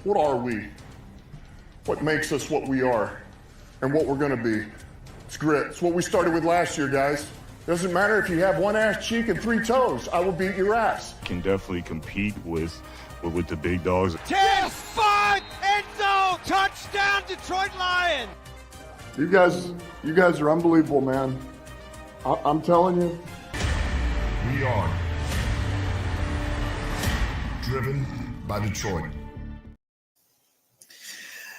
What are we? What makes us what we are and what we're going to be? It's grit. It's what we started with last year, guys. Doesn't matter if you have one ass cheek and 3 toes. I will beat your ass. Can definitely compete with the big dogs. 10-5 end zone touchdown Detroit Lions. You guys are unbelievable, man. I'm telling you. We are driven by Detroit.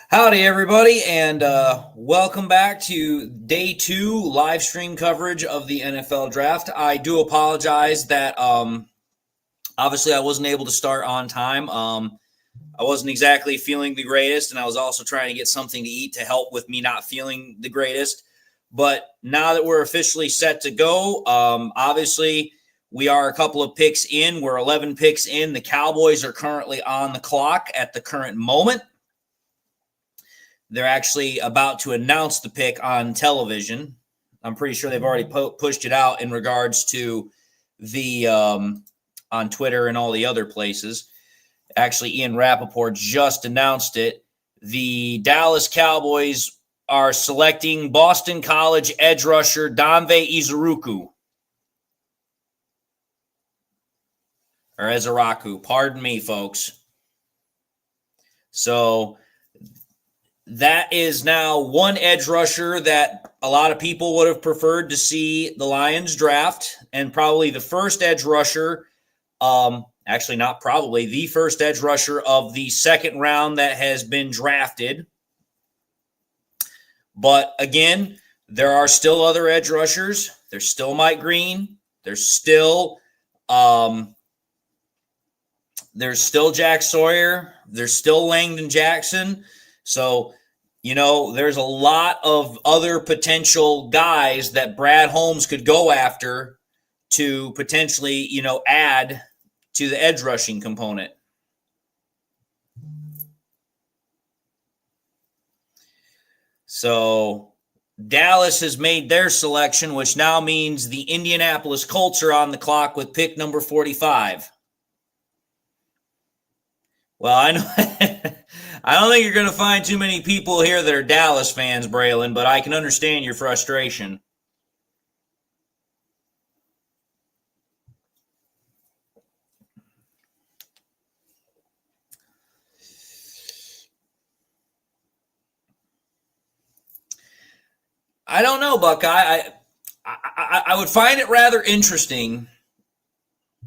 Howdy, everybody, and welcome back to Day 2 live stream coverage of the NFL Draft. I do apologize that obviously I wasn't able to start on time. I wasn't exactly feeling the greatest, and I was also trying to get something to eat to help with me not feeling the greatest. But now that we're officially set to go, obviously we are a couple of picks in. We're 11 picks in. The Cowboys are currently on the clock at the current moment. They're actually about to announce the pick on television. I'm pretty sure they've already pushed it out in regards to the on Twitter and all the other places. Actually, Ian Rappaport just announced it. The Dallas Cowboys are selecting Boston College edge rusher Donve Izaraku. Or Ezaraku. Pardon me, folks. So that is now one edge rusher that a lot of people would have preferred to see the Lions draft, and probably the first edge rusher, actually not probably, the first edge rusher of the second round that has been drafted. But again, there are still other edge rushers. There's still Mike Green. There's still Jack Sawyer. There's still Langdon Jackson. So, you know, there's a lot of other potential guys that Brad Holmes could go after to potentially, you know, add to the edge rushing component. So Dallas has made their selection, which now means the Indianapolis Colts are on the clock with pick number 45. Well, I know I don't think you're going to find too many people here that are Dallas fans, Braylon, but I can understand your frustration. I don't know, Buckeye. I would find it rather interesting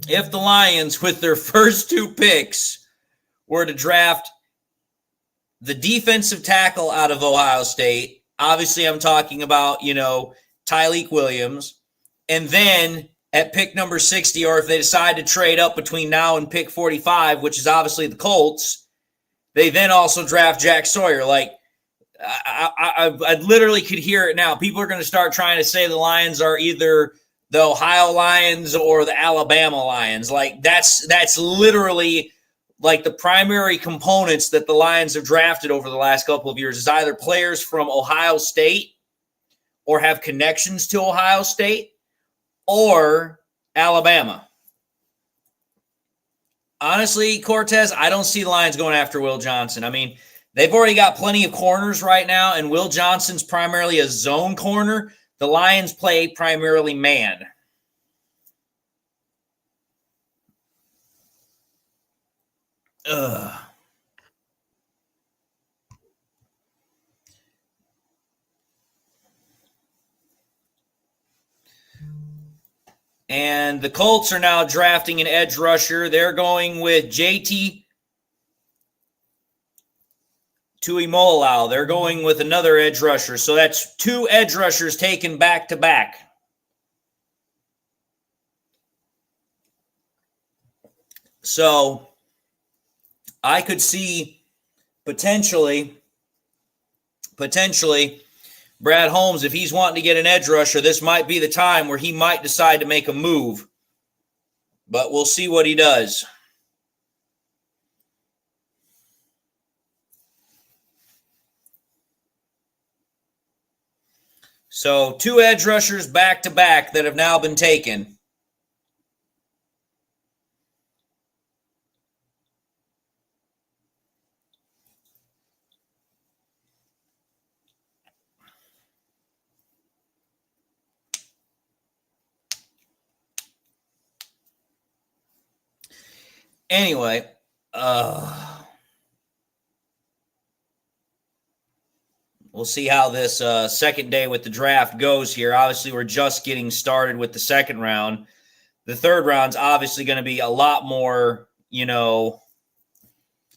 if the Lions, with their first 2 picks, were to draft the defensive tackle out of Ohio State. Obviously, I'm talking about, you know, Tyleik Williams. And then at pick number 60, or if they decide to trade up between now and pick 45, which is obviously the Colts, they then also draft Jack Sawyer. Like, I literally could hear it now. People are going to start trying to say the Lions are either the Ohio Lions or the Alabama Lions. Like, that's literally like the primary components that the Lions have drafted over the last couple of years is either players from Ohio State or have connections to Ohio State or Alabama. Honestly, Cortez, I don't see the Lions going after Will Johnson. I mean, they've already got plenty of corners right now, and Will Johnson's primarily a zone corner. The Lions play primarily man. Ugh. And the Colts are now drafting an edge rusher. They're going with JT Tuimoloau. They're going with another edge rusher. So that's 2 edge rushers taken back to back. So I could see potentially Brad Holmes, if he's wanting to get an edge rusher, this might be the time where he might decide to make a move. But we'll see what he does. So 2 edge rushers back to back that have now been taken. Anyway, we'll see how this second day with the draft goes here. Obviously, we're just getting started with the second round. The third round's obviously going to be a lot more, a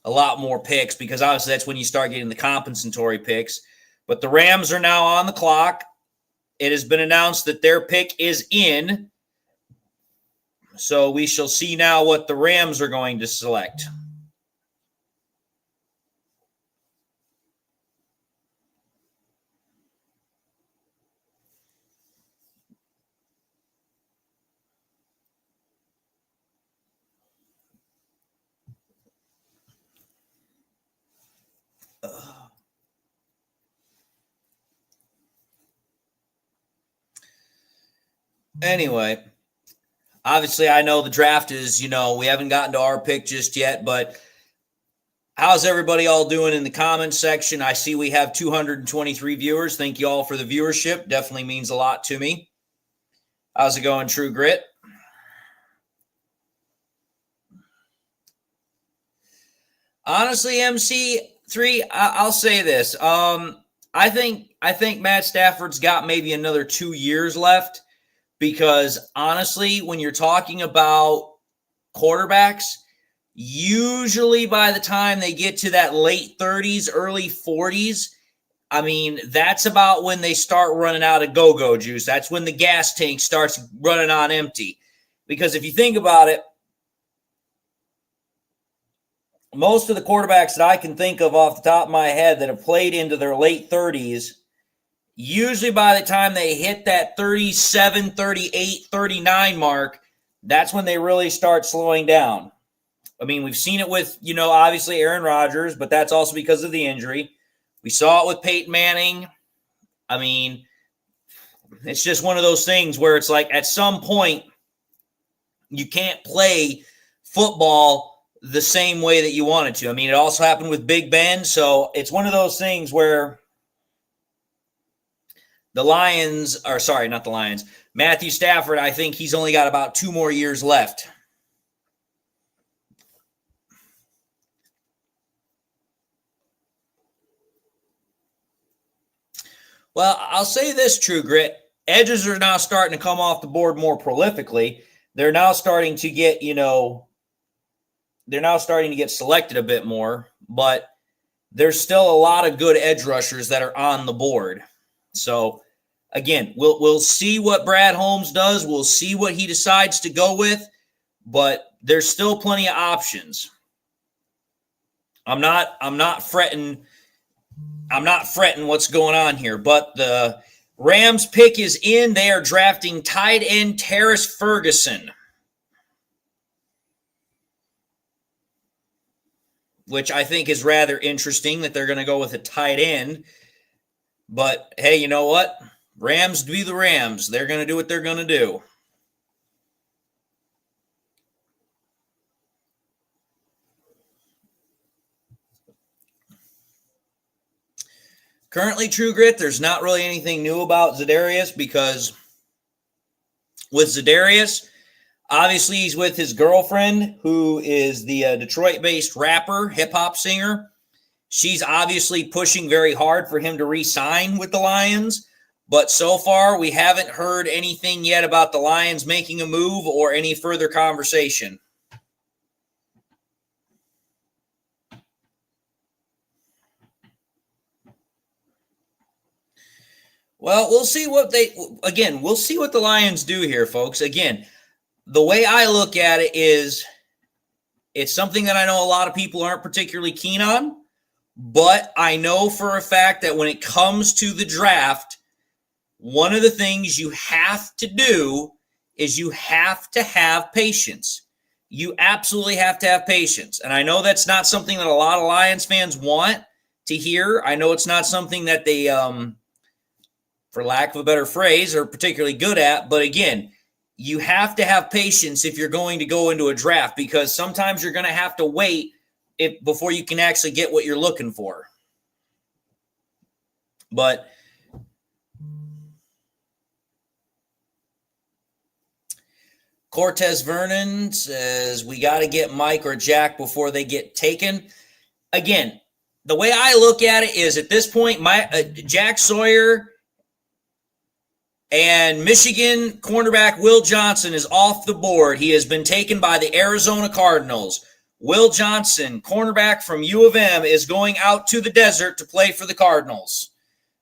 lot more picks, because obviously that's when you start getting the compensatory picks. But the Rams are now on the clock. It has been announced that their pick is in. So we shall see now what the Rams are going to select. Anyway, obviously I know the draft is, we haven't gotten to our pick just yet, but how's everybody all doing in the comments section? I see we have 223 viewers. Thank you all for the viewership. Definitely means a lot to me. How's it going, True Grit? Honestly, MC3, I'll say this. I think Matt Stafford's got maybe another 2 years left, because honestly, when you're talking about quarterbacks, usually by the time they get to that late 30s, early 40s, I mean, that's about when they start running out of go-go juice. That's when the gas tank starts running on empty. Because if you think about it, most of the quarterbacks that I can think of off the top of my head that have played into their late 30s, usually by the time they hit that 37, 38, 39 mark, that's when they really start slowing down. I mean, we've seen it with, obviously Aaron Rodgers, but that's also because of the injury. We saw it with Peyton Manning. I mean, it's just one of those things where it's like at some point you can't play football the same way that you wanted to. I mean, it also happened with Big Ben. So it's one of those things where Matthew Stafford, I think he's only got about 2 more years left. Well, I'll say this, True Grit. Edges are now starting to come off the board more prolifically. They're now starting to get, selected a bit more, but there's still a lot of good edge rushers that are on the board. So, again, we'll see what Brad Holmes does. We'll see what he decides to go with, but there's still plenty of options. I'm not fretting what's going on here, but the Rams pick is in. They are drafting tight end Terrace Ferguson, which I think is rather interesting that they're going to go with a tight end. But, hey, you know what? Rams be the Rams. They're going to do what they're going to do. Currently, True Grit, there's not really anything new about Za'Darius, because with Za'Darius, obviously he's with his girlfriend, who is the Detroit-based rapper, hip-hop singer. She's obviously pushing very hard for him to re-sign with the Lions, but so far we haven't heard anything yet about the Lions making a move or any further conversation. Well, we'll see what the Lions do here, folks. Again, the way I look at it is it's something that I know a lot of people aren't particularly keen on, but I know for a fact that when it comes to the draft, one of the things you have to do is you have to have patience. You absolutely have to have patience. And I know that's not something that a lot of Lions fans want to hear. I know it's not something that they, for lack of a better phrase, are particularly good at. But again, you have to have patience if you're going to go into a draft, because sometimes you're going to have to wait before you can actually get what you're looking for. But Cortez Vernon says we got to get Mike or Jack before they get taken. Again, the way I look at it is at this point, Jack Sawyer and Michigan cornerback Will Johnson is off the board. He has been taken by the Arizona Cardinals. Will Johnson, cornerback from U of M, is going out to the desert to play for the Cardinals.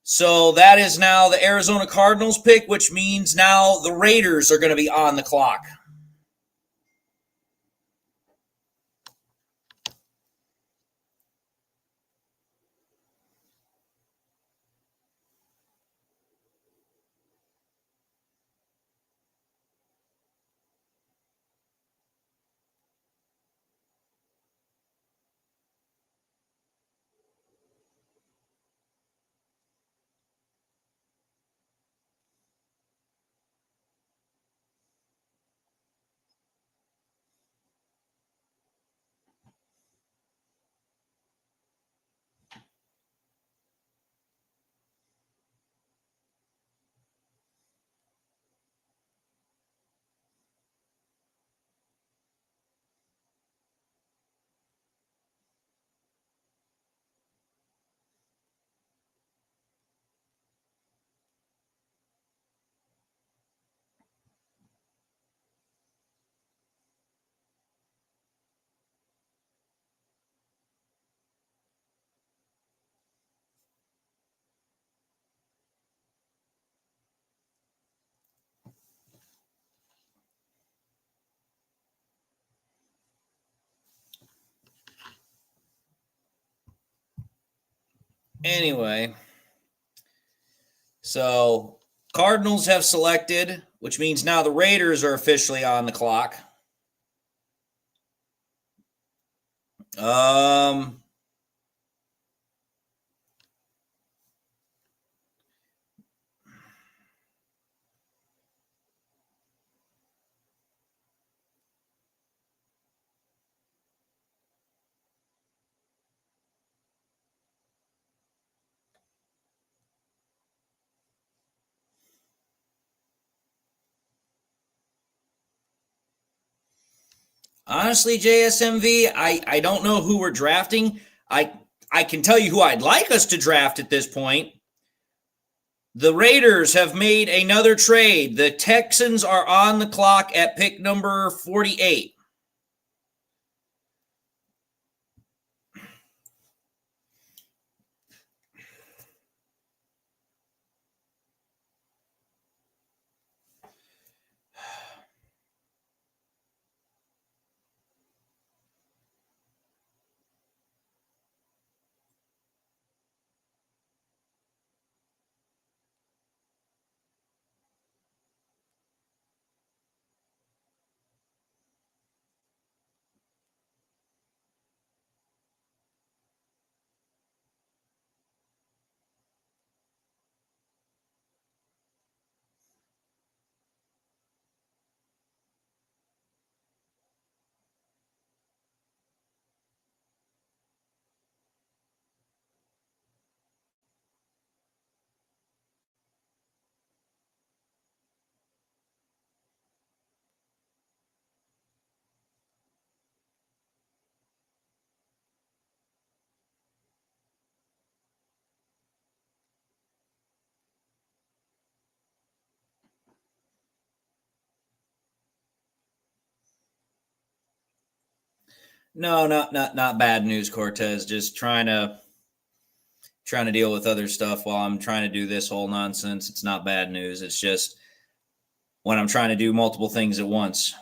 So that is now the Arizona Cardinals pick, which means now the Raiders are going to be on the clock. Anyway, so Cardinals have selected, which means now the Raiders are officially on the clock. Honestly, JSMV, I don't know who we're drafting. I can tell you who I'd like us to draft at this point. The Raiders have made another trade. The Texans are on the clock at pick number 48. No, not bad news, Cortez. Just trying to deal with other stuff while I'm trying to do this whole nonsense. It's not bad news. It's just when I'm trying to do multiple things at once.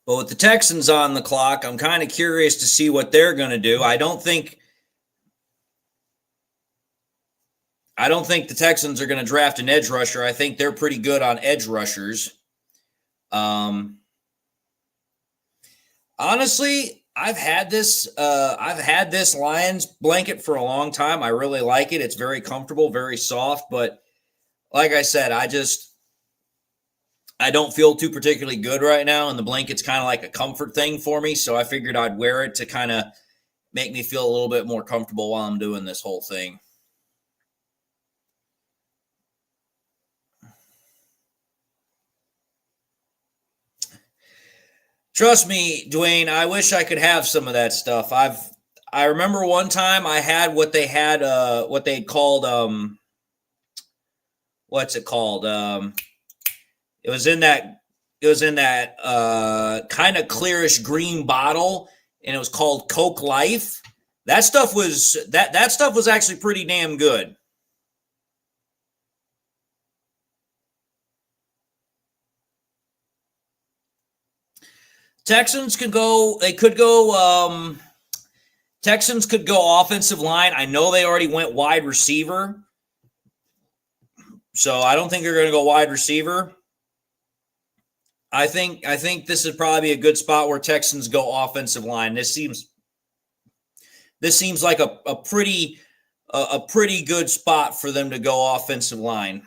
But with the Texans on the clock, I'm kind of curious to see what they're going to do. I don't think the Texans are going to draft an edge rusher. I think they're pretty good on edge rushers. Honestly, I've had this Lions blanket for a long time. I really like it. It's very comfortable, very soft. But like I said, I don't feel too particularly good right now, and the blanket's kind of like a comfort thing for me. So I figured I'd wear it to kind of make me feel a little bit more comfortable while I'm doing this whole thing. Trust me, Dwayne, I wish I could have some of that stuff. I remember one time I had what they called what's it called? It was in that kind of clearish green bottle, and it was called Coke Life. That stuff was actually pretty damn good. Texans could go offensive line. I know they already went wide receiver, so I don't think they're going to go wide receiver. I think this is probably a good spot where Texans go offensive line. This seems like a pretty good spot for them to go offensive line.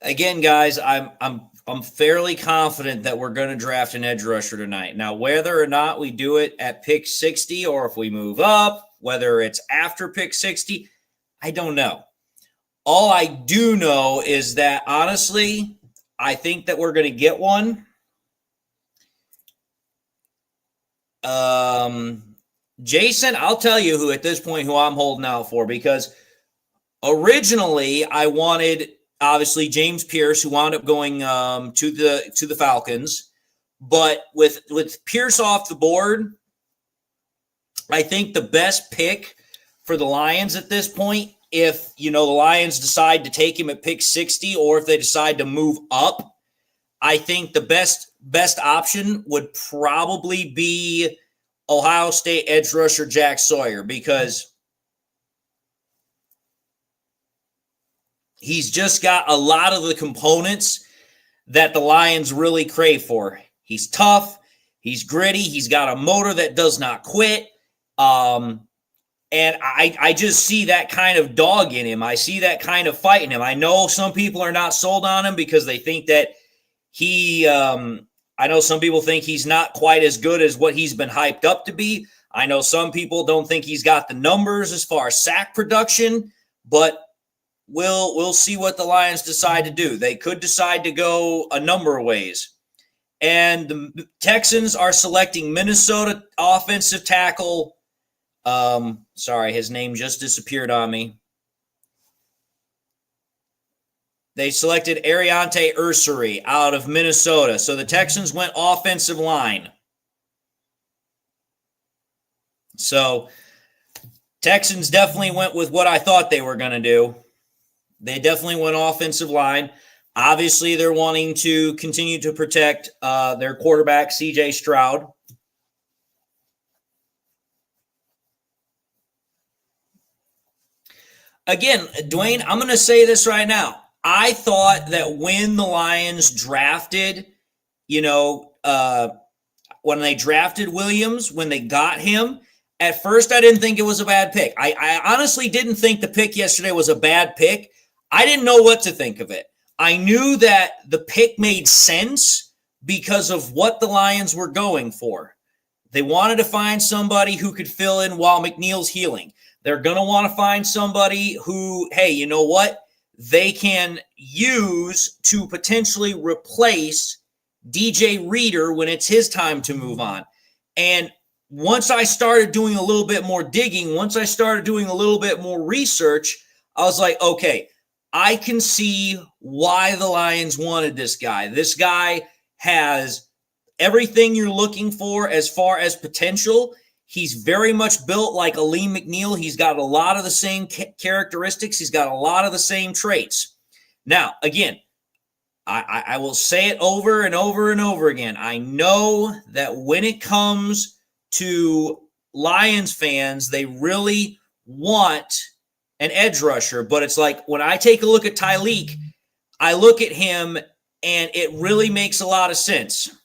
Again, guys, I'm fairly confident that we're going to draft an edge rusher tonight. Now, whether or not we do it at pick 60 or if we move up, whether it's after pick 60, I don't know. All I do know is that, honestly, I think that we're going to get one. Jason, I'll tell you who at this point who I'm holding out for, because originally I wanted – obviously, James Pierce, who wound up going to the Falcons, but with Pierce off the board, I think the best pick for the Lions at this point, if the Lions decide to take him at pick 60, or if they decide to move up, I think the best option would probably be Ohio State edge rusher Jack Sawyer, because he's just got a lot of the components that the Lions really crave for. He's tough. He's gritty. He's got a motor that does not quit. And I just see that kind of dog in him. I see that kind of fight in him. I know some people are not sold on him because they think that I know some people think he's not quite as good as what he's been hyped up to be. I know some people don't think he's got the numbers as far as sack production, but We'll see what the Lions decide to do. They could decide to go a number of ways. And the Texans are selecting Minnesota offensive tackle. Sorry, his name just disappeared on me. They selected Ariante Ursary out of Minnesota. So the Texans went offensive line. So Texans definitely went with what I thought they were going to do. They definitely went offensive line. Obviously, they're wanting to continue to protect their quarterback, C.J. Stroud. Again, Dwayne, I'm going to say this right now. I thought that when the Lions drafted, when they drafted Williams, when they got him, at first I didn't think it was a bad pick. I honestly didn't think the pick yesterday was a bad pick. I didn't know what to think of it. I knew that the pick made sense because of what the Lions were going for. They wanted to find somebody who could fill in while McNeil's healing. They're going to want to find somebody who, hey, you know what? They can use to potentially replace DJ Reader when it's his time to move on. And once I started doing a little bit more digging, once I started doing a little bit more research, I was like, okay, I can see why the Lions wanted this guy. This guy has everything you're looking for as far as potential. He's very much built like a Lee McNeil. He's got a lot of the same characteristics. He's got a lot of the same traits. Now, again, I will say it over and over and over again. I know that when it comes to Lions fans, they really want an edge rusher. But it's like when I take a look at Tyleek, I look at him and it really makes a lot of sense.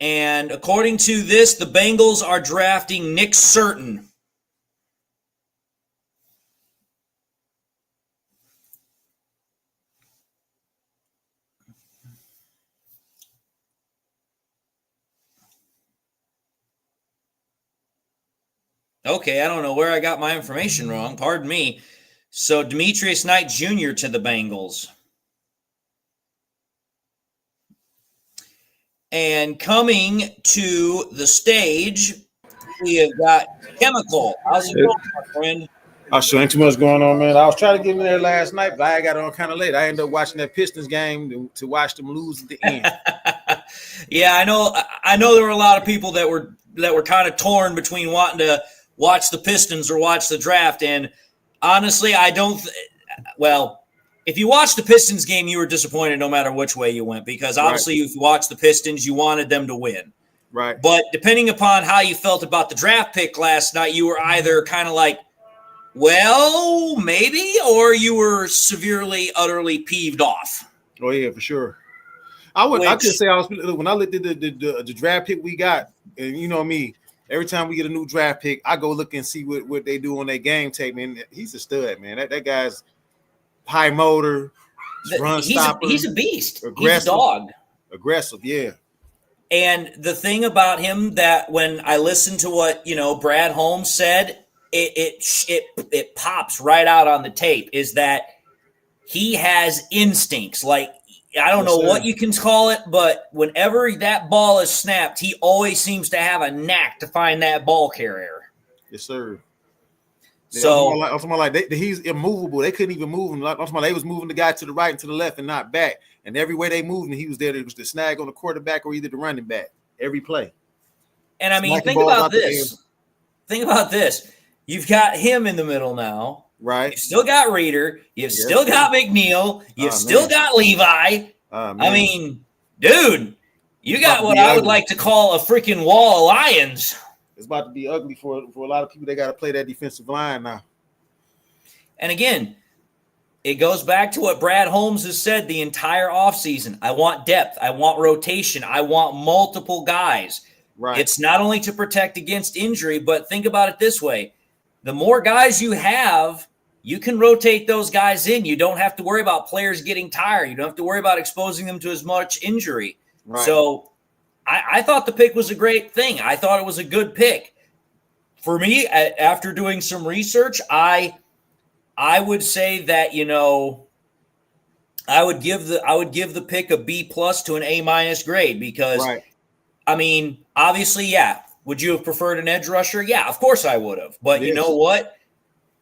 And according to this, the Bengals are drafting Nick Surton. Okay, I don't know where I got my information wrong. Pardon me. So Demetrius Knight Jr. to the Bengals. And coming to the stage, we have got Chemical. How's it going, my friend? Oh, sure, ain't too much going on, man. I was trying to get in there last night, but I got on kind of late. I ended up watching that Pistons game to watch them lose at the end. Yeah, I know there were a lot of people that were kind of torn between wanting to watch the Pistons or watch the draft. And honestly, I don't well, if you watched the Pistons game, you were disappointed no matter which way you went, because obviously if you watched the Pistons, you wanted them to win. Right. But depending upon how you felt about the draft pick last night, you were either kind of like, well, maybe, or you were severely, utterly peeved off. Oh, yeah, for sure. I could say I was, when I looked at the draft pick we got, and you know me, every time we get a new draft pick, I go look and see what they do on their game tape, man. He's a stud, man. That guy's high motor, run stopper. He's a beast. Aggressive. He's a dog. Aggressive, yeah. And the thing about him that when I listened to what, Brad Holmes said, it pops right out on the tape is that he has instincts. Like, I don't know what you can call it, but whenever that ball is snapped, he always seems to have a knack to find that ball carrier. Yes, sir. So I'm talking like he's immovable. They couldn't even move him. I'm talking about they was moving the guy to the right and to the left and not back. And every way they moved him, he was there to snag on the quarterback or either the running back. Every play. And I mean, think about this. Think about this. You've got him in the middle now. Right. You've still got Reader. You've still got McNeil. You've still got Levi. I mean, dude, you got what I would like to call a freaking wall of lions. It's about to be ugly for a lot of people. They got to play that defensive line now. And again, it goes back to what Brad Holmes has said the entire offseason. I want depth. I want rotation. I want multiple guys. Right. It's not only to protect against injury, but think about it this way. The more guys you have, you can rotate those guys in. You don't have to worry about players getting tired. You don't have to worry about exposing them to as much injury. Right. So I thought the pick was a great thing. I thought it was a good pick. For me, after doing some research, I would say that, I would give the pick a B+ to an A- grade because, I mean, obviously, yeah. Would you have preferred an edge rusher? Yeah, of course I would have. But you know what?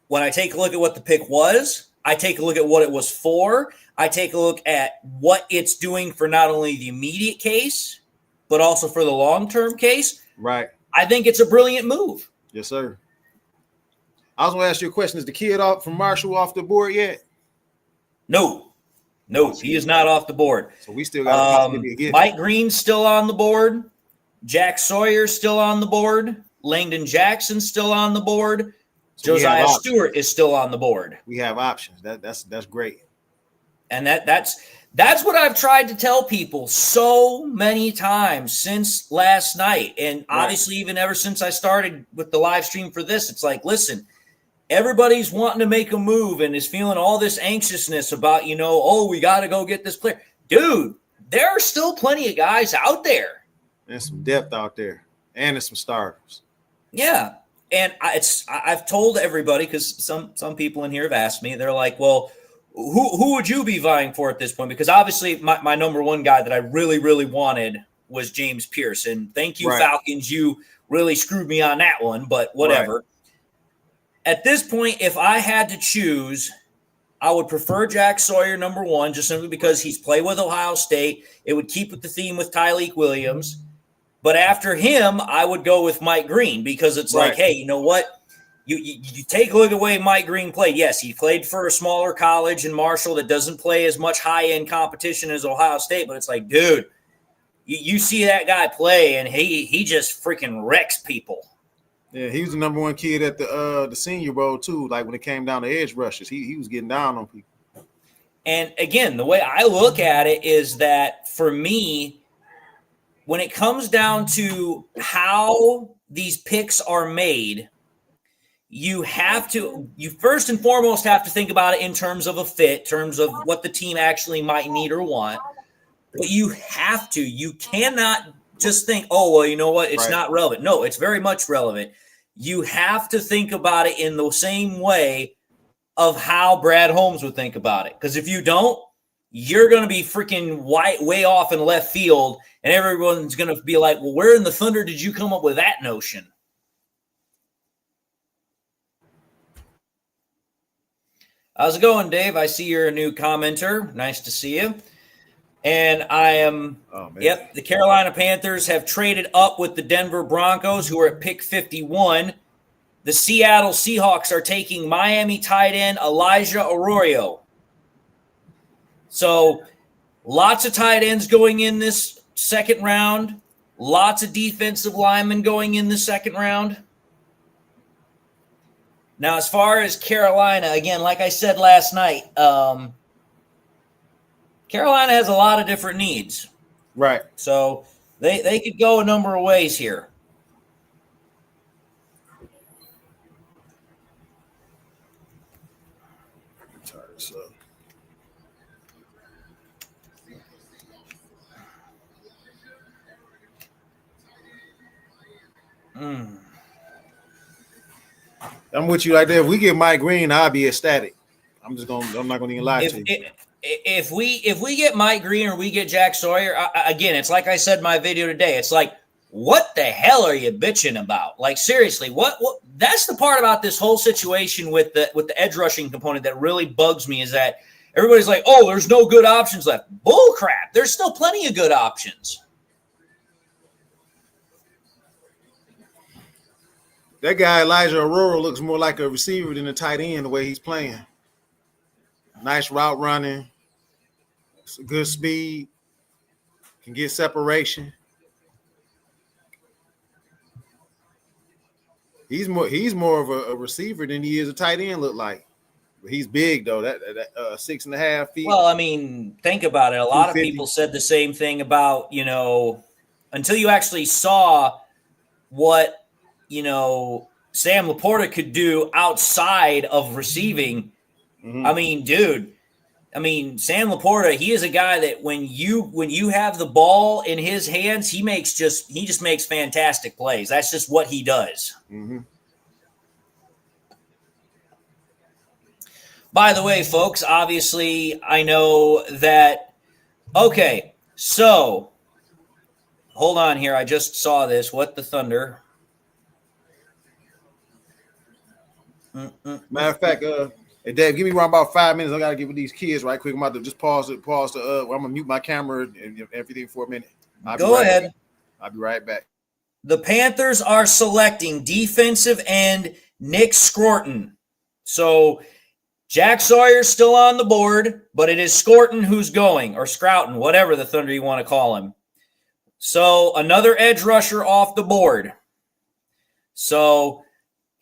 When I take a look at what the pick was, I take a look at what it was for. I take a look at what it's doing for not only the immediate case, but also for the long-term case. Right. I think it's a brilliant move. Yes, sir. I was going to ask you a question. Is the kid from Marshall off the board yet? No, he is not off the board. So we still got Mike Green's still on the board. Jack Sawyer's still on the board. Langdon Jackson's still on the board. So Josiah Stewart is still on the board. We have options. That's great. And that's what I've tried to tell people so many times since last night. And obviously even ever since I started with the live stream for this, it's like, listen, everybody's wanting to make a move and is feeling all this anxiousness about, we got to go get this player. Dude, there are still plenty of guys out there. There's some depth out there, and there's some starters. Yeah, and I've told everybody because some people in here have asked me. They're like, "Well, who would you be vying for at this point? Because obviously my number one guy that I really, really wanted was James Pierce. And thank you, Falcons. You really screwed me on that one, but whatever. Right. At this point, if I had to choose, I would prefer Jack Sawyer, number one, just simply because he's played with Ohio State. It would keep with the theme with Tyleik Williams. But after him, I would go with Mike Green because it's like, hey, you know what? You take a look at the way Mike Green played. Yes, he played for a smaller college in Marshall that doesn't play as much high-end competition as Ohio State, but it's like, dude, you see that guy play, and he just freaking wrecks people. Yeah, he was the number one kid at the Senior Bowl, too. Like, when it came down to edge rushes, he was getting down on people. And, again, the way I look at it is that, for me, when it comes down to how these picks are made – you first and foremost have to think about it in terms of a fit, in terms of what the team actually might need or want. But you cannot just think, oh, well, you know what? It's not relevant. No, it's very much relevant. You have to think about it in the same way of how Brad Holmes would think about it. Because if you don't, you're going to be freaking way off in left field, and everyone's going to be like, well, where in the thunder did you come up with that notion? How's it going, Dave? I see you're a new commenter. Nice to see you. And I am, the Carolina Panthers have traded up with the Denver Broncos, who are at pick 51. The Seattle Seahawks are taking Miami tight end Elijah Arroyo. So lots of tight ends going in this second round. Lots of defensive linemen going in the second round. Now, as far as Carolina, again, like I said last night, Carolina has a lot of different needs. Right. So they could go a number of ways here. I'm with you like that. If we get Mike Green, I'll be ecstatic. I'm not gonna even lie to you. If we get Mike Green or we get Jack Sawyer, again, it's like I said in my video today. It's like, what the hell are you bitching about? Like, seriously, what? That's the part about this whole situation with the edge rushing component that really bugs me is that everybody's like, oh, there's no good options left. Bull crap. There's still plenty of good options. That guy, Elijah Aurora, looks more like a receiver than a tight end the way he's playing. Nice route running, good speed, can get separation. He's more of a receiver than he is a tight end, look like. But he's big, though, that 6.5 feet. Well, I mean, think about it. A lot of people said the same thing about, until you actually saw what, Sam Laporta could do outside of receiving. Mm-hmm. I mean, dude, Sam Laporta, he is a guy that when you have the ball in his hands, he just makes fantastic plays. That's just what he does. Mm-hmm. By the way, folks, obviously I know that. Okay, so hold on here. I just saw this. What the thunder? Matter of fact, hey Dave, give me around about 5 minutes. I gotta get with these kids right quick. I'm about to just pause. I'm gonna mute my camera and everything for a minute. Go ahead. I'll be right back. The Panthers are selecting defensive end Nick Scroton. So Jack Sawyer's still on the board, but it is Scroton who's going, or Scrouton, whatever the thunder you want to call him. So another edge rusher off the board. So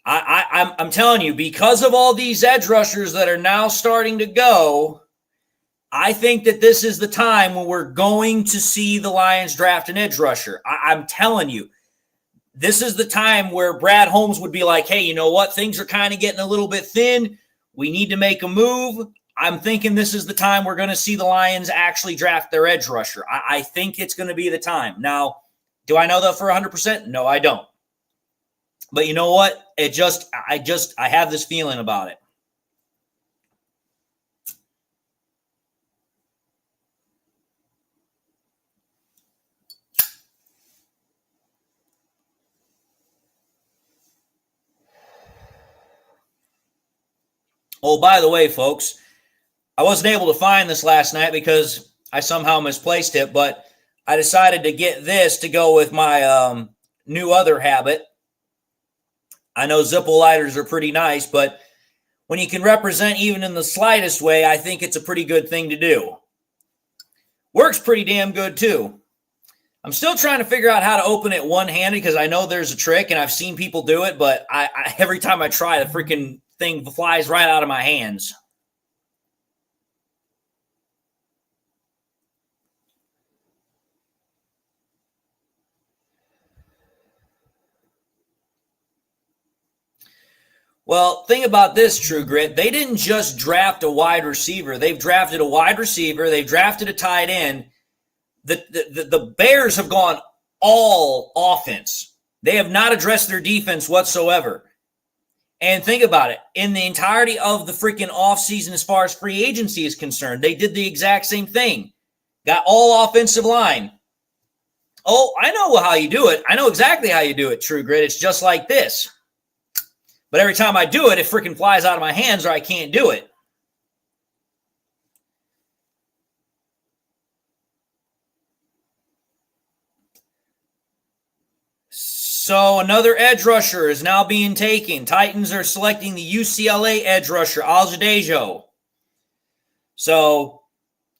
I'm telling you, because of all these edge rushers that are now starting to go, I think that this is the time when we're going to see the Lions draft an edge rusher. I'm telling you, this is the time where Brad Holmes would be like, hey, you know what? Things are kind of getting a little bit thin. We need to make a move. I'm thinking this is the time we're going to see the Lions actually draft their edge rusher. I think it's going to be the time. Now, do I know that for 100%? No, I don't. But you know what? I have this feeling about it. Oh, by the way, folks, I wasn't able to find this last night because I somehow misplaced it, but I decided to get this to go with my new other habit. I know Zippo lighters are pretty nice, but when you can represent even in the slightest way, I think it's a pretty good thing to do. Works pretty damn good, too. I'm still trying to figure out how to open it one-handed because I know there's a trick and I've seen people do it, but every time I try, the freaking thing flies right out of my hands. Well, think about this, True Grit. They didn't just draft a wide receiver. They've drafted a wide receiver. They've drafted a tight end. The Bears have gone all offense. They have not addressed their defense whatsoever. And think about it. In the entirety of the freaking offseason as far as free agency is concerned, they did the exact same thing. Got all offensive line. Oh, I know how you do it. I know exactly how you do it, True Grit. It's just like this. But every time I do it, it freaking flies out of my hands or I can't do it. So another edge rusher is now being taken. Titans are selecting the UCLA edge rusher, Aljadejo. So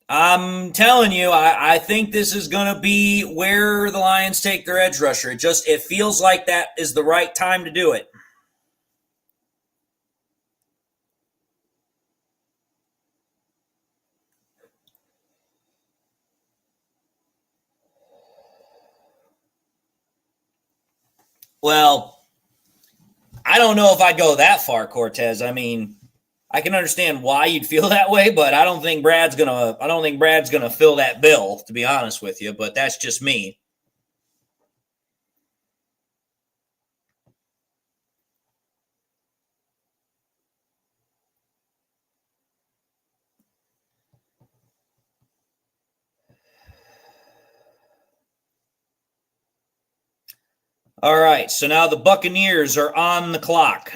I'm telling you, I think this is going to be where the Lions take their edge rusher. It feels like that is the right time to do it. Well, I don't know if I'd go that far, Cortez. I mean, I can understand why you'd feel that way, but I don't think Brad's gonna fill that bill, to be honest with you. But that's just me. All right, so now the Buccaneers are on the clock.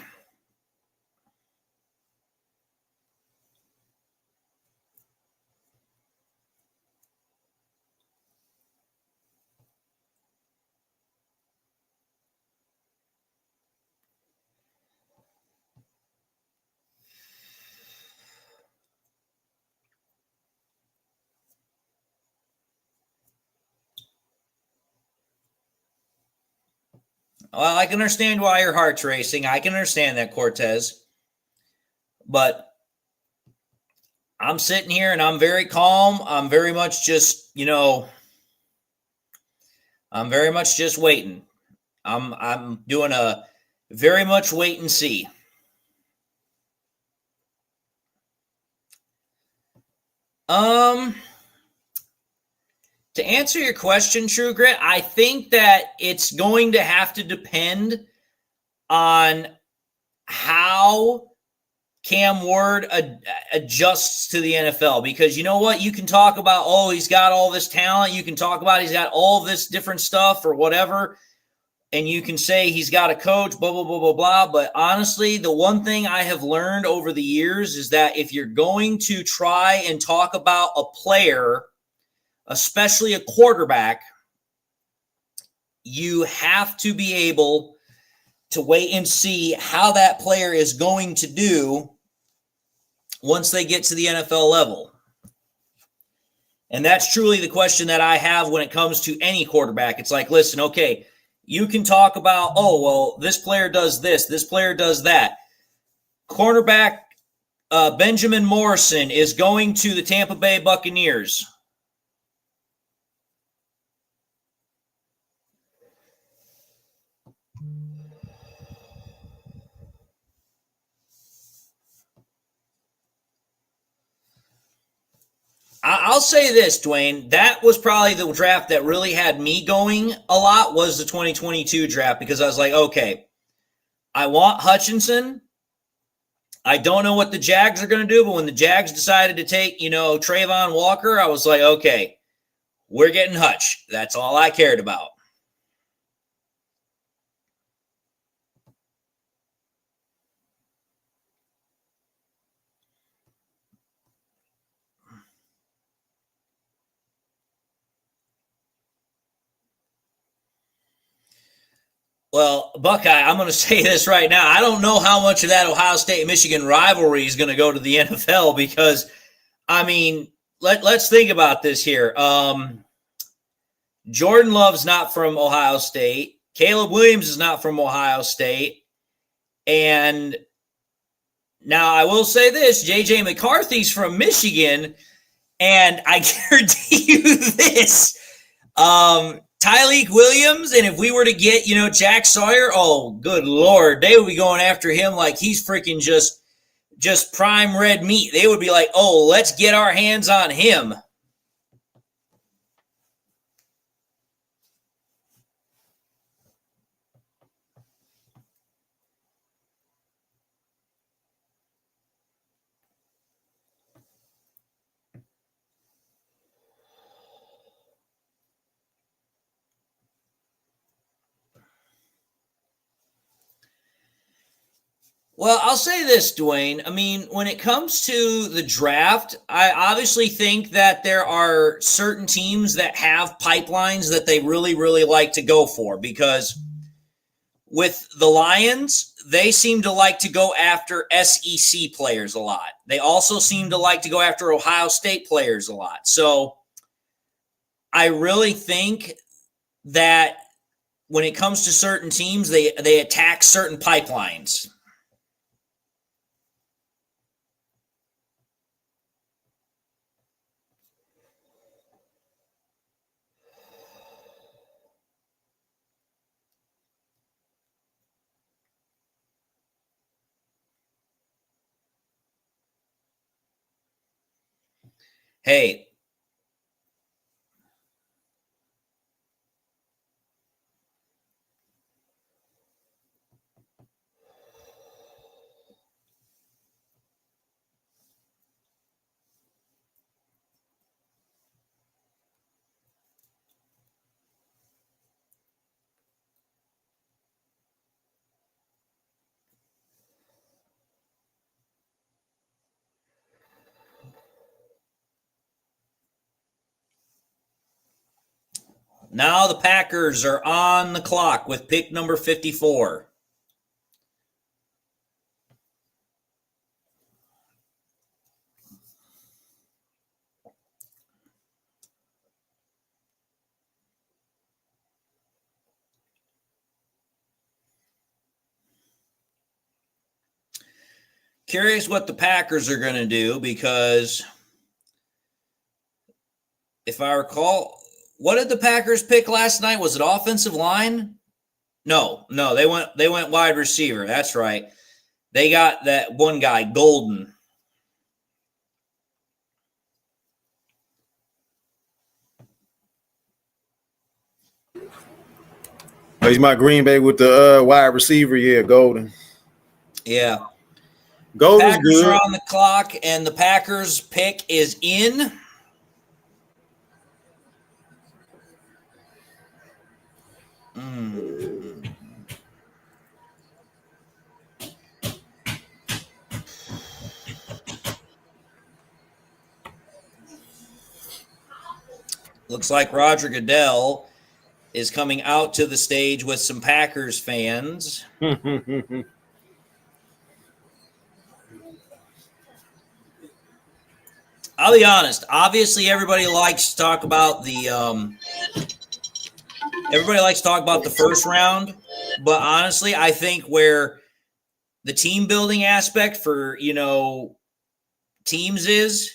Well, I can understand why your heart's racing. I can understand that, Cortez. But I'm sitting here and I'm very calm. I'm very much just, I'm very much just waiting. I'm doing a very much wait and see. To answer your question, True Grit, I think that it's going to have to depend on how Cam Ward adjusts to the NFL. Because you know what? You can talk about, oh, he's got all this talent. You can talk about he's got all this different stuff or whatever. And you can say he's got a coach, blah, blah, blah, blah, blah. But honestly, the one thing I have learned over the years is that if you're going to try and talk about a player, especially a quarterback, you have to be able to wait and see how that player is going to do once they get to the NFL level. And that's truly the question that I have when it comes to any quarterback. It's like, listen, okay, you can talk about, oh, well, this player does this player does that. Cornerback Benjamin Morrison is going to the Tampa Bay Buccaneers. I'll say this, Dwayne. That was probably the draft that really had me going a lot was the 2022 draft because I was like, okay, I want Hutchinson. I don't know what the Jags are going to do, but when the Jags decided to take, Trayvon Walker, I was like, okay, we're getting Hutch. That's all I cared about. Well, Buckeye, I'm going to say this right now. I don't know how much of that Ohio State-Michigan rivalry is going to go to the NFL because, I mean, let's think about this here. Jordan Love's not from Ohio State. Caleb Williams is not from Ohio State. And now I will say this, J.J. McCarthy's from Michigan, and I guarantee you this, Tyleik Williams, and if we were to get, Jack Sawyer, oh, good Lord, they would be going after him like he's freaking just prime red meat. They would be like, oh, let's get our hands on him. Well, I'll say this, Dwayne. I mean, when it comes to the draft, I obviously think that there are certain teams that have pipelines that they really, really like to go for because with the Lions, they seem to like to go after SEC players a lot. They also seem to like to go after Ohio State players a lot. So I really think that when it comes to certain teams, they attack certain pipelines. Hey, now the Packers are on the clock with pick number 54. Curious what the Packers are going to do because if I recall, what did the Packers pick last night? Was it offensive line? No, they went wide receiver. That's right. They got that one guy, Golden. He's my Green Bay with the wide receiver. Yeah, Golden. Yeah. Golden's Packers good. are on the clock, and the Packers pick is in. Looks like Roger Goodell is coming out to the stage with some Packers fans. I'll be honest. Obviously, everybody likes to talk about the first round, but honestly, I think where the team building aspect for teams is,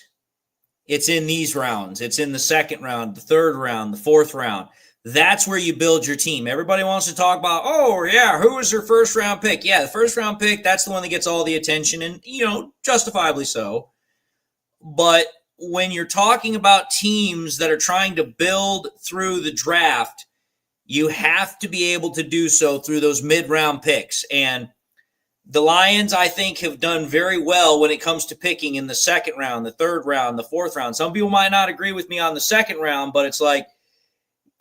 it's in these rounds. It's in the second round, the third round, the fourth round. That's where you build your team. Everybody wants to talk about, oh, yeah, who was their first round pick? Yeah, the first round pick, that's the one that gets all the attention, and, justifiably so. But when you're talking about teams that are trying to build through the draft, you have to be able to do so through those mid-round picks. And the Lions, I think, have done very well when it comes to picking in the second round, the third round, the fourth round. Some people might not agree with me on the second round, but it's like,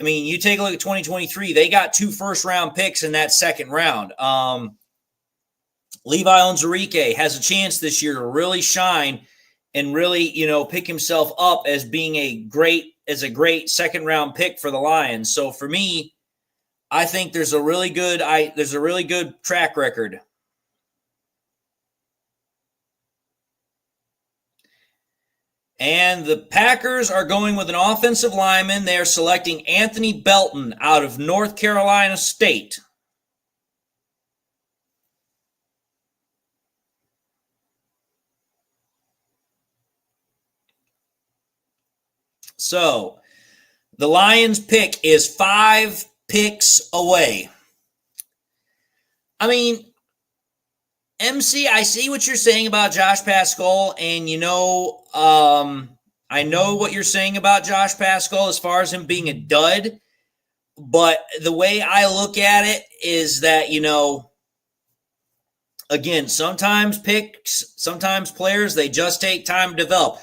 I mean, you take a look at 2023, they got 2 first-round picks in that second round. Levi Onwuzurike has a chance this year to really shine and really, pick himself up as being a great second-round pick for the Lions. So for me, I think there's a really good track record. And the Packers are going with an offensive lineman. They are selecting Anthony Belton out of North Carolina State. So, the Lions' pick is 5 picks away. I mean, MC, I see what you're saying about Josh Pascal, and I know what you're saying about Josh Pascal as far as him being a dud, but the way I look at it is that, again, sometimes players, they just take time to develop.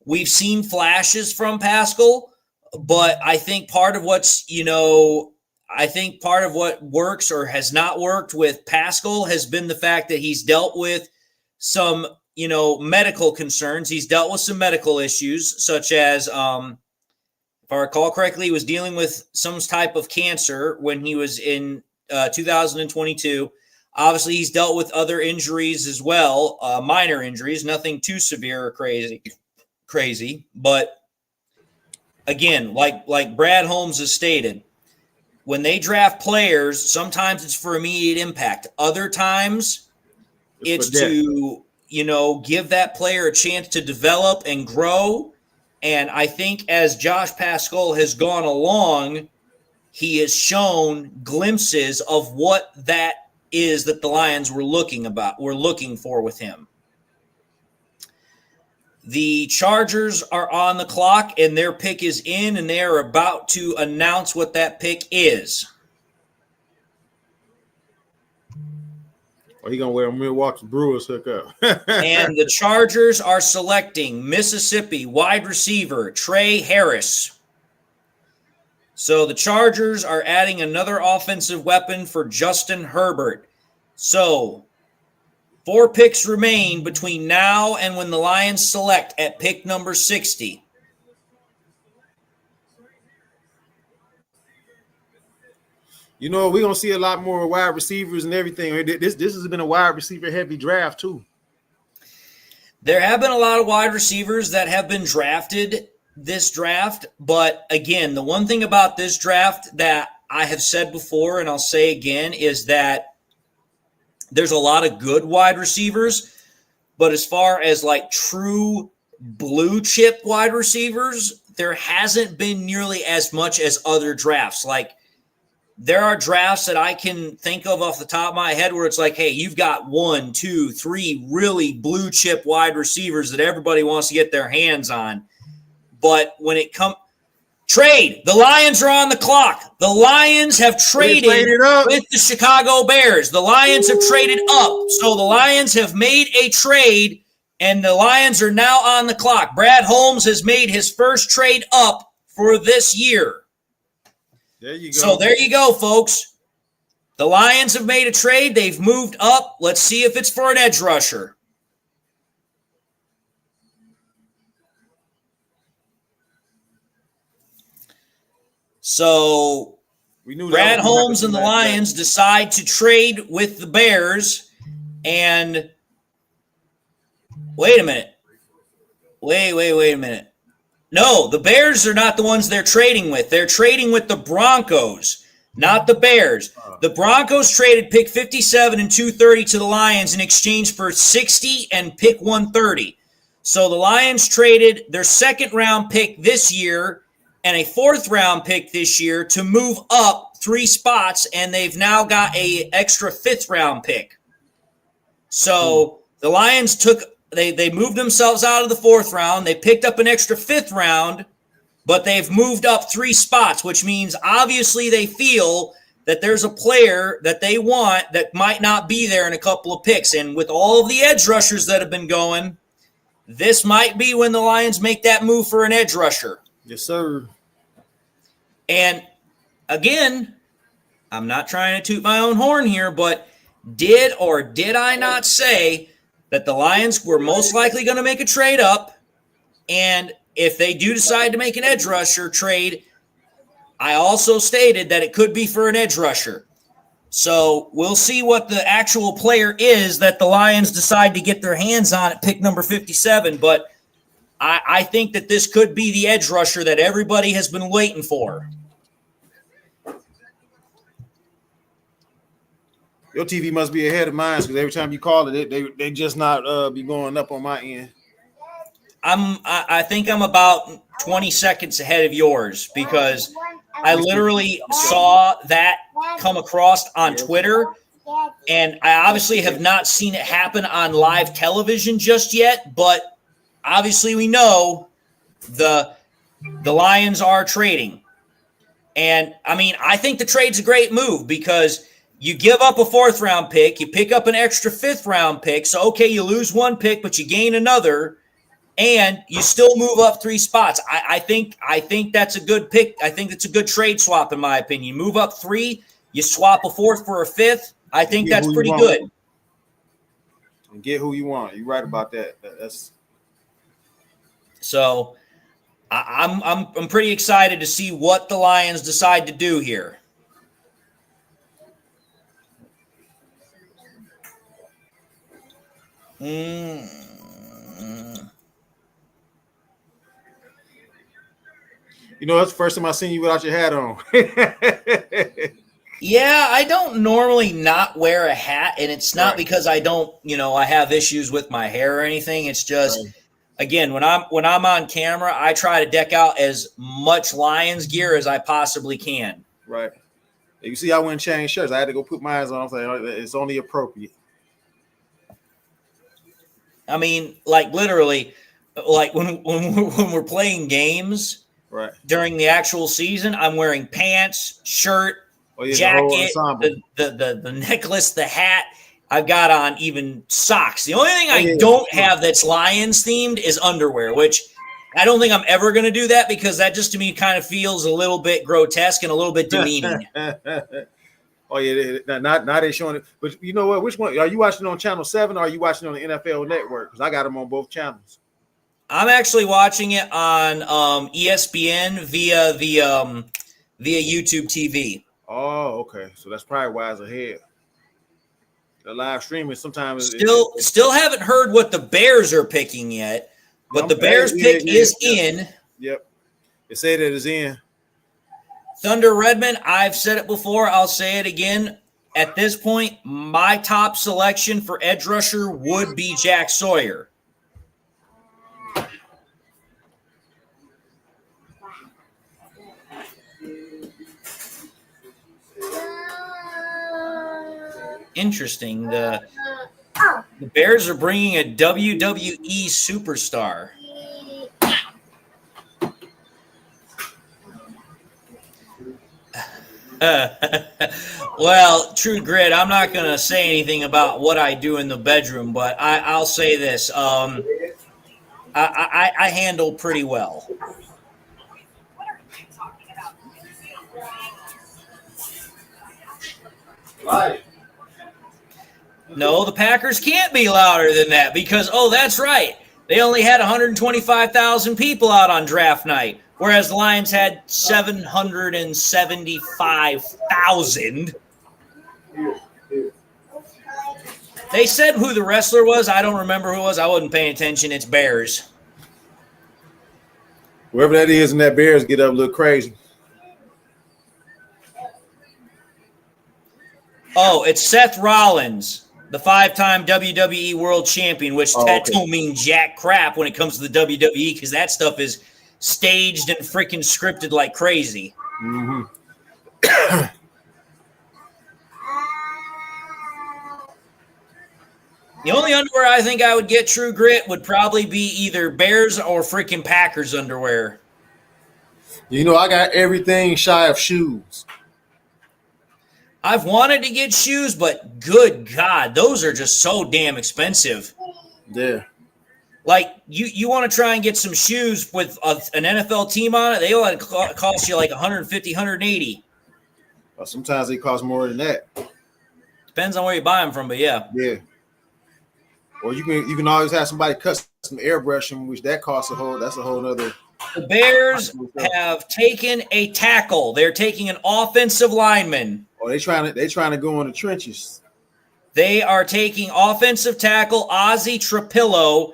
We've seen flashes from Pascal, but I think part of what works or has not worked with Pascal has been the fact that he's dealt with some, medical concerns. He's dealt with some medical issues, such as, if I recall correctly, he was dealing with some type of cancer when he was in 2022. Obviously, he's dealt with other injuries as well, minor injuries, nothing too severe or crazy. But again, like Brad Holmes has stated, when they draft players, sometimes it's for immediate impact. Other times it's to, give that player a chance to develop and grow. And I think as Josh Pascal has gone along, he has shown glimpses of what that is that the Lions were looking for with him. The Chargers are on the clock, and their pick is in, and they are about to announce what that pick is. Are you going to wear a Milwaukee Brewers hookup? And the Chargers are selecting Mississippi wide receiver Trey Harris. So the Chargers are adding another offensive weapon for Justin Herbert. So 4 picks remain between now and when the Lions select at pick number 60. We're going to see a lot more wide receivers and everything. This has been a wide receiver heavy draft too. There have been a lot of wide receivers that have been drafted this draft. But again, the one thing about this draft that I have said before and I'll say again is that there's a lot of good wide receivers. But as far as like true blue chip wide receivers, there hasn't been nearly as much as other drafts. Like, there are drafts that I can think of off the top of my head where it's like, hey, you've got 1, 2, 3 really blue chip wide receivers that everybody wants to get their hands on. But when it comes trade, the Lions are on the clock. The Lions have traded with the Chicago Bears. The Lions have traded up. So the Lions have made a trade, and the Lions are now on the clock. Brad Holmes has made his first trade up for this year. There you go. So there you go, folks. The Lions have made a trade. They've moved up. Let's see if it's for an edge rusher. So Brad Holmes and the Lions decide to trade with the Bears. And wait a minute. Wait a minute. No, the Bears are not the ones they're trading with. They're trading with the Broncos, not the Bears. The Broncos traded pick 57 and 230 to the Lions in exchange for 60 and pick 130. So the Lions traded their second-round pick this year and a fourth-round pick this year to move up 3 spots, and they've now got an extra fifth-round pick. So the Lions They moved themselves out of the 4th round. They picked up an extra 5th round, but they've moved up 3 spots, which means obviously they feel that there's a player that they want that might not be there in a couple of picks. And with all of the edge rushers that have been going, this might be when the Lions make that move for an edge rusher. Yes, sir. And again, I'm not trying to toot my own horn here, but did or did I not say that the Lions were most likely going to make a trade up, and if they do decide to make an edge rusher trade, I also stated that it could be for an edge rusher. So we'll see what the actual player is that the Lions decide to get their hands on at pick number 57. But I think that this could be the edge rusher that everybody has been waiting for. Your TV must be ahead of mine because every time you call it, they just not be going up on my end. I think I'm about 20 seconds ahead of yours because I literally saw that come across on Twitter, and I obviously have not seen it happen on live television just yet, but obviously we know the Lions are trading. And, I mean, I think the trade's a great move because you give up a 4th-round pick, you pick up an extra 5th-round pick, so, okay, you lose one pick, but you gain another, and you still move up 3 spots. I think that's a good pick. I think it's a good trade swap, in my opinion. You move up 3, you swap a 4th for a 5th. I think that's pretty good. And get who you want. You're right about that. That's so I'm pretty excited to see what the Lions decide to do here. You know, that's the first time I seen you without your hat on. Yeah, I don't normally not wear a hat, and it's not because I don't, I have issues with my hair or anything. It's just, again, when I'm on camera, I try to deck out as much Lions gear as I possibly can. Right. You see, I went and changed shirts. I had to go put mine on. I'm saying it's only appropriate. I mean, like literally, like when we're playing games, right, during the actual season, I'm wearing pants, shirt, jacket, the necklace, the hat. I've got on even socks. The only thing I don't have that's Lions themed is underwear, which I don't think I'm ever going to do that because that just to me kind of feels a little bit grotesque and a little bit demeaning. Oh yeah, not they showing it. But you know what? Which one are you watching on Channel 7 or are you watching on the NFL Network? Because I got them on both channels. I'm actually watching it on ESPN via YouTube TV. Oh, okay. So that's probably why it's ahead. The live streaming sometimes still haven't heard what the Bears are picking yet, but the Bears pick is in. Yep. They say that it's in. Thunder Redmond, I've said it before, I'll say it again. At this point, my top selection for edge rusher would be Jack Sawyer. Interesting. The Bears are bringing a WWE superstar. Well, True Grit, I'm not going to say anything about what I do in the bedroom, but I'll say this. I handle pretty well. No, the Packers can't be louder than that because, that's right. They only had 125,000 people out on draft night, whereas the Lions had 775,000. They said who the wrestler was. I don't remember who it was. I wasn't paying attention. It's Bears. Whoever that is and that Bears get up a little crazy. Oh, it's Seth Rollins, the 5-time WWE World Champion, which don't mean jack crap when it comes to the WWE because that stuff is staged and freaking scripted like crazy. Mm-hmm. The only underwear I think I would get, True Grit, would probably be either Bears or freaking Packers underwear. You know, I got everything shy of shoes. I've wanted to get shoes, but good God, those are just so damn expensive. Yeah. Like, you want to try and get some shoes with an NFL team on it, they will cost you like $150, $180. Well, sometimes they cost more than that. Depends on where you buy them from, but yeah. Yeah. Or you can always have somebody custom airbrush them, which that costs that's a whole other The Bears have taken a tackle. They're taking an offensive lineman. Oh, they trying to go in the trenches. They are taking offensive tackle Ozzie Trapillo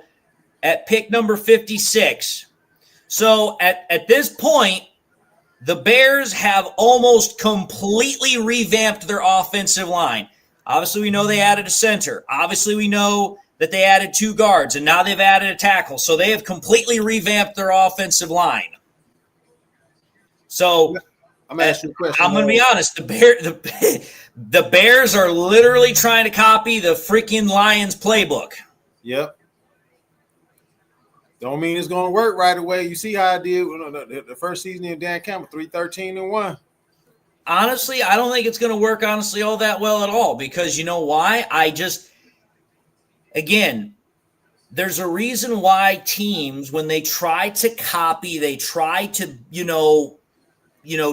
at pick number 56. So at this point, the Bears have almost completely revamped their offensive line. Obviously, we know they added a center. Obviously, we know that they added 2 guards, and now they've added a tackle. So they have completely revamped their offensive line. So I'm going to ask you a question. I'm going to be honest. The Bears are literally trying to copy the freaking Lions playbook. Yep. Don't mean it's going to work right away. You see how I did the first season in Dan Campbell, 3-13-1. Honestly, I don't think it's going to work, all that well at all, because you know why? Again, there's a reason why teams, when they try to copy, they try to,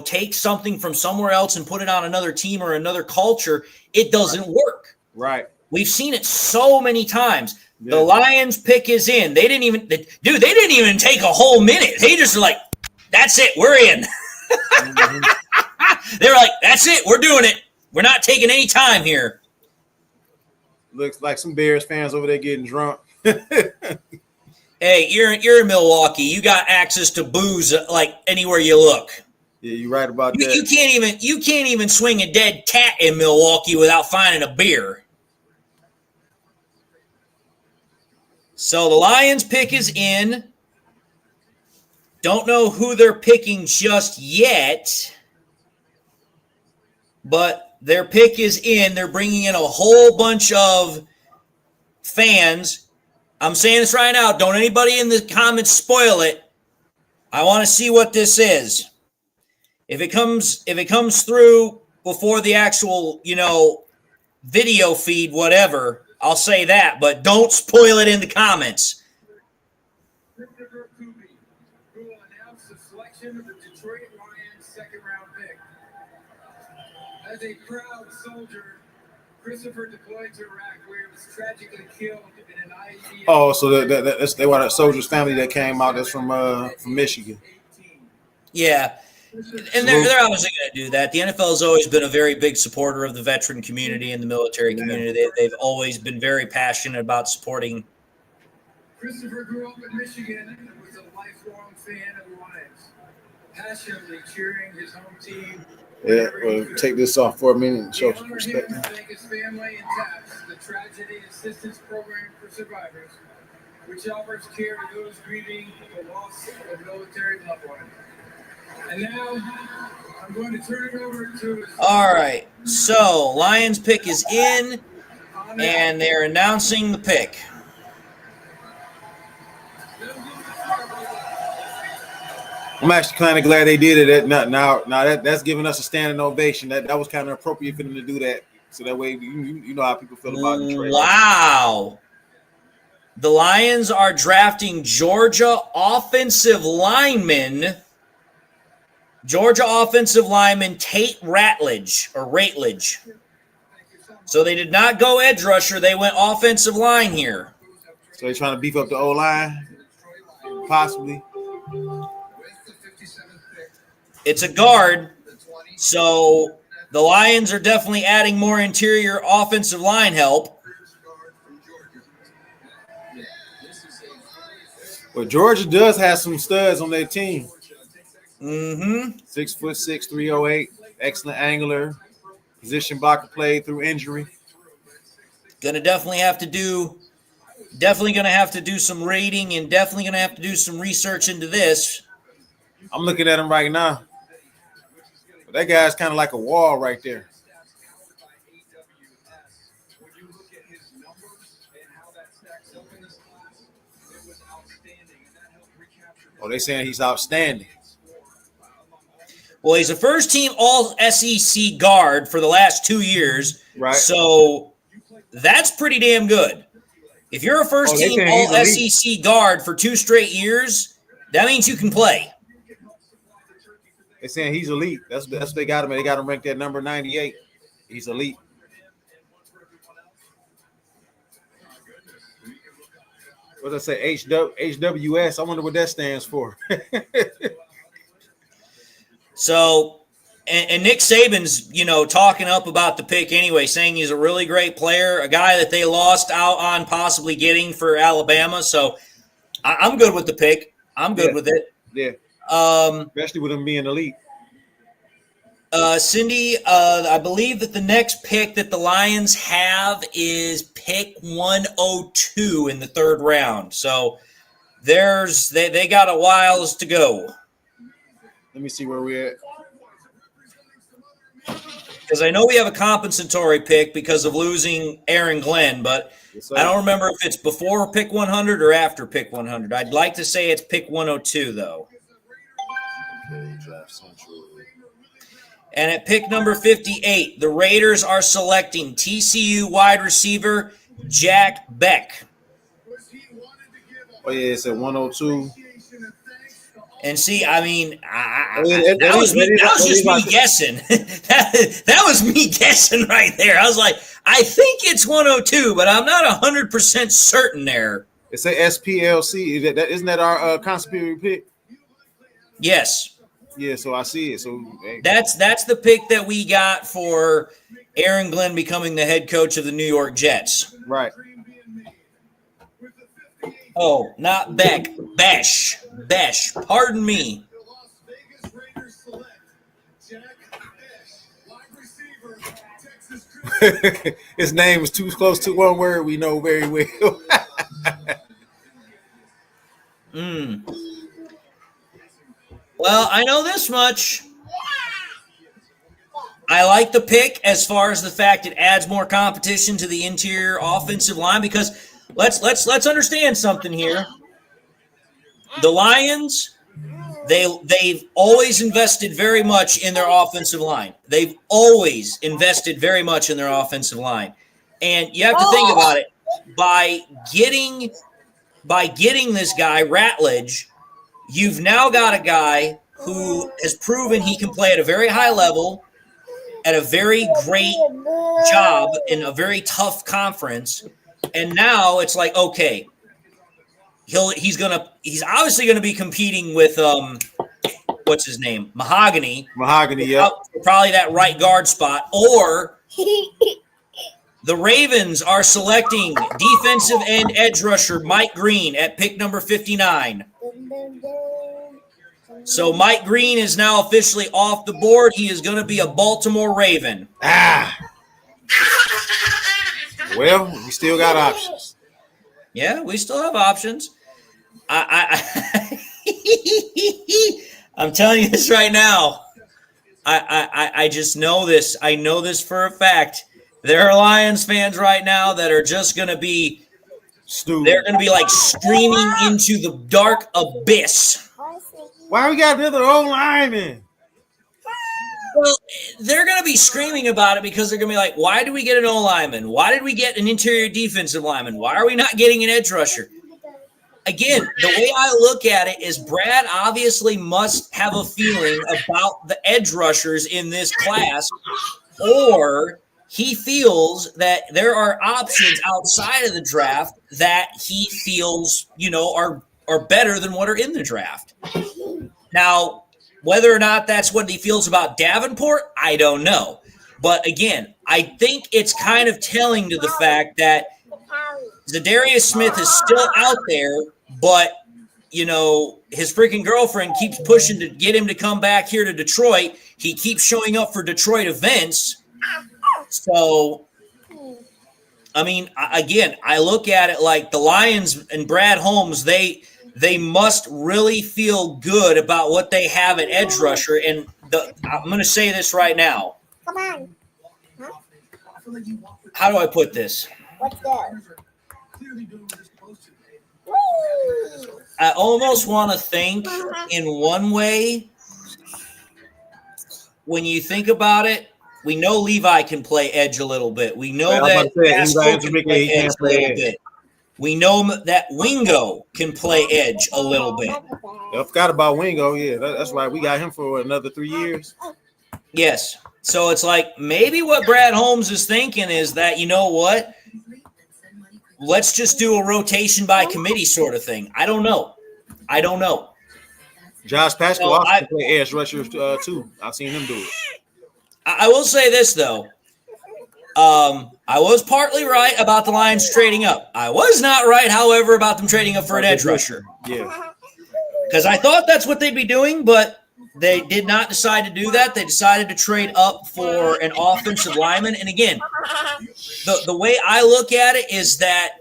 take something from somewhere else and put it on another team or another culture, it doesn't work. Right. We've seen it so many times. Yeah. The Lions pick is in. They didn't even take a whole minute. They just were like, that's it, we're in. They were like, that's it, we're doing it. We're not taking any time here. Looks like some Bears fans over there getting drunk. Hey, you're in Milwaukee. You got access to booze like anywhere you look. Yeah, you're right about that. You can't even swing a dead cat in Milwaukee without finding a beer. So the Lions pick is in. Don't know who they're picking just yet, but their pick is in. They're bringing in a whole bunch of fans. I'm saying this right now. Don't anybody in the comments spoil it. I want to see what this is. If it comes through before the actual, video feed, whatever, I'll say that, but don't spoil it in the comments. Christopher Kuby, who will announce the selection of the Detroit Lions second-round pick. As a proud soldier, Christopher deployed to Iraq, where he was tragically killed in an IED. Oh, so they were a soldier's family that came out. That's from Michigan. Yeah. And they're obviously going to do that. The NFL has always been a very big supporter of the veteran community and the military community. They've always been very passionate about supporting. Christopher grew up in Michigan and was a lifelong fan of the Lions, passionately cheering his home team. Yeah, well, take this off for a minute and show some We honor him respect. and thank his family and TAPS, the Tragedy Assistance Program for Survivors, which offers care to those grieving the loss of a military loved one. And now, I'm going to turn it over to... All right, so Lions pick is in, and they're announcing the pick. I'm actually kind of glad they did it. Now that's giving us a standing ovation. That was kind of appropriate for them to do that. So that way, you know how people feel about Detroit. Wow. The Lions are drafting Georgia offensive lineman Tate Ratledge. So they did not go edge rusher. They went offensive line here. So they're trying to beef up the O-line, possibly. It's a guard, so the Lions are definitely adding more interior offensive line help. Well, Georgia does have some studs on their team. 6'6", 308, excellent angler, position blocker played through injury. Definitely going to have to do some rating and definitely going to have to do some research into this. I'm looking at him right now. But that guy's kind of like a wall right there. Oh, they saying he's outstanding. Well, he's a first-team All-SEC guard for the last 2 years. Right. So that's pretty damn good. If you're a first-team All-SEC guard for 2 straight years, that means you can play. They're saying he's elite. That's what they got him. They got him ranked at number 98. He's elite. what did I say? HWS. I wonder what that stands for. So, and Nick Saban's, talking up about the pick anyway, saying he's a really great player, a guy that they lost out on possibly getting for Alabama. So I'm good with the pick. I'm good with it. Yeah. Especially with him being elite. Cindy, I believe that the next pick that the Lions have is pick 102 in the third round. So they got a whiles to go. Let me see where we're at. Because I know we have a compensatory pick because of losing Aaron Glenn, but I don't remember if it's before pick 100 or after pick 100. I'd like to say it's pick 102, though. Okay, Draft Central. And at pick number 58, the Raiders are selecting TCU wide receiver Jack Beck. Oh, yeah, it's at 102. And see, I mean, that was just me guessing. that was me guessing right there. I was like, I think it's 102, but I'm not 100% certain there. It's a SPLC. Isn't that our conspiracy pick? Yes. Yeah, so I see it. So hey. That's the pick that we got for Aaron Glenn becoming the head coach of the New York Jets. Right. Oh, not Beck. Besh. Pardon me. His name is too close to one word we know very well. Well, I know this much. I like the pick as far as the fact it adds more competition to the interior offensive line because let's understand something here. The Lions, they've always invested very much in their offensive line. They've always invested very much in their offensive line. And you have to think about it. By getting this guy, Ratledge, you've now got a guy who has proven he can play at a very high level, at a very great job in a very tough conference. And now it's like, okay, he's obviously gonna be competing with what's his name? Mahogany, yeah. Probably that right guard spot. Or the Ravens are selecting defensive end edge rusher Mike Green at pick number 59. So Mike Green is now officially off the board. He is going to be a Baltimore Raven. Well, we still got options. Yeah, we still have options. I'm telling you this right now. I just know this. I know this for a fact. There are Lions fans right now that are just going to be they're going to be like screaming into the dark abyss. Why we got another old lineman? Well, they're going to be screaming about it because they're going to be like, why did we get an O-lineman? Why did we get an interior defensive lineman? Why are we not getting an edge rusher? Again, the way I look at it is Brad obviously must have a feeling about the edge rushers in this class, or he feels that there are options outside of the draft that he feels, are better than what are in the draft. Now, whether or not that's what he feels about Davenport, I don't know. But again, I think it's kind of telling to the fact that Zadarius Smith is still out there, but, his freaking girlfriend keeps pushing to get him to come back here to Detroit. He keeps showing up for Detroit events. So, I mean, again, I look at it like the Lions and Brad Holmes, they must really feel good about what they have at edge rusher. And I'm going to say this right now. Come on. Huh? How do I put this? Let's go. I almost want to think in one way. When you think about it, we know Levi can play edge a little bit. We know that Pascal can play edge a little bit. We know that Wingo can play edge a little bit. I forgot about Wingo. Yeah, that's right. We got him for another 3 years. Yes. So it's like maybe what Brad Holmes is thinking is that, you know what? let's just do a rotation by committee sort of thing. I don't know. Josh Pascal No, also can play edge rusher too. I've seen him do it. I will say this though. I was partly right about the Lions trading up. I was not right, however, about them trading up for an edge rusher. Yeah. Because I thought that's what they'd be doing, but they did not decide to do that. They decided to trade up for an offensive lineman. And again, the way I look at it is that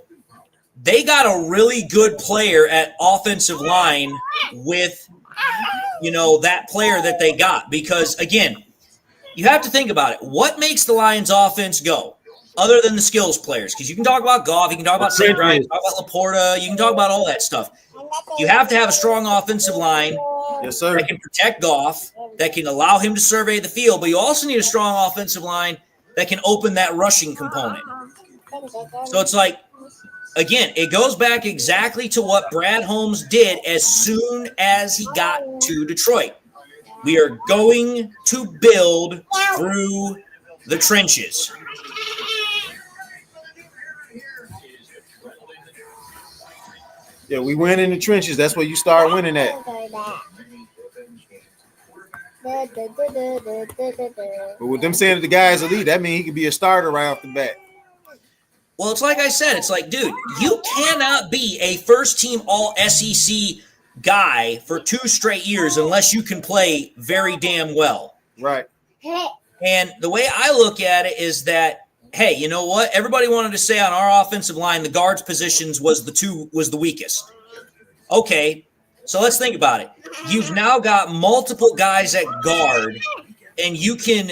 they got a really good player at offensive line with, that player that they got. Because, again, you have to think about it. What makes the Lions offense go other than the skills players? Because you can talk about Goff, you can talk about St. Brown, you can talk about Laporta, you can talk about all that stuff. You have to have a strong offensive line that can protect Goff, that can allow him to survey the field, but you also need a strong offensive line that can open that rushing component. So it's like, again, it goes back exactly to what Brad Holmes did as soon as he got to Detroit. We are going to build through the trenches. Yeah, we win in the trenches. That's where you start winning at. But with them saying that the guy is elite, that means he could be a starter right off the bat. Well, it's like I said. It's like, dude, you cannot be a first-team All-SEC guy for 2 straight years unless you can play very damn well. Right. And the way I look at it is that, hey, you know what? Everybody wanted to say on our offensive line, the guards positions was the weakest. Okay, so let's think about it. You've now got multiple guys at guard, and you can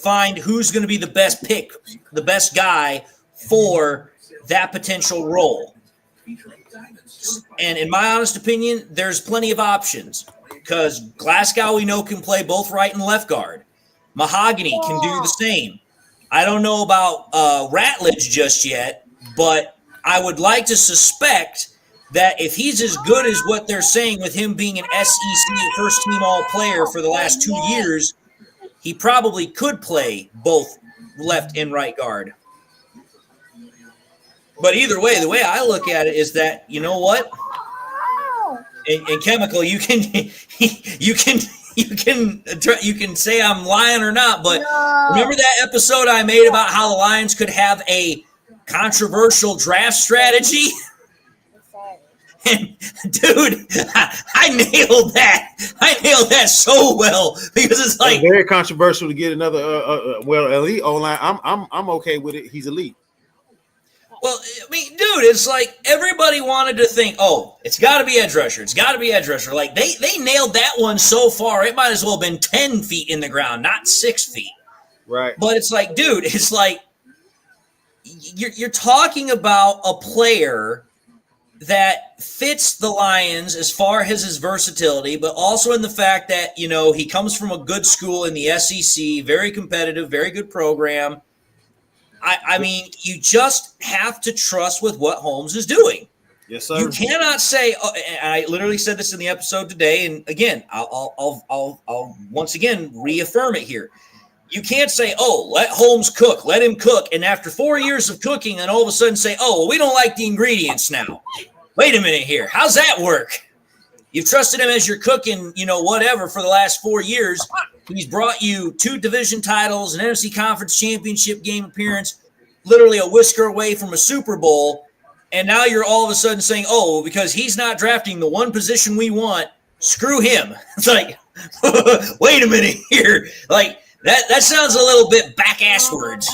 find who's going to be the best pick, the best guy for that potential role. And in my honest opinion, there's plenty of options because Glasgow, we know, can play both right and left guard. Mahogany can do the same. I don't know about Ratledge just yet, but I would like to suspect that if he's as good as what they're saying with him being an SEC first-team all-player for the last 2 years, he probably could play both left and right guard. But either way, the way I look at it is that, you know what? In Chemical, you can say I'm lying or not, but remember that episode I made about how the Lions could have a controversial draft strategy? And dude, I nailed that. I nailed that so well because it's like very controversial to get another elite O-line. I'm okay with it. He's elite. Well, I mean, dude, it's like everybody wanted to think, oh, it's got to be edge rusher. It's got to be edge rusher. Like they nailed that one so far, it might as well have been 10 feet in the ground, not 6 feet. Right. But it's like, dude, it's like you're talking about a player that fits the Lions as far as his versatility, but also in the fact that, you know, he comes from a good school in the SEC, very competitive, very good program. I mean, you just have to trust with what Holmes is doing. Yes, sir. You cannot say, and I literally said this in the episode today, and again, I'll once again reaffirm it here. You can't say, oh, let Holmes cook, let him cook, and after 4 years of cooking, then all of a sudden say, oh, well, we don't like the ingredients now. Wait a minute here. How's that work? You've trusted him as your cook and, you know, whatever for the last 4 years. He's brought you 2 division titles, an NFC Conference Championship game appearance, literally a whisker away from a Super Bowl, and now you're all of a sudden saying, oh, because he's not drafting the one position we want, screw him. It's like, wait a minute here. Like, that sounds a little bit back-ass words.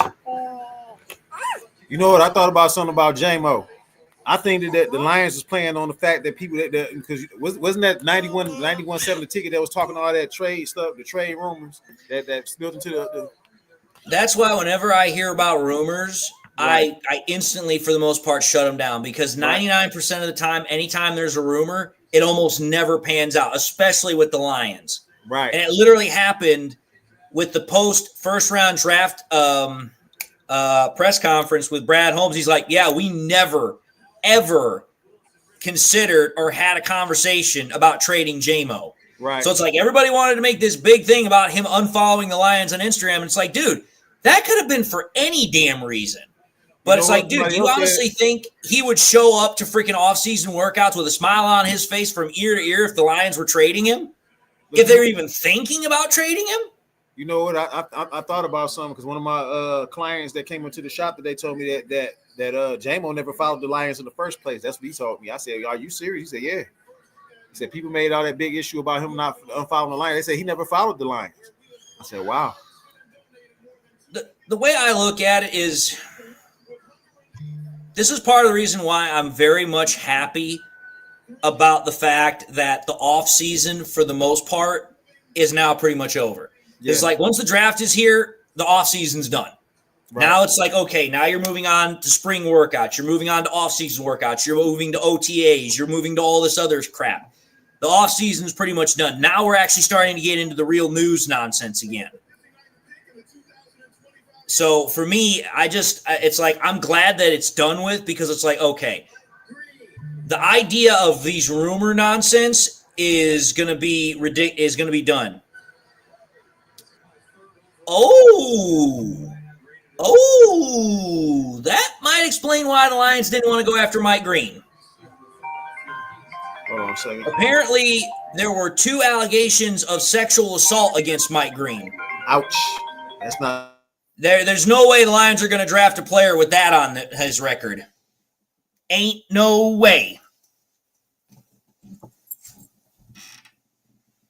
You know what? I thought about something about J-Mo. I think that the Lions was playing on the fact that people that because wasn't that 91.7 the ticket that was talking all that trade stuff, the trade rumors that spilled into the. That's why whenever I hear about rumors, right, I instantly, for the most part, shut them down because 99% of the time, anytime there's a rumor, it almost never pans out, especially with the Lions. Right. And it literally happened with the post-first round draft press conference with Brad Holmes. He's like, yeah, we never, ever considered or had a conversation about trading J-Mo. Right. So it's like everybody wanted to make this big thing about him unfollowing the Lions on Instagram. And it's like, dude, that could have been for any damn reason. But it's like, dude, do you honestly think he would show up to freaking off-season workouts with a smile on his face from ear to ear if the Lions were trading him? If they were even thinking about trading him? You know what? I thought about something because one of my clients that came into the shop today told me that J-Mo never followed the Lions in the first place. That's what he told me. I said, "Are you serious?" He said, "Yeah." He said people made all that big issue about him not unfollowing the Lions. They said he never followed the Lions. I said, "Wow." The way I look at it is, this is part of the reason why I'm very much happy about the fact that the offseason, for the most part, is now pretty much over. Yeah. It's like once the draft is here, the offseason's done. Right. Now it's like, okay, now you're moving on to spring workouts. You're moving on to offseason workouts. You're moving to OTAs. You're moving to all this other crap. The offseason's pretty much done. Now we're actually starting to get into the real news nonsense again. So for me, it's like I'm glad that it's done with, because it's like, okay, the idea of these rumor nonsense is going to be done. Oh, that might explain why the Lions didn't want to go after Mike Green. Hold on a second. Apparently, there were 2 allegations of sexual assault against Mike Green. Ouch. That's not. There's no way the Lions are going to draft a player with that on his record. Ain't no way.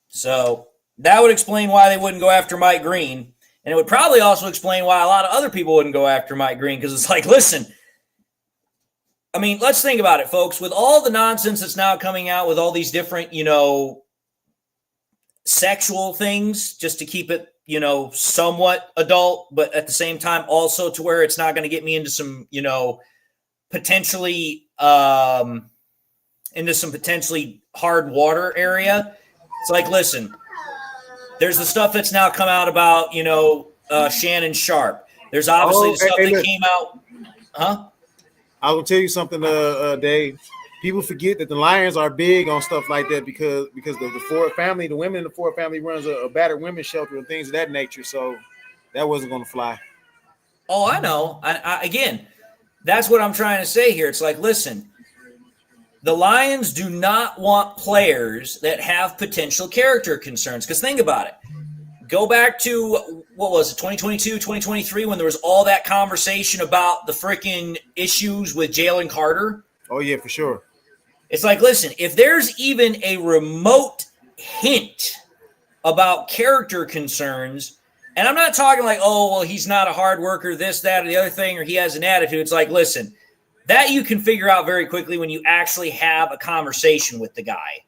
So that would explain why they wouldn't go after Mike Green. And it would probably also explain why a lot of other people wouldn't go after Mike Green, because it's like, listen, I mean, let's think about it, folks. With all the nonsense that's now coming out with all these different, sexual things, just to keep it, somewhat adult, but at the same time also to where it's not going to get me into some, potentially hard water area. It's like, listen, there's the stuff that's now come out about, Shannon Sharp. There's obviously the stuff that came out. Huh? I will tell you something, Dave. People forget that the Lions are big on stuff like that because the Ford family, the women in the Ford family runs a battered women's shelter and things of that nature. So that wasn't going to fly. Oh, I know. Again, that's what I'm trying to say here. It's like, listen, the Lions do not want players that have potential character concerns. Because think about it. Go back to, what was it, 2022, 2023, when there was all that conversation about the freaking issues with Jalen Carter. Oh, yeah, for sure. It's like, listen, if there's even a remote hint about character concerns, and I'm not talking like, oh, well, he's not a hard worker, this, that, or the other thing, or he has an attitude. It's like, listen, that you can figure out very quickly when you actually have a conversation with the guy.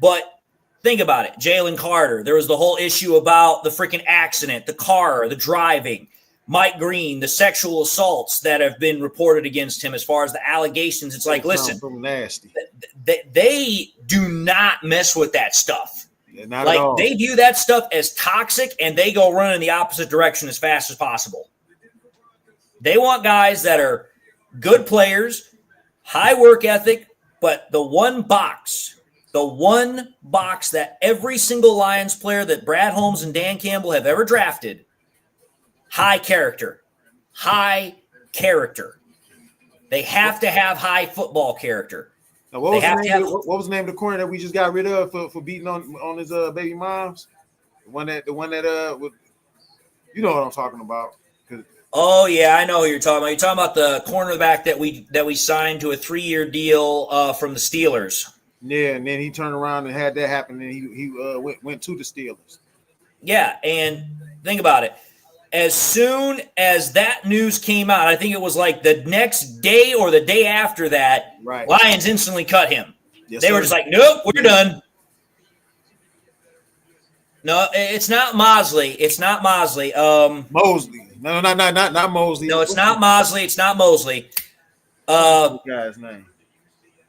But think about it. Jalen Carter, there was the whole issue about the freaking accident, the car, the driving. Mike Green, the sexual assaults that have been reported against him as far as the allegations. It's like, listen, nasty. They do not mess with that stuff. Yeah, not at all. They view that stuff as toxic, and they go run in the opposite direction as fast as possible. They want guys that are good players, high work ethic, but the one box that every single Lions player that Brad Holmes and Dan Campbell have ever drafted, high character. They have to have high football character. Now, what was the name of the corner that we just got rid of for beating on his baby moms? The one that you know what I'm talking about. Oh yeah, I know who you're talking about. You're talking about the cornerback that we signed to a 3-year deal from the Steelers. Yeah, and then he turned around and had that happen, and he went to the Steelers. Yeah, and think about it. As soon as that news came out, I think it was like the next day or the day after that, right. Lions instantly cut him. Yes, they were just like, nope, we're done. No, it's not Mosley. It's not Mosley. Mosley. No, not Mosley. No, it's not Mosley. It's not Mosley. Guy's name.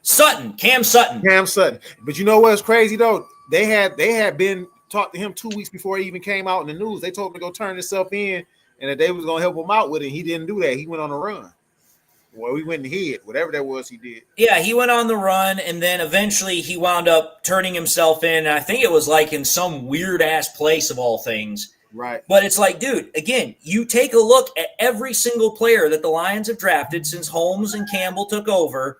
Sutton. Cam Sutton. But you know what's crazy though? They had been talked to him 2 weeks before he even came out in the news. They told him to go turn himself in and that they was going to help him out with it. He didn't do that. He went on a run. Well, he went and hid. Whatever that was, he did. Yeah, he went on the run, and then eventually he wound up turning himself in. I think it was like in some weird-ass place of all things. Right. But it's like, dude, again, you take a look at every single player that the Lions have drafted since Holmes and Campbell took over.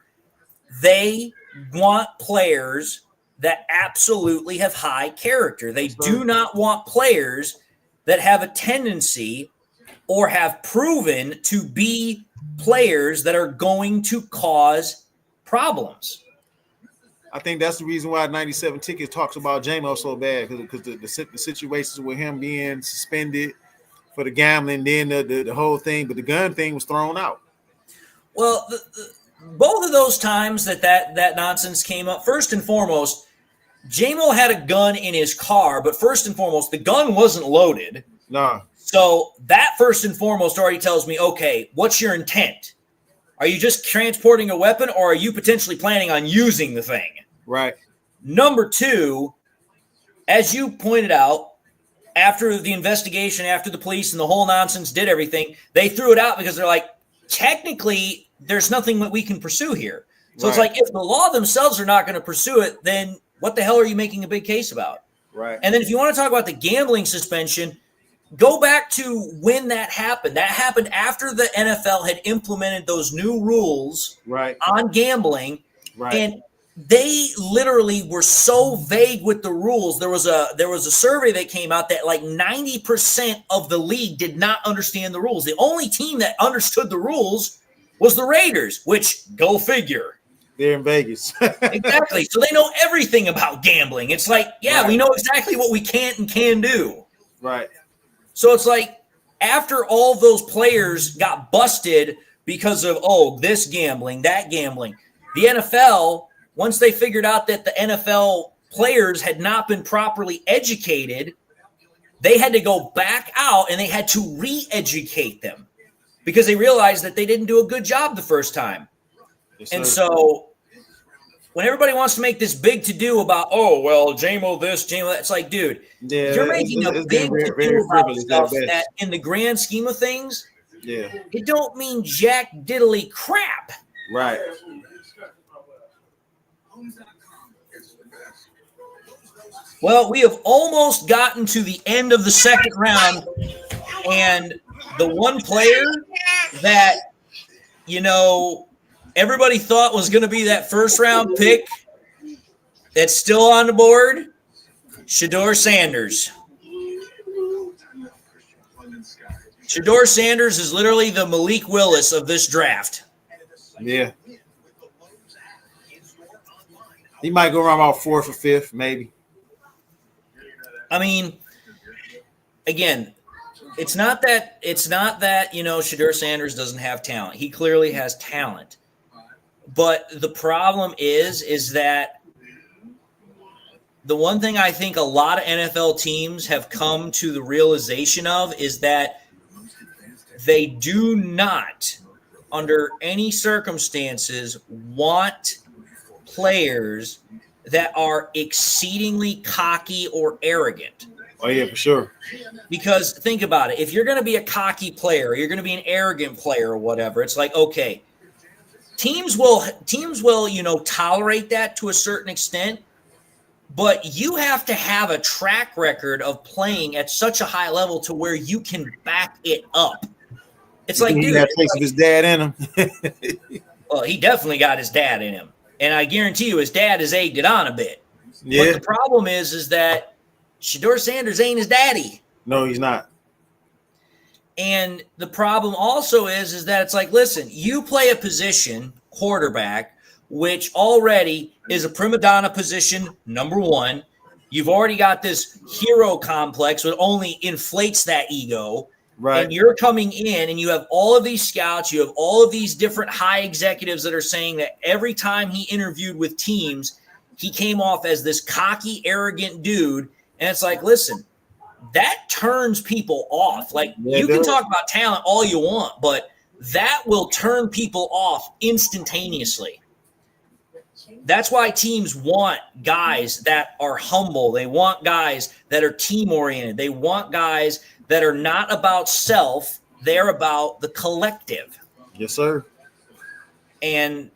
They want players that absolutely have high character. They do not want players that have a tendency or have proven to be players that are going to cause problems. I think that's the reason why 97 Tickets talks about J-Mo so bad, because the situations with him being suspended for the gambling, then the whole thing, but the gun thing was thrown out. Well, both of those times that nonsense came up, first and foremost, J-Mo had a gun in his car, but first and foremost, the gun wasn't loaded. Nah. So that first and foremost already tells me, okay, what's your intent? Are you just transporting a weapon, or are you potentially planning on using the thing? Right. Number two, as you pointed out, after the investigation, after the police and the whole nonsense did everything, they threw it out because they're like, technically, there's nothing that we can pursue here. So It's like, if the law themselves are not going to pursue it, then what the hell are you making a big case about? Right. And then if you want to talk about the gambling suspension, go back to when that happened. That happened after the NFL had implemented those new rules on gambling. Right. And they literally were so vague with the rules. There was a survey that came out that like 90% of the league did not understand the rules. The only team that understood the rules was the Raiders, which, go figure. They're in Vegas. Exactly. So they know everything about gambling. It's like, we know exactly what we can't and can do. Right. So it's like, after all those players got busted because of, this gambling, that gambling, the NFL, once they figured out that the NFL players had not been properly educated, they had to go back out and they had to re-educate them because they realized that they didn't do a good job the first time. Yes, and so when everybody wants to make this big to-do about, J-Mo this, J-Mo that, it's like, dude, you're making a big to-do about stuff that in the grand scheme of things, it don't mean jack diddly crap. Right. Well, we have almost gotten to the end of the second round, and the one player that, everybody thought was going to be that first-round pick that's still on the board, Shedeur Sanders. Shedeur Sanders is literally the Malik Willis of this draft. Yeah. He might go around about 4th or 5th, maybe. I mean, again, it's not that Shedeur Sanders doesn't have talent. He clearly has talent. But the problem is that the one thing I think a lot of NFL teams have come to the realization of is that they do not, under any circumstances, want players that are exceedingly cocky or arrogant. Oh, yeah, for sure. Because think about it. If you're going to be a cocky player, you're going to be an arrogant player or whatever, it's like, okay, teams will, tolerate that to a certain extent, but you have to have a track record of playing at such a high level to where you can back it up. It's like, dude, he got traits of his dad in him. Well, he definitely got his dad in him. And I guarantee you his dad has egged it on a bit. Yeah. But the problem is that Shedeur Sanders ain't his daddy. No, he's not. And the problem also is that it's like, listen, you play a position, quarterback, which already is a prima donna position, number one. You've already got this hero complex which only inflates that ego. Right. And you're coming in and you have all of these scouts, you have all of these different high executives that are saying that every time he interviewed with teams, he came off as this cocky, arrogant dude. And it's like, listen, that turns people off. Like, you can talk about talent all you want, but that will turn people off instantaneously. That's why teams want guys that are humble. They want guys that are team-oriented. They want guys that are not about self. They're about the collective. Yes, sir. And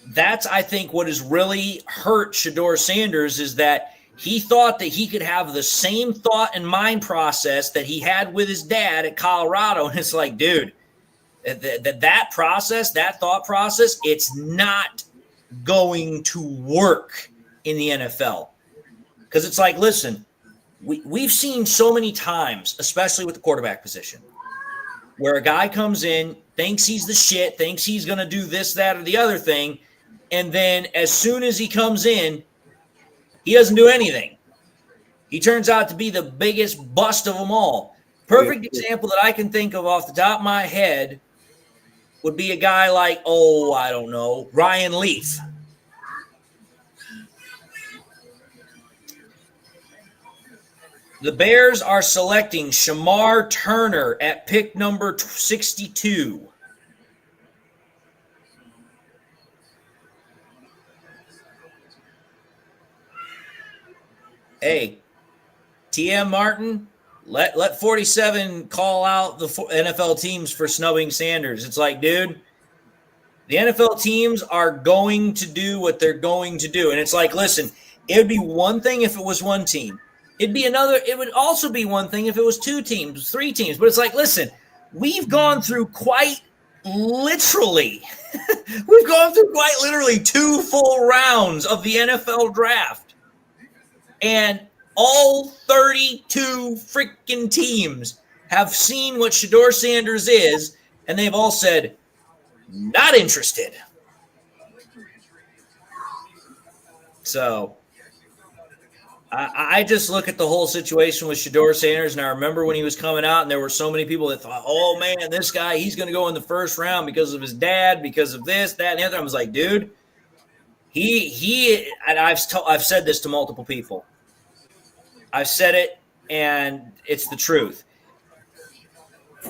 that's, I think, what has really hurt Shedeur Sanders is that He thought that he could have the same thought and mind process that he had with his dad at Colorado. And it's like, dude, that process, that thought process, it's not going to work in the NFL. Because it's like, listen, we've seen so many times, especially with the quarterback position, where a guy comes in, thinks he's the shit, thinks he's going to do this, that, or the other thing, and then as soon as he comes in, he doesn't do anything. He turns out to be the biggest bust of them all. Perfect example that I can think of off the top of my head would be a guy like, I don't know, Ryan Leaf. The Bears are selecting Shamar Turner at pick number 62. Hey, TM Martin, let 47 call out the NFL teams for snubbing Sanders. It's like, dude, the NFL teams are going to do what they're going to do. And it's like, listen, it would be one thing if it was one team. It would also be one thing if it was two teams, three teams. But it's like, listen, we've gone through quite literally 2 full rounds of the NFL draft. And all 32 freaking teams have seen what Shedeur Sanders is, and they've all said, not interested. So I just look at the whole situation with Shedeur Sanders, and I remember when he was coming out, and there were so many people that thought, oh, man, this guy, he's going to go in the first round because of his dad, because of this, that, and the other. I was like, dude, and I've said this to multiple people. I've said it, and it's the truth.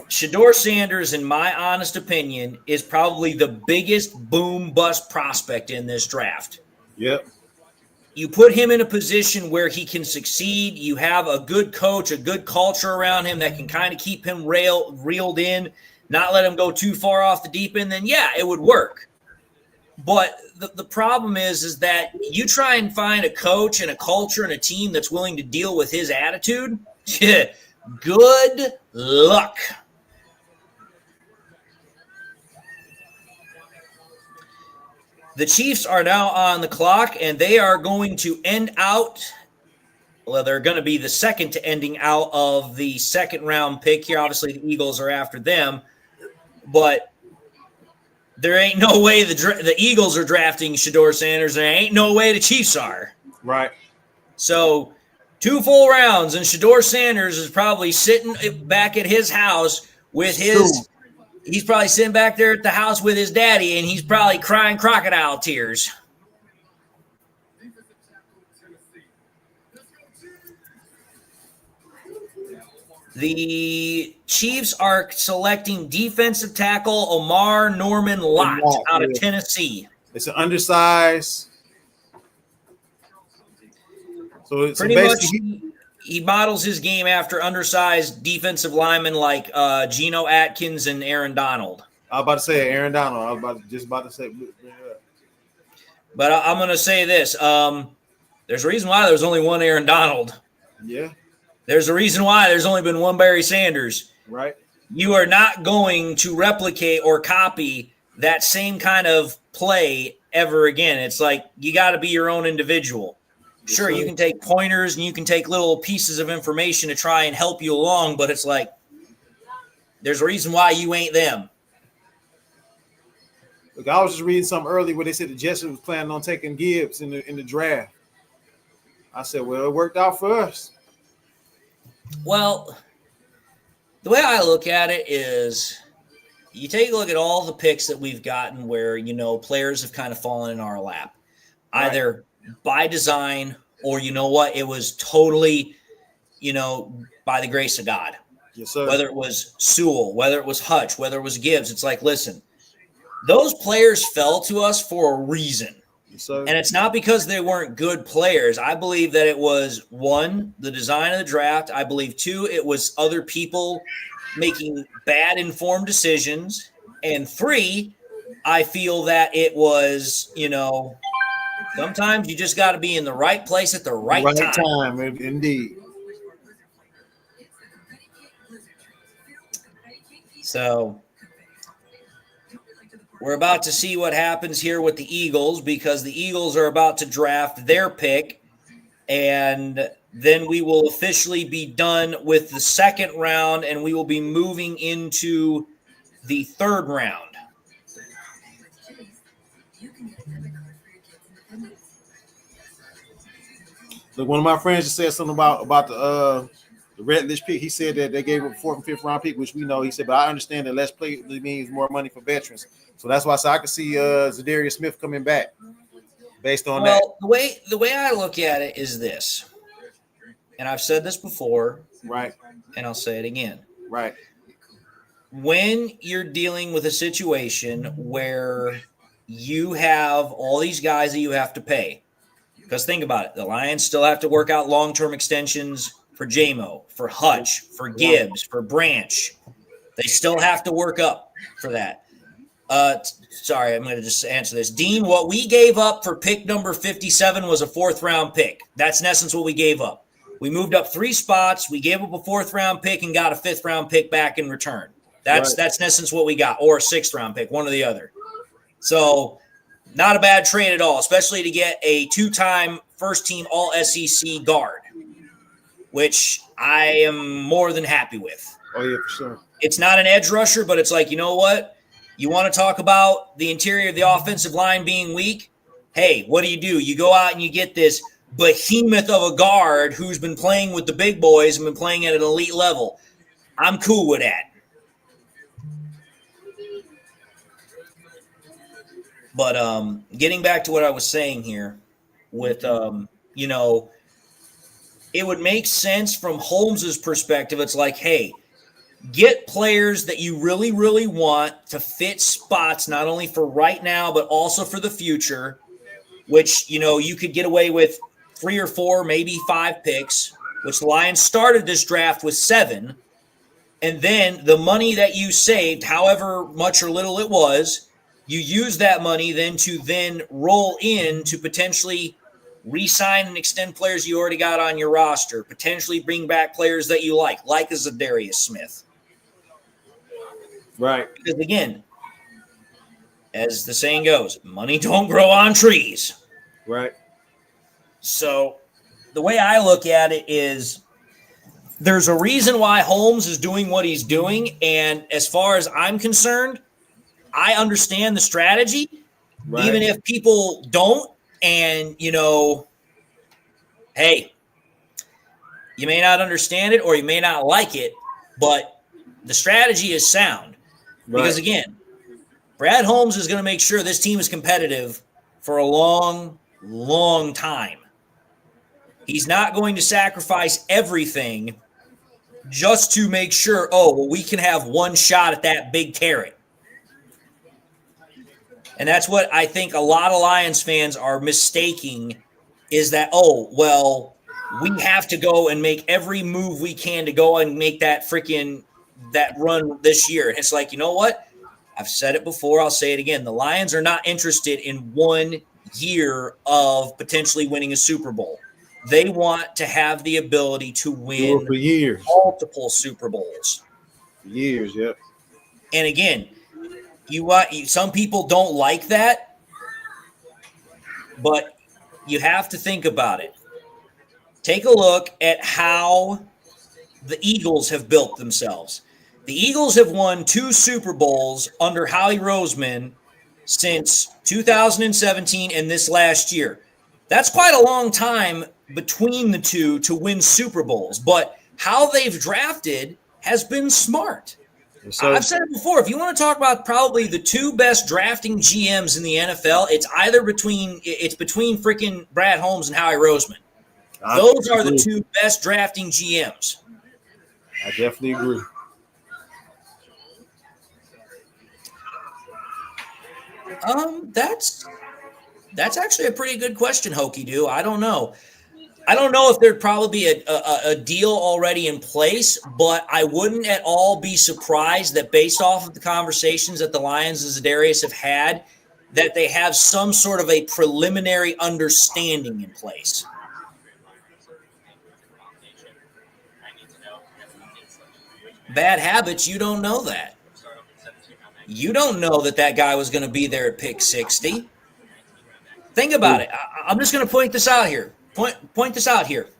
Shedeur Sanders, in my honest opinion, is probably the biggest boom-bust prospect in this draft. Yep. You put him in a position where he can succeed. You have a good coach, a good culture around him that can kind of keep him reeled in, not let him go too far off the deep end, then, yeah, it would work. But the problem is that you try and find a coach and a culture and a team that's willing to deal with his attitude. Good luck. The Chiefs are now on the clock, and they are going to end out. Well, they're going to be the second to ending out of the second-round pick here. Obviously, the Eagles are after them. But there ain't no way the Eagles are drafting Shedeur Sanders. There ain't no way the Chiefs are. Right. So 2 full rounds, and Shedeur Sanders is probably sitting back at his house with his – he's probably sitting back there at the house with his daddy, and he's probably crying crocodile tears. The Chiefs are selecting defensive tackle Omar Norman Lott out of Tennessee. It's an undersized. So it's pretty much he models his game after undersized defensive linemen like Geno Atkins and Aaron Donald. I was about to say Aaron Donald. I was just about to say. But I'm going to say this. There's a reason why there's only one Aaron Donald. Yeah. There's a reason why there's only been one Barry Sanders. Right. You are not going to replicate or copy that same kind of play ever again. It's like you got to be your own individual. Sure, you can take pointers and you can take little pieces of information to try and help you along, but it's like there's a reason why you ain't them. Look, I was just reading something earlier where they said the Jets was planning on taking Gibbs in the draft. I said, well, it worked out for us. Well, the way I look at it is you take a look at all the picks that we've gotten where, players have kind of fallen in our lap. Right. Either by design or, it was totally, by the grace of God. Yes, sir. Whether it was Sewell, whether it was Hutch, whether it was Gibbs, it's like, listen, those players fell to us for a reason. Yes, sir. And it's not because they weren't good players. I believe that it was, 1, the design of the draft. I believe, 2, it was other people making bad informed decisions. And 3, I feel that it was, Sometimes you just got to be in the right place at the right time. Indeed. So we're about to see what happens here with the Eagles, because the Eagles are about to draft their pick, and then we will officially be done with the second round, and we will be moving into the third round. Look, one of my friends just said something about the Reddish pick. He said that they gave him a 4th and 5th round pick, which we know. He said, but I understand that less play means more money for veterans. So that's why I said I could see Zadarius Smith coming back based on that. Well, the way I look at it is this, and I've said this before, right, and I'll say it again. Right. When you're dealing with a situation where you have all these guys that you have to pay, because think about it, the Lions still have to work out long-term extensions for JMO, for Hutch, for Gibbs, for Branch. They still have to work up for that. Sorry, I'm going to just answer this. Dean, what we gave up for pick number 57 was a 4th-round pick. That's in essence what we gave up. We moved up 3 spots. We gave up a 4th-round pick and got a 5th-round pick back in return. That's in essence what we got, or a 6th-round pick, one or the other. So not a bad trade at all, especially to get a 2-time first-team All-SEC guard, which I am more than happy with. Oh, yeah, for sure. It's not an edge rusher, but it's like, you know what? You want to talk about the interior of the offensive line being weak? Hey, what do? You go out and you get this behemoth of a guard who's been playing with the big boys and been playing at an elite level. I'm cool with that. But getting back to what I was saying here with, it would make sense from Holmes's perspective. It's like, hey, get players that you really, really want to fit spots, not only for right now, but also for the future, which, you could get away with 3 or 4, maybe 5 picks, which the Lions started this draft with 7. And then the money that you saved, however much or little it was, you use that money then to roll in to potentially re-sign and extend players you already got on your roster, potentially bring back players that you like a Zadarius Smith. Right. Because again, as the saying goes, money don't grow on trees. Right. So the way I look at it is there's a reason why Holmes is doing what he's doing. And as far as I'm concerned, I understand the strategy, even if people don't. And, hey, you may not understand it or you may not like it, but the strategy is sound. Because, again, Brad Holmes is going to make sure this team is competitive for a long, long time. He's not going to sacrifice everything just to make sure, we can have one shot at that big carrot. And that's what I think a lot of Lions fans are mistaking, is that, we have to go and make every move we can to go and make that run this year. And it's like, you know what? I've said it before. I'll say it again. The Lions are not interested in 1 year of potentially winning a Super Bowl. They want to have the ability to win for years, multiple Super Bowls. Years, yep. And again, some people don't like that, but you have to think about it. Take a look at how the Eagles have built themselves. The Eagles have won 2 Super Bowls under Howie Roseman since 2017 and this last year. That's quite a long time between the two to win Super Bowls, but how they've drafted has been smart. So, I've said it before. If you want to talk about probably the 2 best drafting GMs in the NFL, it's between freaking Brad Holmes and Howie Roseman. Those are the 2 best drafting GMs. I definitely agree. That's actually a pretty good question, Hokey Doo. I don't know. I don't know if there'd probably be a deal already in place, but I wouldn't at all be surprised that based off of the conversations that the Lions and Zadarius have had, that they have some sort of a preliminary understanding in place. Bad habits, you don't know that. You don't know that guy was going to be there at pick 60. Think about it. I'm just going to point this out here. Point this out here.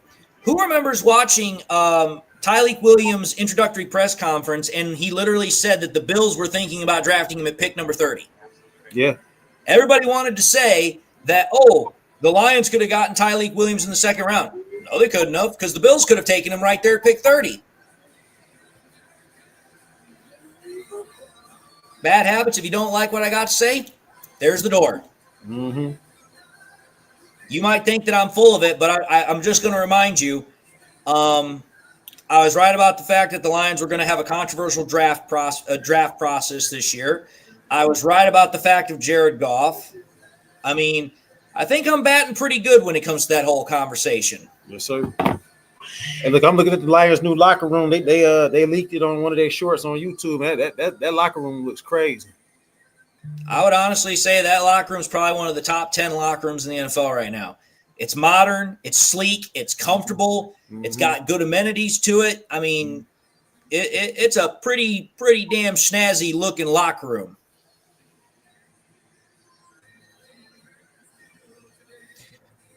Who remembers watching Tyleek Williams' introductory press conference, and he literally said that the Bills were thinking about drafting him at pick number 30? Yeah. Everybody wanted to say that, the Lions could have gotten Tyleek Williams in the second round. No, they couldn't have, because the Bills could have taken him right there at pick 30. Bad habits, if you don't like what I got to say, there's the door. Mm-hmm. You might think that I'm full of it, but I'm just going to remind you, I was right about the fact that the Lions were going to have a controversial draft process this year. I was right about the fact of Jared Goff. I mean, I think I'm batting pretty good when it comes to that whole conversation. Yes, sir. And look, I'm looking at the Lions' new locker room. They leaked it on one of their shorts on YouTube. Man, that locker room looks crazy. I would honestly say that locker room is probably one of the top 10 locker rooms in the NFL right now. It's modern, it's sleek, it's comfortable, It's got good amenities to it. I mean, it's a pretty damn snazzy looking locker room.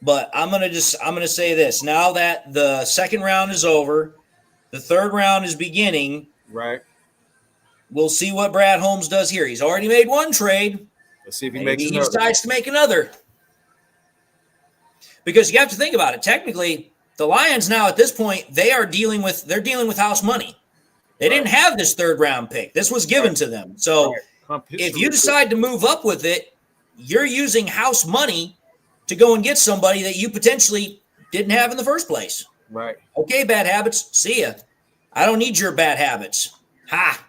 But I'm gonna say this. Now that the second round is over, the third round is beginning. Right. We'll see what Brad Holmes does here. He's already made one trade. Let's see if he Maybe he decides to make another. Because you have to think about it. Technically, the Lions now at this point, they're dealing with house money. They didn't have this third round pick. This was given to them. So if you decide to move up with it, you're using house money to go and get somebody that you potentially didn't have in the first place. Right. Okay, bad habits. See ya. I don't need your bad habits. Ha.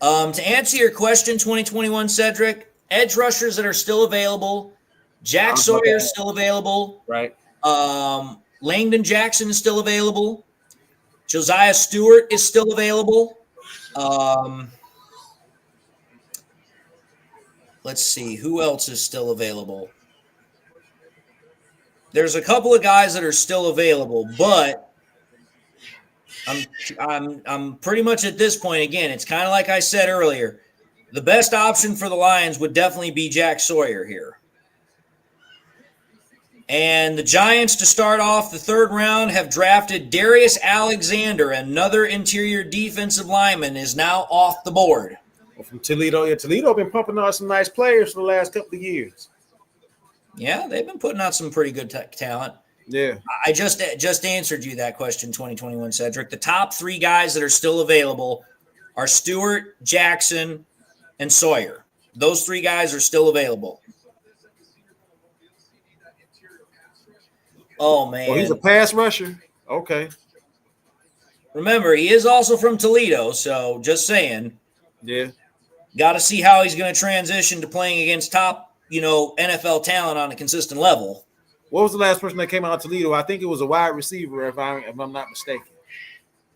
To answer your question, 2021, Cedric, edge rushers that are still available. Jack Sawyer is still available. Right. Langdon Jackson is still available. Josiah Stewart is still available. Let's see. Who else is still available? There's a couple of guys that are still available, but I'm pretty much at this point, again, it's kind of like I said earlier. The best option for the Lions would definitely be Jack Sawyer here. And the Giants, to start off the third round, have drafted Darius Alexander, another interior defensive lineman, is now off the board. Well, from Toledo. Yeah, Toledo been pumping out some nice players for the last couple of years. Yeah, they've been putting out some pretty good talent. Yeah. I just answered you that question, 2021, Cedric. The top three guys that are still available are Stewart, Jackson, and Sawyer. Those three guys are still available. Oh, man. Oh, he's a pass rusher? Okay. Remember, he is also from Toledo, so just saying. Yeah. Got to see how he's going to transition to playing against top, NFL talent on a consistent level. What was the last person that came out of Toledo? I think it was a wide receiver, if I'm not mistaken.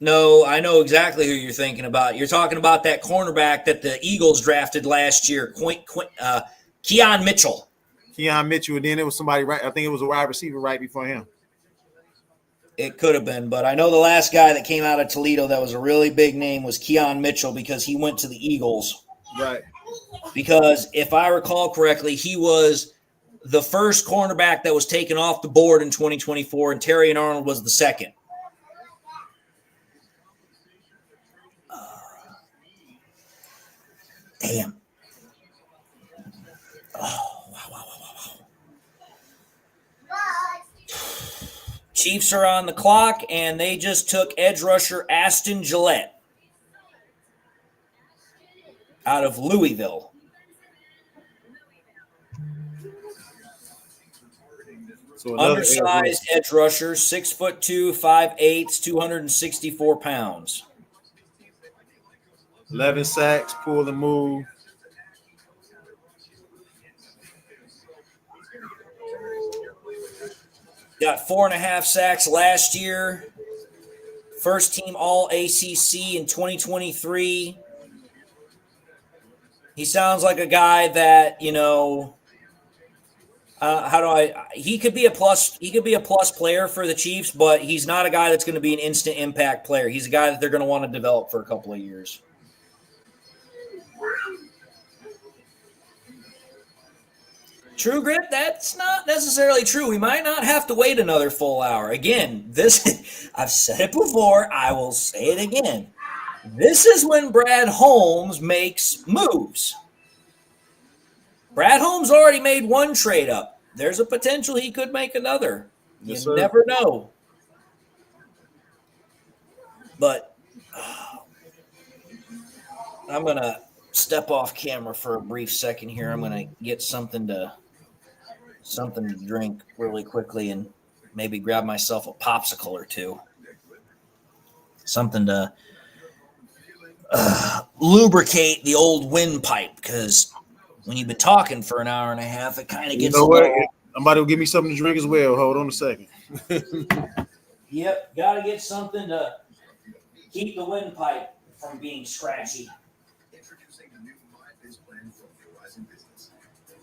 No, I know exactly who you're thinking about. You're talking about that cornerback that the Eagles drafted last year, Keon Mitchell. Keon Mitchell, and then it was somebody right. I think it was a wide receiver right before him. It could have been, but I know the last guy that came out of Toledo that was a really big name was Keon Mitchell because he went to the Eagles. Right. Because if I recall correctly, he was the first cornerback that was taken off the board in 2024, and Terry and Arnold was the second. Damn. Oh, wow. Chiefs are on the clock, and they just took edge rusher Aston Gillette out of Louisville. So undersized edge rusher, 6'2", 5'8", 264 pounds. 11 sacks, pull and move. Got 4.5 sacks last year. First team All ACC in 2023. He sounds like a guy that, he could be a plus. He could be a plus player for the Chiefs, but he's not a guy that's going to be an instant impact player. He's a guy that they're going to want to develop for a couple of years. True Grit, that's not necessarily true. We might not have to wait another full hour. Again, I've said it before. I will say it again. This is when Brad Holmes makes moves. Brad Holmes already made one trade up. There's a potential he could make another. You never know. But I'm going to step off camera for a brief second here. I'm going to get something to drink really quickly and maybe grab myself a popsicle or two. Something to lubricate the old windpipe, because when you've been talking for an hour and a half, it kind of gets Somebody will give me something to drink as well. Hold on a second. Yep, got to get something to keep the windpipe from being scratchy. Introducing the new MyBiz plan from Verizon Business.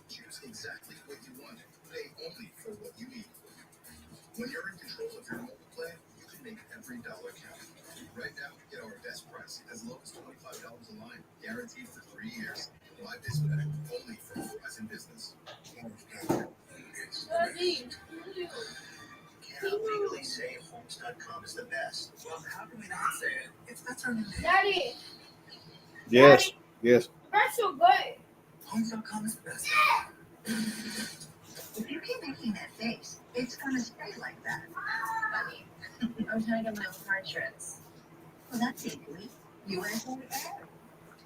Choose exactly what you want. Pay only for what you need. When you're in control of your mobile plan, you can make every dollar count. Right now, get our best price as low as $25 a line, guaranteed for 3 years. MyBiz plan only from Verizon Business. Daddy. Can't legally say Holmes.com is the best. Well, how can we not say it? It's that's our name. Daddy. Yes. Yes. That's so good. Holmes.com is the best. If you keep making that face, it's gonna stay like that. Funny. I'm trying to get my own car insurance. Well, that's easy. USA Air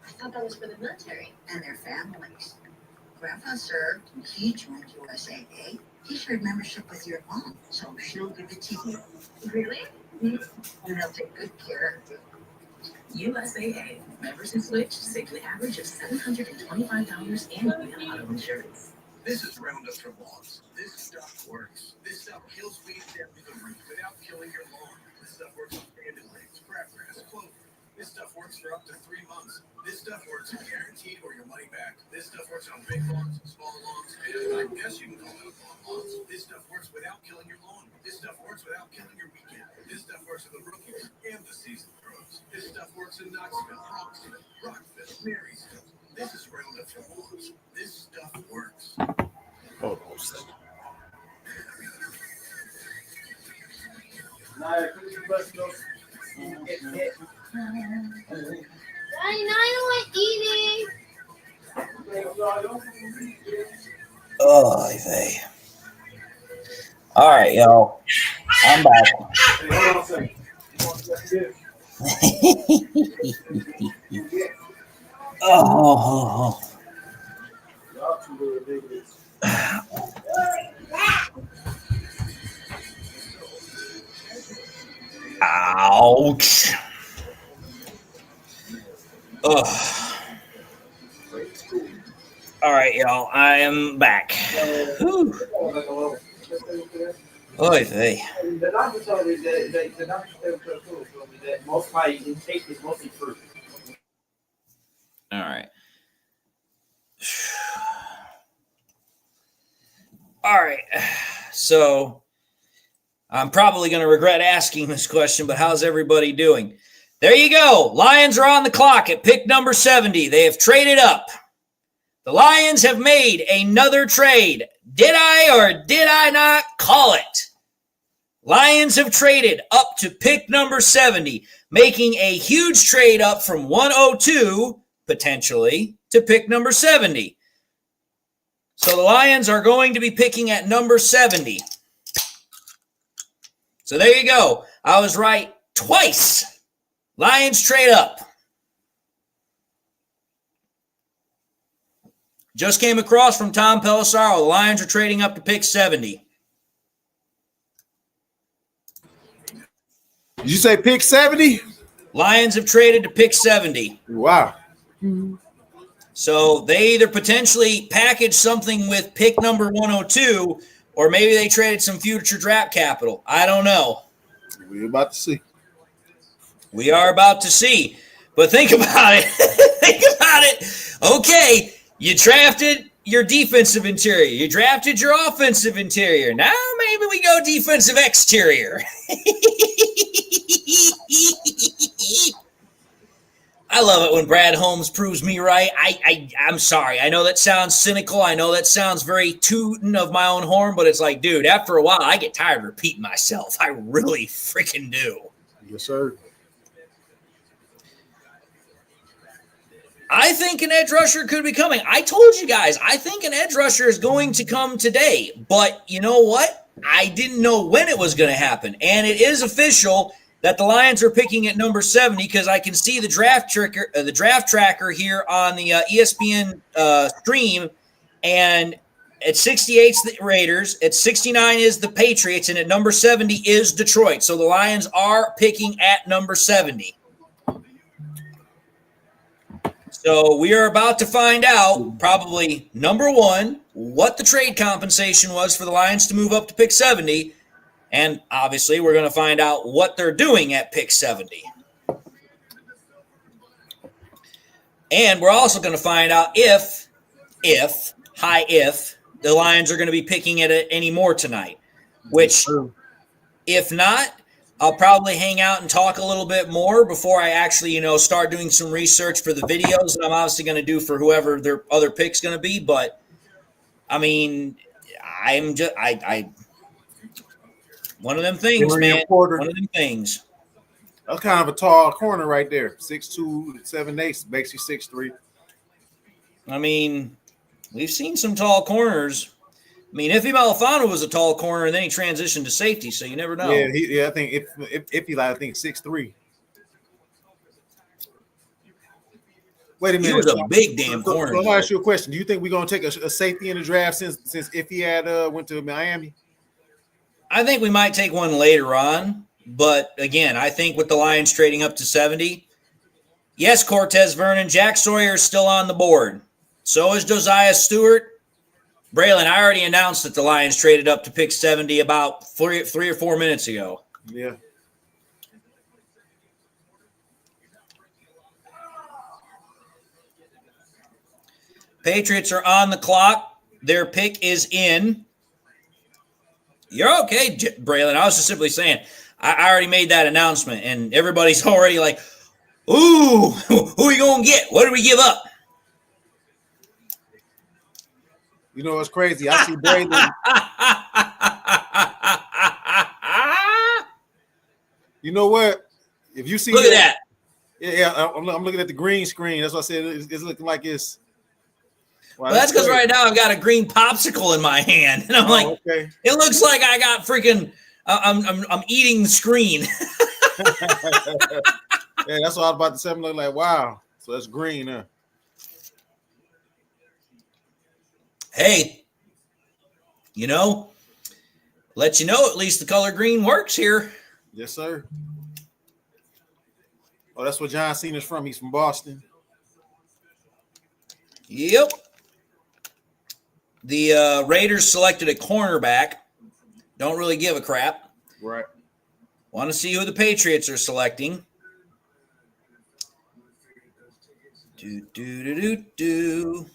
I thought that was for the military. and their families. Grandpa served, and he joined USAA. He shared membership with your mom, so she'll give it to you. Really? And they'll take good care of you. USAA. Members who switch save an average of $725 annually on auto insurance. This is Roundup for lawns. This stuff works. This stuff kills weeds down to the root without killing your lawn. This stuff works on dandelions, crabgrass, clover. This stuff works for up to 3 months. This stuff works guaranteed or your money back. This stuff works on big lawns, small lawns, and I guess you can call it lawn lawns. This stuff works without killing your lawn. This stuff works without killing your weekend. This stuff works for the rookies and the seasoned pros. This stuff works in Knoxville, Bronxville, Rockville, Marysville. This is Roundup for lawns. This stuff works. Hold on a second. Daddy, now I want eating. Oh, Ivey. All right, yo. I'm back. Oh. Ouch. Ugh. All right, y'all. I am back. Whew. Oy vey. The doctor told me that the doctor told me that most of my intake is mostly fruit. All right. All right. So I'm probably going to regret asking this question, but how's everybody doing? There you go. Lions are on the clock at pick number 70. They have traded up. The Lions have made another trade. Did I or did I not call it? Lions have traded up to pick number 70, making a huge trade up from 102, potentially, to pick number 70. So the Lions are going to be picking at number 70. So there you go. I was right twice. Lions trade up. Just came across from Tom Pelissaro. The Lions are trading up to pick 70. Did you say pick 70? Lions have traded to pick 70. Wow. So they either potentially packaged something with pick number 102, or maybe they traded some future draft capital. I don't know. We're about to see. We are about to see. But think about it. think about it. Okay, you drafted your defensive interior. You drafted your offensive interior. Now maybe we go defensive exterior. I love it when Brad Holmes proves me right. I'm sorry. I know that sounds cynical. I know that sounds very tooting of my own horn, but it's like, dude, after a while, I get tired of repeating myself. I really freaking do. Yes, sir. I think an edge rusher could be coming. I told you guys, I think an edge rusher is going to come today. But you know what? I didn't know when it was going to happen. And it is official that the Lions are picking at number 70 because I can see the draft tracker here on the ESPN stream. And at 68 is the Raiders, at 69 is the Patriots, and at number 70 is Detroit. So the Lions are picking at number 70. So we are about to find out, probably number one, what the trade compensation was for the Lions to move up to pick 70. And obviously, we're going to find out what they're doing at pick 70. And we're also going to find out if the Lions are going to be picking it any more tonight. Which, if not, I'll probably hang out and talk a little bit more before I actually, start doing some research for the videos that I'm obviously going to do for whoever their other pick's going to be. But, I mean, one of them things, man. One of them things. That's kind of a tall corner right there. 6'2", 7'8", makes you 6'3". I mean, we've seen some tall corners. I mean, Iffy Malafano was a tall corner, and then he transitioned to safety, so you never know. Yeah, I think Iffy, I think 6'3". Wait a minute. He was a big damn corner. So I'm gonna ask you a question. Do you think we're gonna take a safety in the draft since Iffy had went to Miami? I think we might take one later on, but again, I think with the Lions trading up to 70, yes, Cortez Vernon, Jack Sawyer is still on the board. So is Josiah Stewart. Braylon, I already announced that the Lions traded up to pick 70 about 3 or 4 minutes ago. Yeah. Patriots are on the clock. Their pick is in. You're okay, Braylon. I was just simply saying, I already made that announcement, and everybody's already like, ooh, who are you going to get? What did we give up? You know what's crazy? I see Braylon. You know what? If you see Look at that. Yeah, I'm looking at the green screen. That's what I said. It's looking like it's. Wow, well, that's because right now I've got a green popsicle in my hand, and I'm like, okay. It looks like I got freaking. I'm eating the screen. Yeah, that's what I was about to say. I'm looking like, wow. So that's green, huh? Hey, let you know at least the color green works here. Yes, sir. Oh, that's where John Cena's from. He's from Boston. Yep. The Raiders selected a cornerback. Don't really give a crap. Right. Want to see who the Patriots are selecting. Do.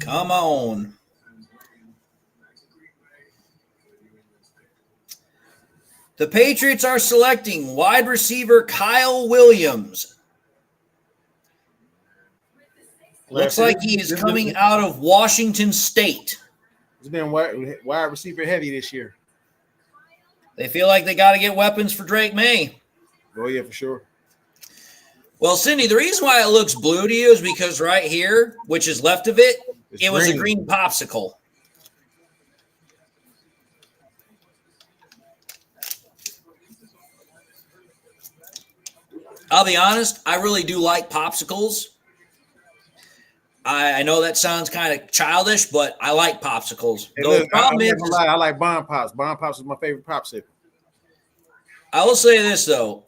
Come on. The Patriots are selecting wide receiver Kyle Williams. Looks like he is coming out of Washington State. He's been wide receiver heavy this year. They feel like they got to get weapons for Drake May. Oh, yeah, for sure. Well, Cindy, the reason why it looks blue to you is because right here, which is left of it, it was a green popsicle. I'll be honest, I really do like popsicles. I know that sounds kind of childish, but I like popsicles. Hey, look, I like Bon Pops. Bon Pops is my favorite popsicle. I will say this, though.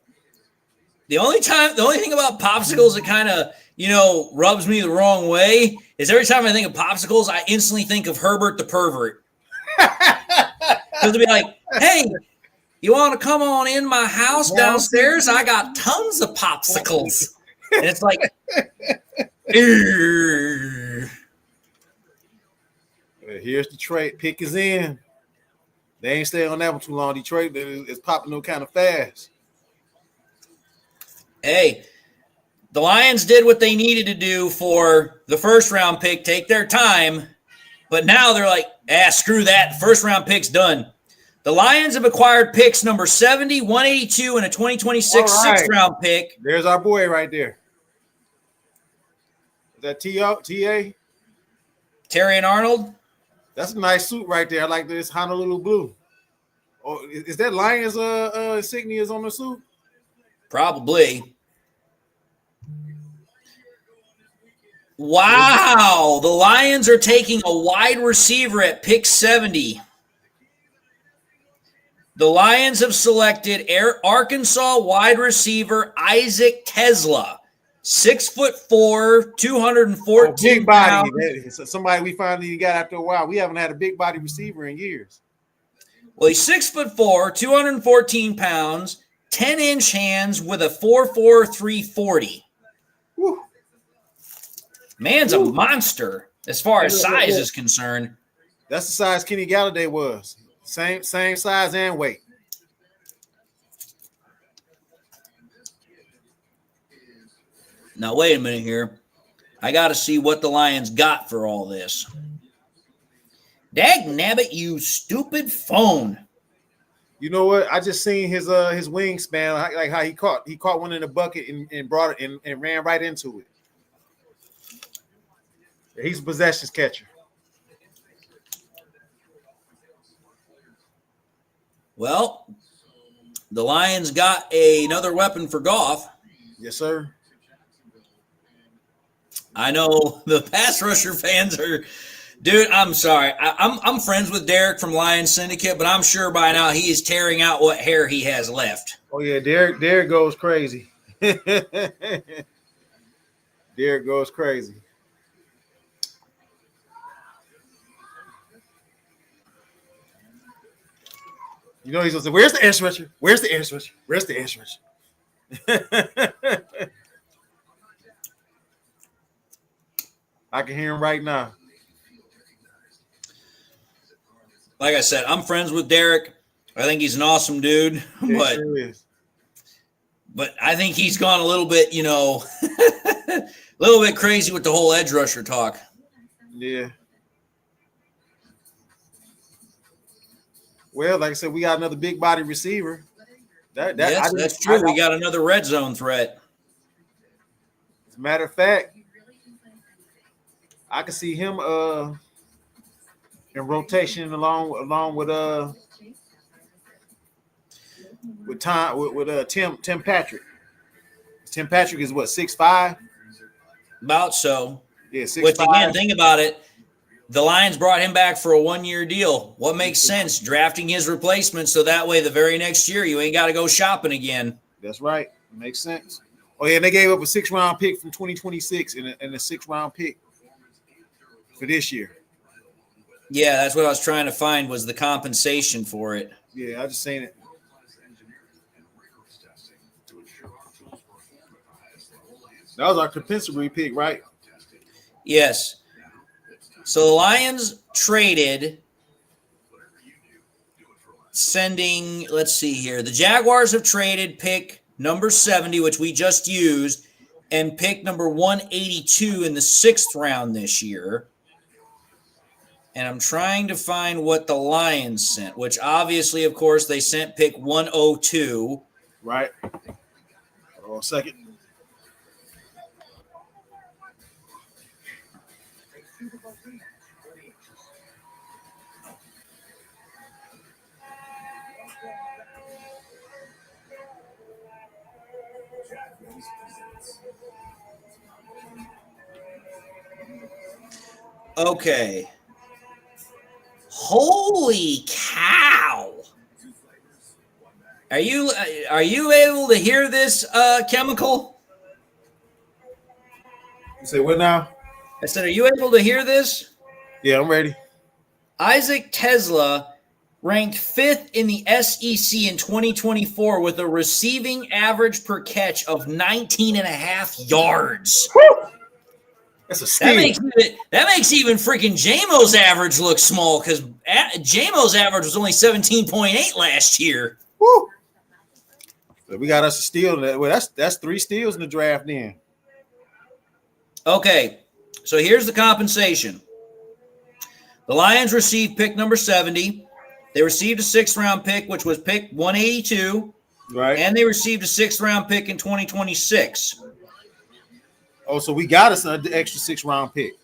The only thing about popsicles that kind of rubs me the wrong way is every time I think of popsicles, I instantly think of Herbert the pervert. Because they'll be like, hey, you want to come on in my house downstairs? I got tons of popsicles. And it's like, here's Detroit. Pick is in. They ain't staying on that one too long. Detroit is popping them kind of fast. Hey, the Lions did what they needed to do for the first round pick, take their time. But now they're like, screw that. First round pick's done. The Lions have acquired picks number 70, 182, and a 2026 sixth round pick. There's our boy right there. Is that T.A.? Terry and Arnold? That's a nice suit right there. I like this Honolulu blue. Oh, is that Lions insignias on the suit? Probably. Wow. The Lions are taking a wide receiver at pick 70. The Lions have selected Arkansas wide receiver Isaac Tesla, 6'4", 214 big body. pounds. Somebody we finally got after a while. We haven't had a big body receiver in years. Well, he's 6'4", 214 pounds, 10-inch hands with a 4.4 340. Woo. Man's a monster as far as size is concerned. That's the size Kenny Galladay was. Same size and weight. Now, wait a minute here. I got to see what the Lions got for all this. Dag nabbit, you stupid phone. You know what? I just seen his wingspan, like how he caught one in the bucket and brought it and ran right into it. He's a possessions catcher. Well, the Lions got another weapon for Goff. Yes, sir. I know the pass rusher fans are, dude, I'm sorry. I'm friends with Derek from Lions Syndicate, but I'm sure by now he is tearing out what hair he has left. Oh, yeah, Derek goes crazy. Derek goes crazy. You know he's going to say, where's the edge rusher? Where's the edge rusher? Where's the edge rusher? I can hear him right now. Like I said, I'm friends with Derek. I think he's an awesome dude, but I think he's gone a little bit, a little bit crazy with the whole edge rusher talk. Yeah. Well, like I said, we got another big body receiver. Yes, that's true. We got another red zone threat. As a matter of fact, I can see him in rotation along with Tim Patrick. Tim Patrick is what, 6'5"? About so. Yeah, 6'5". Which again, think about it. The Lions brought him back for a 1-year deal. What makes sense? Drafting his replacement so that way the very next year you ain't got to go shopping again. That's right. It makes sense. Oh, yeah, and they gave up a 6th-round pick from 2026 and a 6th-round pick for this year. Yeah, that's what I was trying to find was the compensation for it. Yeah, I just seen it. That was our compensatory pick, right? Yes. So the Lions traded, let's see here. The Jaguars have traded pick number 70, which we just used, and pick number 182 in the 6th round this year. And I'm trying to find what the Lions sent, which obviously, of course, they sent pick 102. Right. Hold on a second. Okay. Holy cow. Are you able to hear this, Chemical? You say what now? I said, are you able to hear this? Yeah, I'm ready. Isaac Tesla ranked 5th in the SEC in 2024 with a receiving average per catch of 19 and a half yards. Woo! That's a steal. That makes even freaking JMO's average look small because JMO's average was only 17.8 last year. Woo! So we got us a steal. Well, that's 3 steals in the draft then. Okay, so here's the compensation. The Lions received pick number 70. They received a 6th-round pick, which was pick 182. Right. And they received a 6th-round pick in 2026. Oh, so we got us an extra 6th-round pick.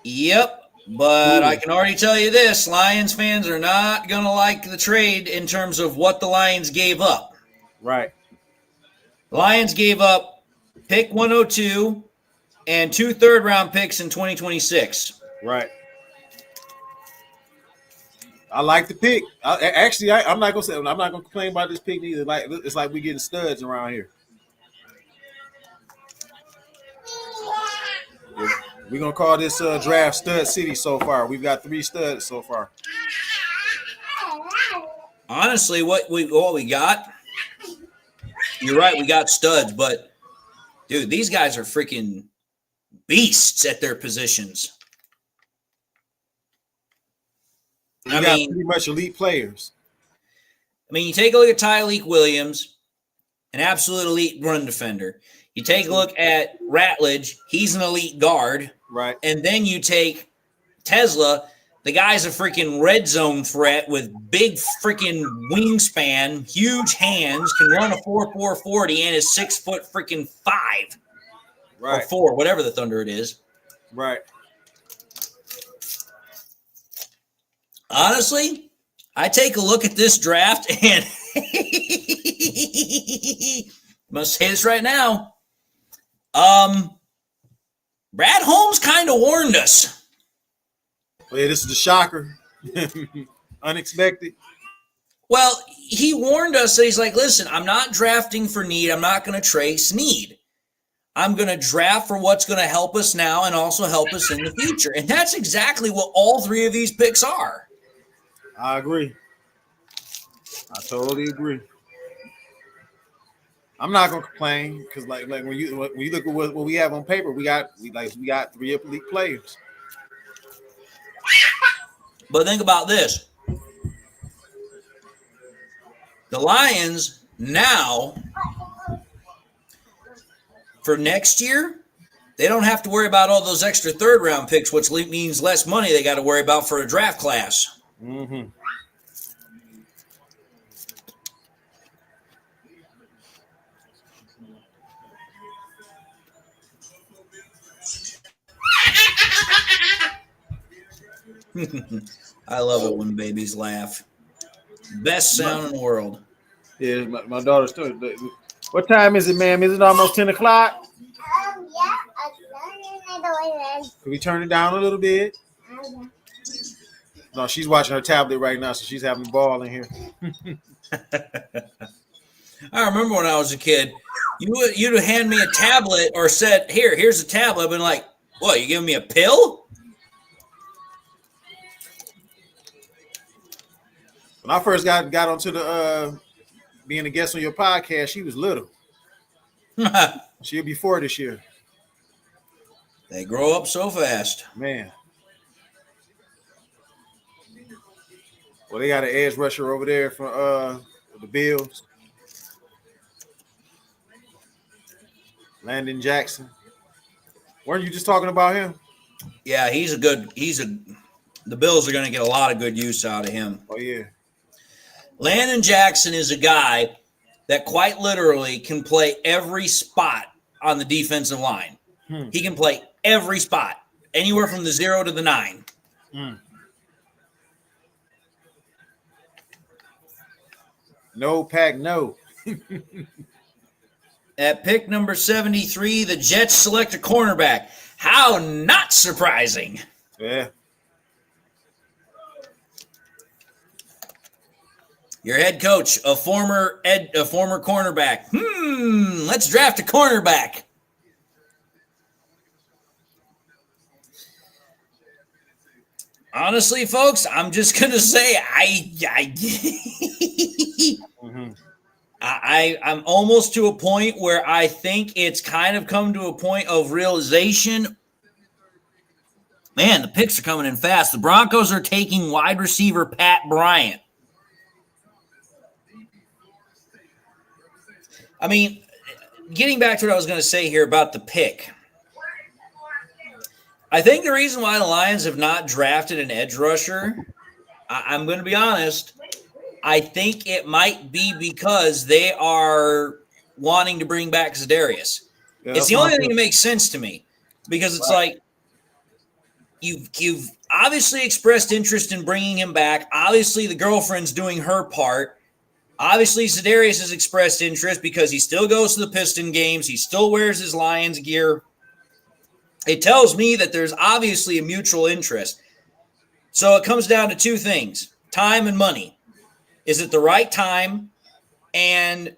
Yep, but Ooh. I can already tell you this. Lions fans are not going to like the trade in terms of what the Lions gave up. Right. The Lions gave up pick 102 and 2 third-round picks in 2026. Right. I like the pick. I'm not gonna complain about this pick neither. Like it's like we getting studs around here. We're gonna call this draft Stud City so far. We've got 3 studs so far. Honestly, what we got, you're right, we got studs, but dude, these guys are freaking beasts at their positions. We got pretty much elite players. I mean, you take a look at Tyleek Williams, an absolute elite run defender. You take a look at Ratledge, he's an elite guard. Right. And then you take Tesla, the guy's a freaking red zone threat with big freaking wingspan, huge hands, can run a 4.4 40 and is 6 foot freaking 5. Right. Or 4, whatever the Thunder it is. Right. Honestly, I take a look at this draft and must say this right now. Brad Holmes kind of warned us. Well, yeah, this is the shocker. Unexpected. Well, he warned us that he's like, listen, I'm not drafting for need. I'm not going to trace need. I'm going to draft for what's going to help us now and also help us in the future. And that's exactly what all 3 of these picks are. I agree. I totally agree. I'm not gonna complain because like when you look at what we have on paper, we got 3 elite players. But think about this. The Lions now, for next year, they don't have to worry about all those extra 3rd-round picks, which means less money they got to worry about for a draft class. Mm-hmm. I love it when babies laugh. Best sound in the world. Yeah, my daughter's too. What time is it, ma'am? Is it almost 10 o'clock? Yeah. Can we turn it down a little bit? No, she's watching her tablet right now, so she's having a ball in here. I remember when I was a kid, you'd hand me a tablet or said, here's a tablet. I've been like, what, you giving me a pill? When I first got onto the being a guest on your podcast, she was little. She'll be 4 this year. They grow up so fast. Man. Well, they got an edge rusher over there from the Bills. Landon Jackson. Weren't you just talking about him? Yeah, the Bills are going to get a lot of good use out of him. Oh, yeah. Landon Jackson is a guy that quite literally can play every spot on the defensive line. He can play every spot, anywhere from the 0 to the 9. No, Pack, no. At pick number 73, the Jets select a cornerback. How not surprising. Yeah. Your head coach, a former cornerback. Let's draft a cornerback. Honestly, folks, I'm just gonna say I'm almost to a point where I think it's kind of come to a point of realization. Man, the picks are coming in fast. The Broncos are taking wide receiver Pat Bryant. I mean, getting back to what I was going to say here about the pick. I think the reason why the Lions have not drafted an edge rusher, I'm going to be honest, I think it might be because they are wanting to bring back Za'Darius. Yeah, it's the only thing that makes sense to me because it's like you've obviously expressed interest in bringing him back. Obviously, the girlfriend's doing her part. Obviously, Za'Darius has expressed interest because he still goes to the Piston games. He still wears his Lions gear. It tells me that there's obviously a mutual interest. So it comes down to two things, time and money. Is it the right time? And,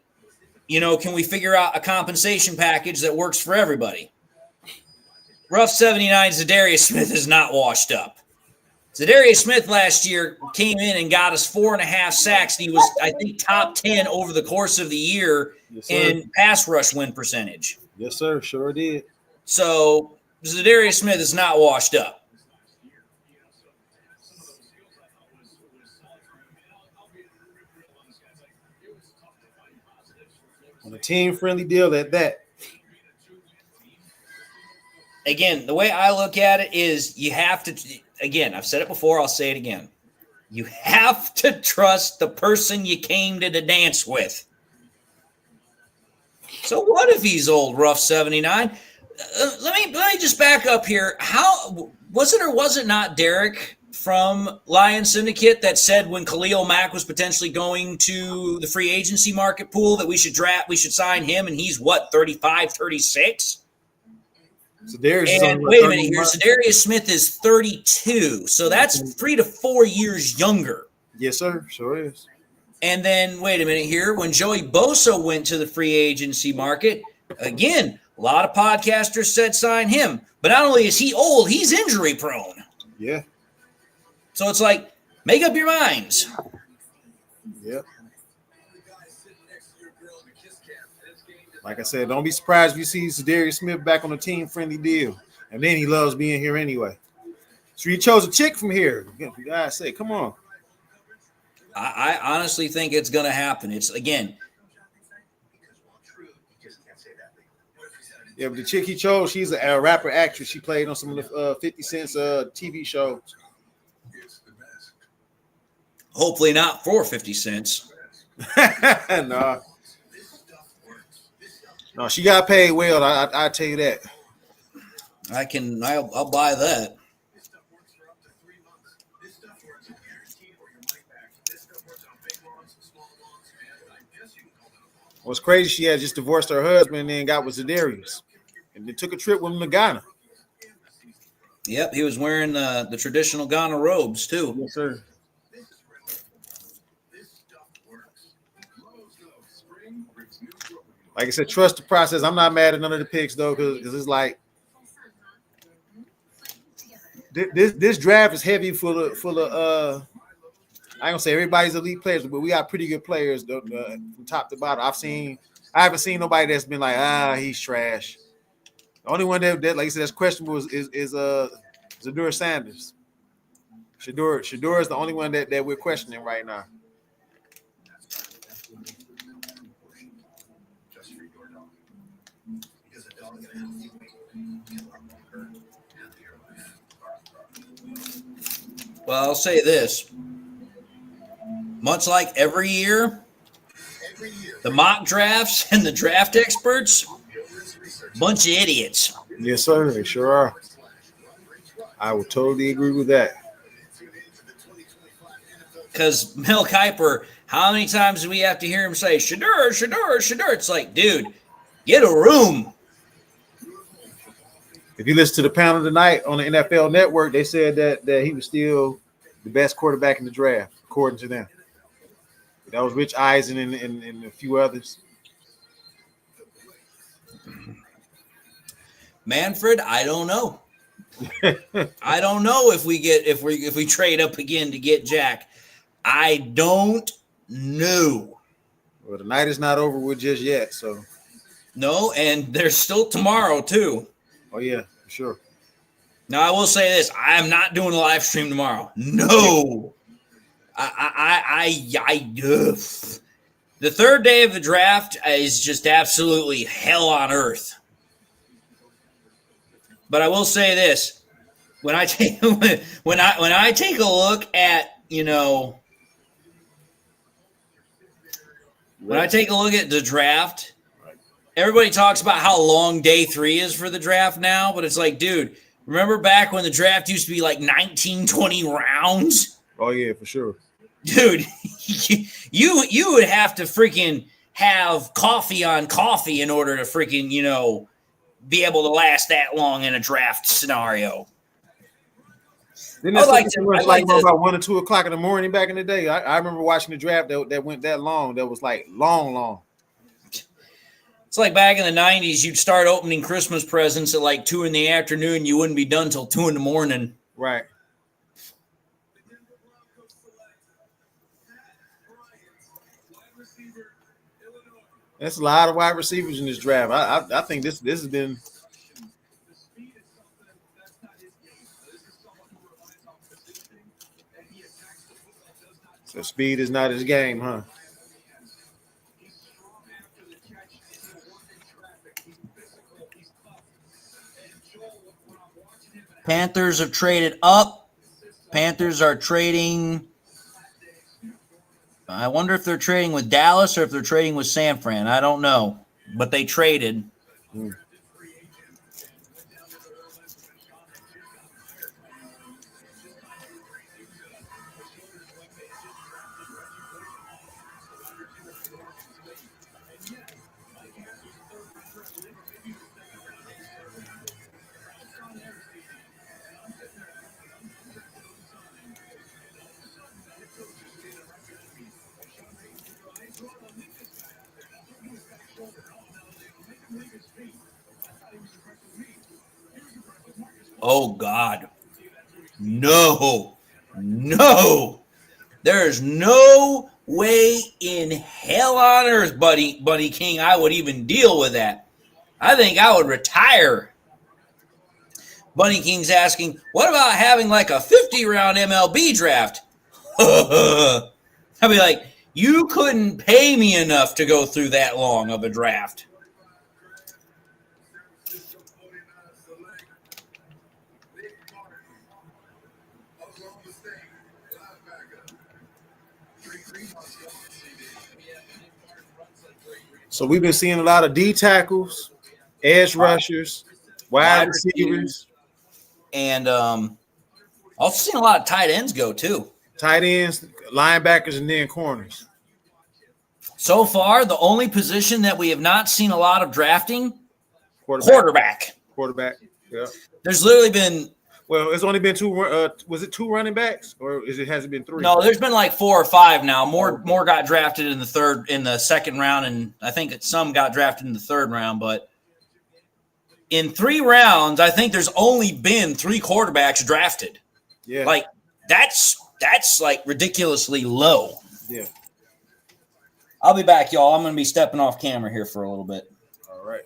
can we figure out a compensation package that works for everybody? Rough 79, Za'Darius Smith is not washed up. Za'Darius Smith last year came in and got us 4.5 sacks. He was, I think, top 10 over the course of the year in pass rush win percentage. Yes, sir. Sure did. So Za'Darius Smith is not washed up. On a team-friendly deal at that. Again, the way I look at it is you have to – again, I've said it before. I'll say it again. You have to trust the person you came to the dance with. So what if he's old, rough 79? Let me just back up here. How was it or was it not Derek from Lion Syndicate that said when Khalil Mack was potentially going to the free agency market pool that we should sign him, and he's what, 35, 36? And wait a minute here. Za'Darius Smith is 32, so that's 3 to 4 years younger. Yes, sir. Sure is. And then wait a minute here. When Joey Bosa went to the free agency market, again, a lot of podcasters said sign him. But not only is he old, he's injury prone. Yeah. So it's like, make up your minds. Yep. Like I said, don't be surprised if you see Za'Darius Smith back on a team-friendly deal. And then he loves being here anyway. So you chose a chick from here. You gotta say, come on. I honestly think it's going to happen. It's, again. Yeah, but the chick he chose, she's a rapper actress. She played on some of the 50 Cent's TV shows. Hopefully not for 50 cents. Nah. No, she got paid well. I tell you that. I'll buy that. What's crazy, she had just divorced her husband and then got with Za'Darius. And they took a trip with him to Ghana. Yep, he was wearing the traditional Ghana robes too. Yes, sir. Like I said, trust the process. I'm not mad at none of the picks though, because it's like this draft is heavy full of I ain't gonna say everybody's elite players, but we got pretty good players from top to bottom. I haven't seen nobody that's been like, he's trash. The only one that like I said, that's questionable is Shedeur Sanders. Shedeur is the only one that we're questioning right now. Well, I'll say this. Much like every year, the mock drafts and the draft experts, bunch of idiots. Yes, sir. They sure are. I would totally agree with that. Because Mel Kiper, how many times do we have to hear him say, Shedeur? It's like, dude, get a room. If you listen to the panel tonight on the NFL Network, they said that he was still the best quarterback in the draft, according to them. That was Rich Eisen and a few others. Manfred, I don't know. I don't know if we trade up again to get Jack. I don't know. Well, the night is not over with just yet. So. No, and there's still tomorrow too. Oh yeah, for sure. Now I will say this: I am not doing a live stream tomorrow. No, ugh. The third day of the draft is just absolutely hell on earth. But I will say this: when I take when I take a look at when I take a look at the draft, everybody talks about how long day 3 is for the draft now, but it's like, dude, remember back when the draft used to be like 19, 20 rounds? Oh yeah, for sure. Dude, you would have to freaking have coffee on coffee in order to freaking, be able to last that long in a draft scenario. Didn't it like about 1 or 2 o'clock in the morning back in the day? I remember watching the draft that went that long. That was like long. It's like back in the 90s, you'd start opening Christmas presents at like 2 in the afternoon. You wouldn't be done till 2 in the morning. Right. That's a lot of wide receivers in this draft. I think this has been. So speed is not his game, huh? Panthers have traded up. Panthers are trading. I wonder if they're trading with Dallas or if they're trading with San Fran. I don't know, but they traded. Oh, God. No. There's no way in hell on earth, Bunny King, I would even deal with that. I think I would retire. Bunny King's asking, what about having like a 50-round MLB draft? I'd be like, you couldn't pay me enough to go through that long of a draft. So we've been seeing a lot of D tackles, edge rushers, wide receivers, and also seen a lot of tight ends go too. Tight ends, linebackers, and then corners. So far, the only position that we have not seen a lot of drafting, quarterback. Quarterback. Yeah. There's literally been. Well, it's only been 2. Was it 2 running backs, or has it been 3? No, there's been like 4 or 5 now. More got drafted in the second round, and I think some got drafted in the third round. But in 3 rounds, I think there's only been 3 quarterbacks drafted. Yeah, like that's like ridiculously low. Yeah. I'll be back, y'all. I'm going to be stepping off camera here for a little bit. All right.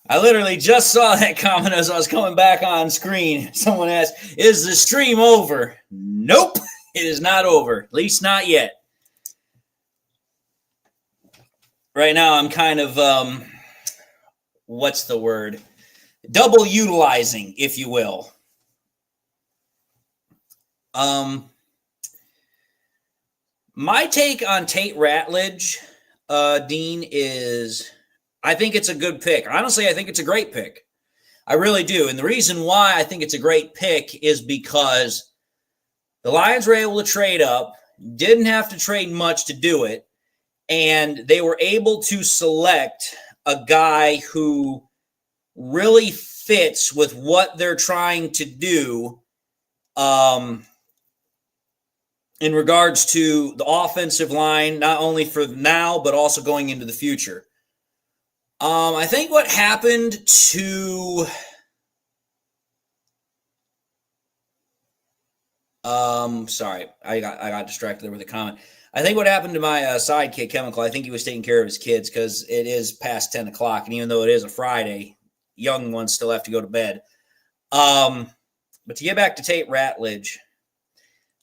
I literally just saw that comment as I was coming back on screen. Someone asked, "Is the stream over?" Nope, it is not over. At least not yet. Right now, I'm kind of what's the word? Double utilizing, if you will. My take on Tate Ratledge, Dean, is I think it's a good pick. Honestly, I think it's a great pick. I really do. And the reason why I think it's a great pick is because the Lions were able to trade up, didn't have to trade much to do it, and they were able to select a guy who really fits with what they're trying to do in regards to the offensive line, not only for now, but also going into the future. I think what happened to sorry, I got distracted there with a comment. I think what happened to my sidekick, Chemical, I think he was taking care of his kids because it is past 10 o'clock, and even though it is a Friday, young ones still have to go to bed. But to get back to Tate Ratledge,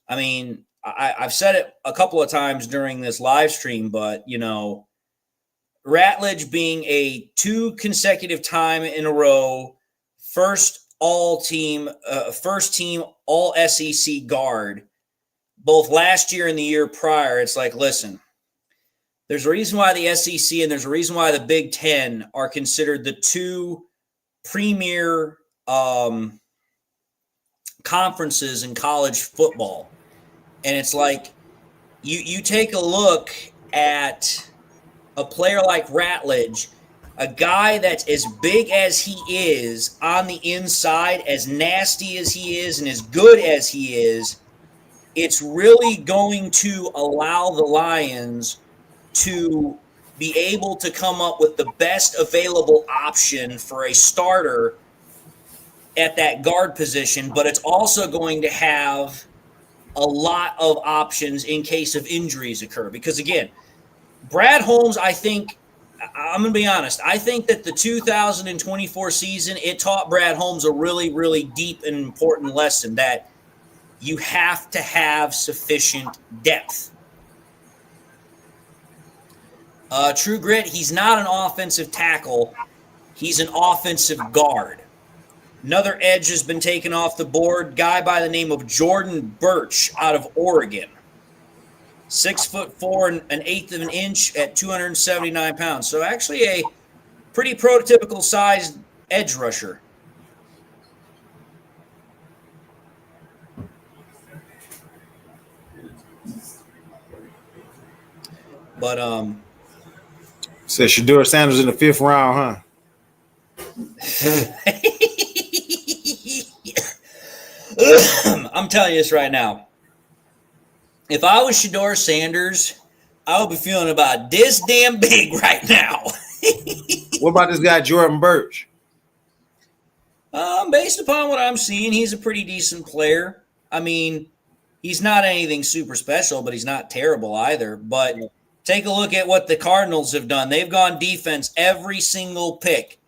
I mean, I've said it a couple of times during this live stream, but, you know, Ratledge being a 2 consecutive time in a row first team all SEC guard, both last year and the year prior, it's like, listen, there's a reason why the SEC and there's a reason why the Big Ten are considered the 2 premier conferences in college football. And it's like you take a look at a player like Ratledge, a guy that's as big as he is on the inside, as nasty as he is, and as good as he is, it's really going to allow the Lions to be able to come up with the best available option for a starter at that guard position, but it's also going to have a lot of options in case of injuries occur. Because, again, Brad Holmes, I think, I'm going to be honest, I think that the 2024 season, it taught Brad Holmes a really, really deep and important lesson that you have to have sufficient depth. True Grit, he's not an offensive tackle. He's an offensive guard. Another edge has been taken off the board. Guy by the name of Jordan Birch out of Oregon. 6'4" and 1/8 of an inch at 279 pounds. So actually a pretty prototypical sized edge rusher. But says Shedeur Sanders in the 5th round, huh? I'm telling you this right now. If I was Shedeur Sanders, I would be feeling about this damn big right now. What about this guy, Jordan Birch? Based upon what I'm seeing, he's a pretty decent player. I mean, he's not anything super special, but he's not terrible either. But take a look at what the Cardinals have done. They've gone defense every single pick.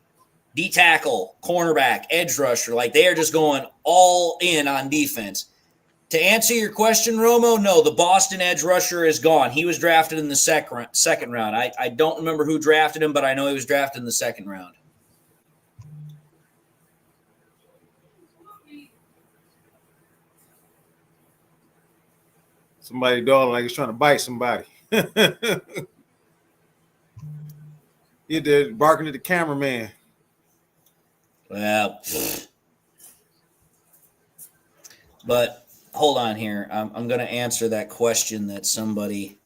D-tackle, cornerback, edge rusher. Like, they are just going all in on defense. To answer your question, Romo, no, the Boston edge rusher is gone. He was drafted in the second round. I don't remember who drafted him, but I know he was drafted in the second round. Somebody dog like he's trying to bite somebody. You're there barking at the cameraman. Well, but hold on here. I'm going to answer that question that somebody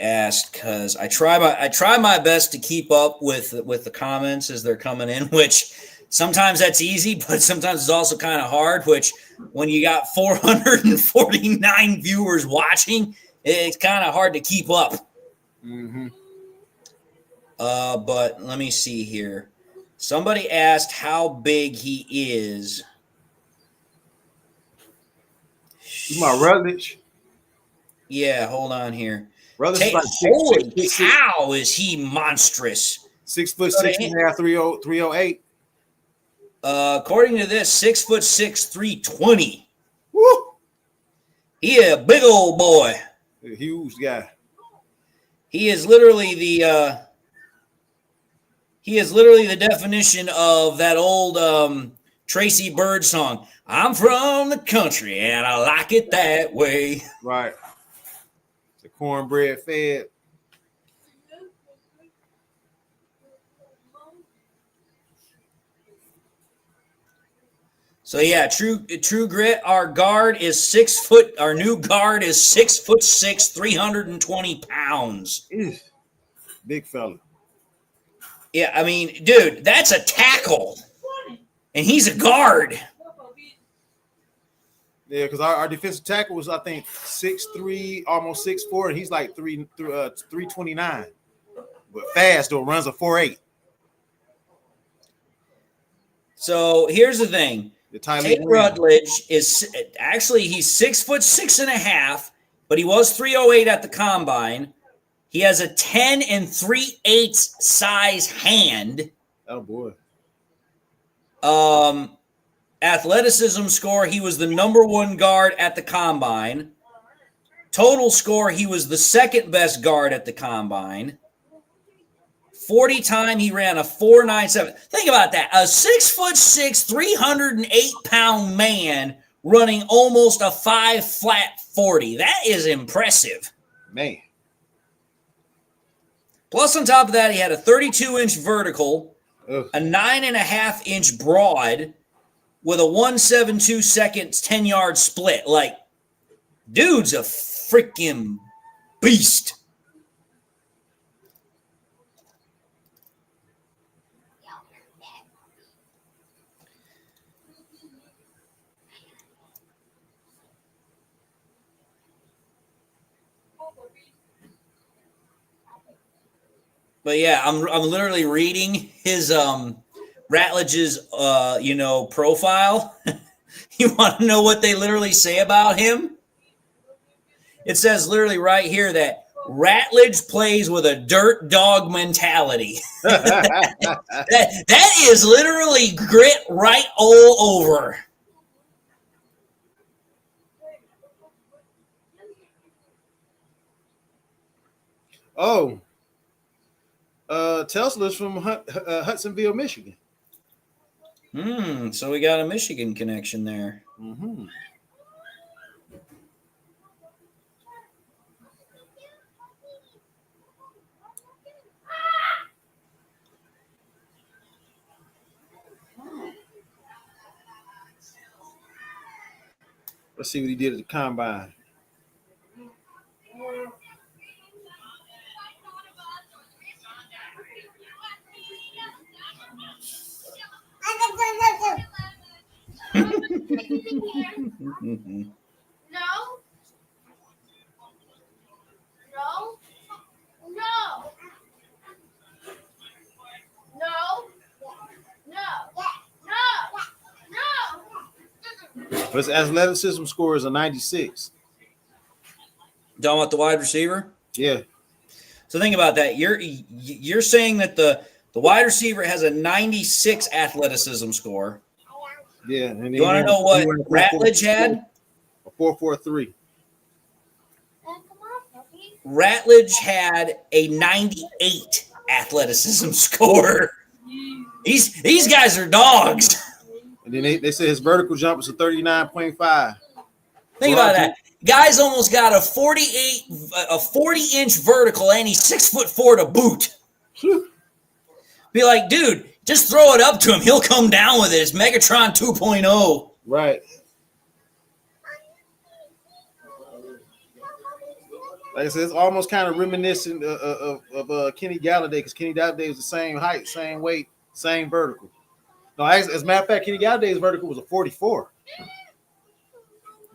asked, because I try my best to keep up with the comments as they're coming in, which sometimes that's easy, but sometimes it's also kind of hard, which when you got 449 viewers watching, it's kind of hard to keep up. Mm-hmm. But let me see here. Somebody asked how big he is. You my Rutledge? Yeah, hold on here. Rutledge is like holy cow, is he monstrous. 6'6", 6.5", 308. According to this, 6'6", 320. Woo! He a big old boy. A huge guy. He is literally the definition of that old Tracy Bird song. I'm from the country and I like it that way. Right. The cornbread fed. So yeah, true grit. Our guard is 6 foot. Our new guard is 6'6", 320 pounds. Ew. Big fella. Yeah, I mean, dude, that's a tackle, and he's a guard. Yeah, because our defensive tackle was, I think, 6'3", almost 6'4", and he's like 329. But fast though, runs a 4.8. So here's the thing. Tate Rutledge is actually he's 6'6.5", but he was 308 at the combine. He has a 10 3/8 size hand. Oh boy. Athleticism score, he was the number 1 guard at the combine. Total score, he was the second best guard at the combine. 40 time, he ran a 4.97. Think about that. A 6'6", 308-pound man running almost a 5 flat 40. That is impressive. Man. Plus, on top of that, he had a 32-inch vertical, a 9.5-inch broad, with a 1.72 seconds 10-yard split. Like, dude's a freaking beast. But yeah, I'm literally reading his Ratledge's profile. You want to know what they literally say about him? It says literally right here that Ratledge plays with a dirt dog mentality. that is literally grit right all over. Oh. Tesla's from Hudsonville, Michigan. So we got a Michigan connection there. Mm-hmm. Let's see what he did at the combine. His athleticism score is a 96. Talking about the wide receiver? Yeah. So think about that. You're saying that the wide receiver has a 96 athleticism score. Yeah. And you want to know what Ratledge had? A 4.43. Ratledge had a 98 athleticism score. These guys are dogs. And then they said his vertical jump was a 39.5. Think about that. Guy's almost got a 40-inch vertical, and he's 6'4" to boot. Be like, dude, just throw it up to him. He'll come down with it. It's Megatron 2.0. Right. Like I said, it's almost kind of reminiscent of Kenny Galladay, because Kenny Galladay was the same height, same weight, same vertical. No, as a matter of fact, Kenny Galladay's vertical was a 44.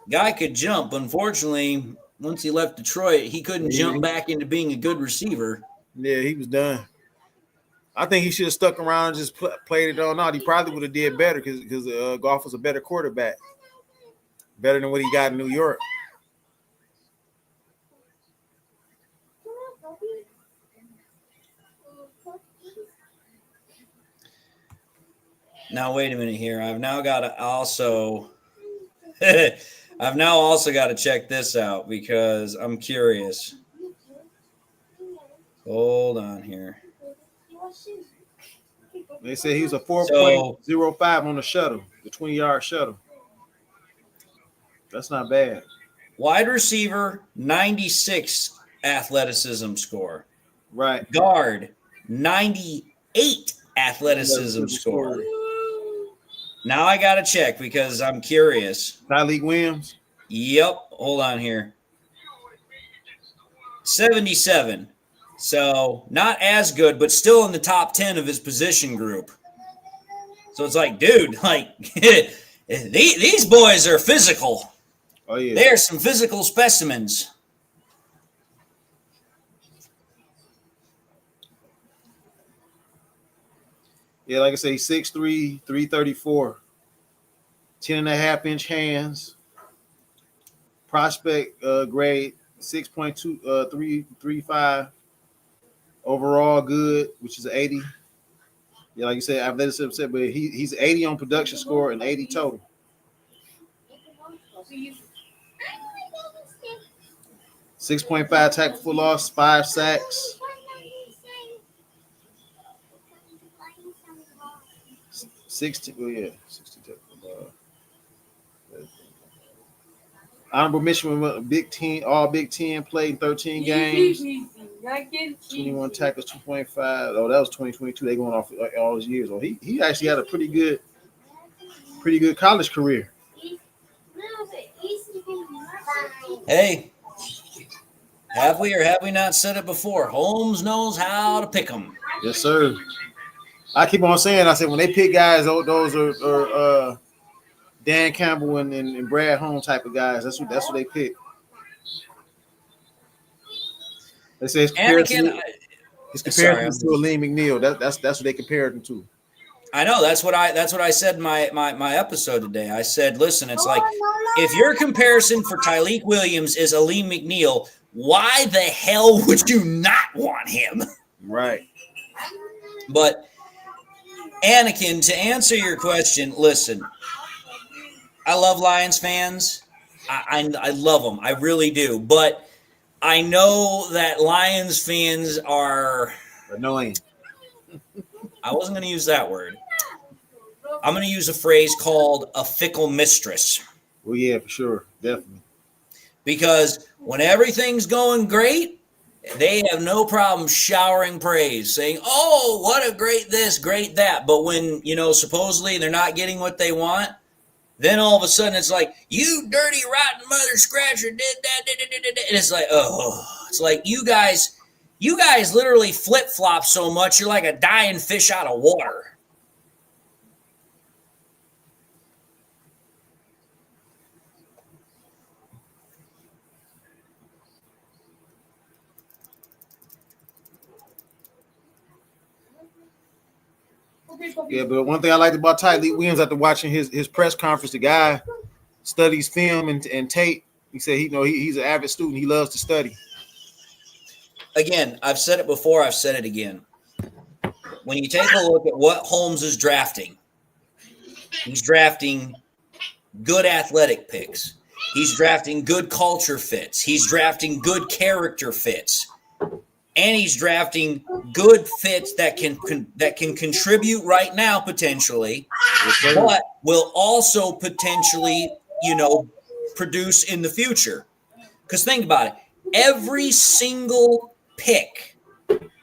Guy could jump. Unfortunately, once he left Detroit, he couldn't jump back into being a good receiver. Yeah, he was done. I think he should have stuck around and just played it on out. He probably would have did better because Goff was a better quarterback, better than what he got in New York. Now wait a minute here. I've now got to also I've now also got to check this out because I'm curious. Hold on here. They say he was a 4.05 on the shuttle, the 20-yard shuttle. That's not bad. Wide receiver, 96 athleticism score. Right. Guard, 98 athleticism score. Now I got to check because I'm curious. Tyleek Williams? Yep. Hold on here. 77. So not as good, but still in the top 10 of his position group. So it's like, dude, like these boys are physical. Oh, yeah. They're some physical specimens. Yeah, like I say, 6'3", 334, 10.5-inch hands. Prospect grade 6.335. Overall good, which is 80. Yeah, like you said, athleticism, but he's 80 on production score and 80 total. 6.5 tackle for loss, 5 sacks. 60 tackle for loss. Honorable mention with Big Ten, all Big Ten, played in 13 games. 21 tackles, 2.5. Oh, that was 2022. They going off all those years. Oh, he actually had a pretty good college career. Hey, have we or have we not said it before? Holmes knows how to pick them. Yes, sir. I keep on saying, I said when they pick guys, those are Dan Campbell and Brad Holmes type of guys. That's what they pick. They say it's compared to Aleem McNeil. That's what they compared him to. I know that's what I said in my episode today. I said, listen, it's like if your comparison for Tyleek Williams is Aleem McNeil, why the hell would you not want him? Right. But Anakin, to answer your question, listen, I love Lions fans. I love them. I really do. But I know that Lions fans are annoying. I wasn't going to use that word. I'm going to use a phrase called a fickle mistress. Well, yeah, for sure. Definitely. Because when everything's going great, they have no problem showering praise, saying, oh, what a great this, great that. But when, supposedly they're not getting what they want, then all of a sudden it's like, you dirty, rotten mother scratcher did that. And it's like, oh, it's like you guys literally flip-flop so much, you're like a dying fish out of water. Yeah, but one thing I liked about Tyleek Williams after watching his press conference, the guy studies film and tape. He said he's an avid student. He loves to study. Again, I've said it before. I've said it again. When you take a look at what Holmes is drafting, he's drafting good athletic picks. He's drafting good culture fits. He's drafting good character fits. And he's drafting good fits that can contribute right now potentially, but will also potentially, produce in the future. Because think about it. Every single pick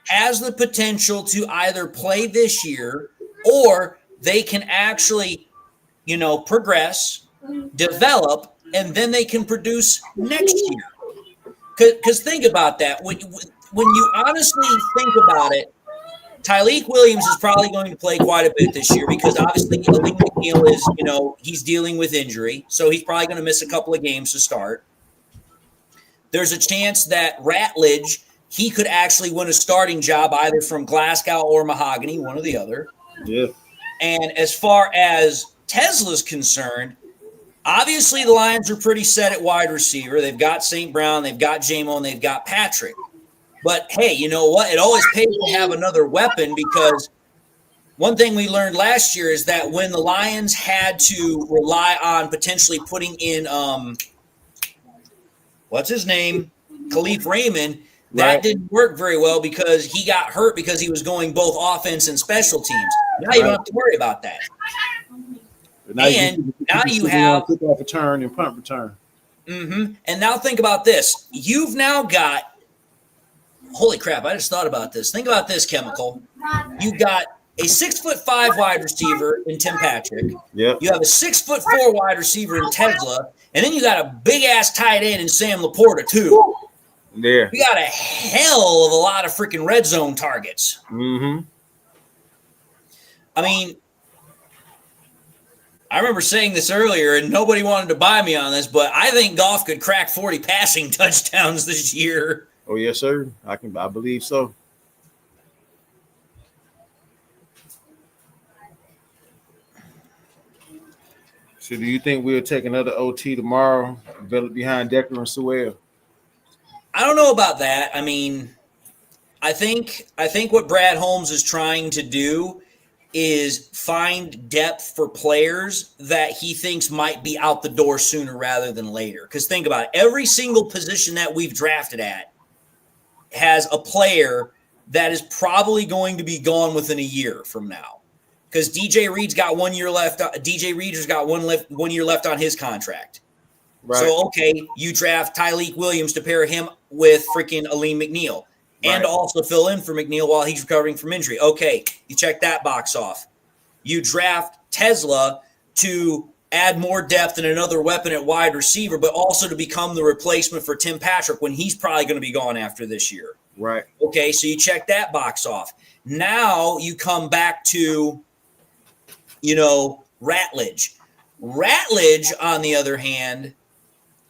has the potential to either play this year or they can actually, progress, develop, and then they can produce next year. Because think about that. When you honestly think about it, Tyleek Williams is probably going to play quite a bit this year because obviously Aleem McNeil is, he's dealing with injury. So he's probably going to miss a couple of games to start. There's a chance that Ratledge, he could actually win a starting job either from Glasgow or Mahogany, one or the other. Yeah. And as far as Tesla's concerned, obviously the Lions are pretty set at wide receiver. They've got St. Brown, they've got J-Mo, and they've got Patrick. But, hey, you know what? It always pays to have another weapon because one thing we learned last year is that when the Lions had to rely on potentially putting in what's his name, Khalif Raymond, that didn't work very well because he got hurt because he was going both offense and special teams. Now you don't have to worry about that. Now you have kickoff return and punt return. Mm-hmm. And now think about this. You've now got, holy crap, I just thought about this. Think about this, Chemical. You've got a 6'5" wide receiver in Tim Patrick. Yep. You have a 6'4" wide receiver in Tesla, and then you got a big ass tight end in Sam Laporta too. Yeah. You got a hell of a lot of freaking red zone targets. Mm-hmm. I mean, I remember saying this earlier, and nobody wanted to buy me on this, but I think Goff could crack 40 passing touchdowns this year. Oh yes, sir. I believe so. So do you think we'll take another OT tomorrow, behind Decker and Sewell? I don't know about that. I mean, I think what Brad Holmes is trying to do is find depth for players that he thinks might be out the door sooner rather than later. Because think about it, every single position that we've drafted at has a player that is probably going to be gone within a year from now. Because DJ Reed's got 1 year left. DJ Reader's got 1 year left on his contract. Right. So, okay, you draft Tyleik Williams to pair him with freaking Aleem McNeil and also fill in for McNeil while he's recovering from injury. Okay, you check that box off. You draft Tesla to add more depth and another weapon at wide receiver, but also to become the replacement for Tim Patrick when he's probably going to be gone after this year. Right. Okay, so you check that box off. Now you come back to, Ratledge. Ratledge, on the other hand,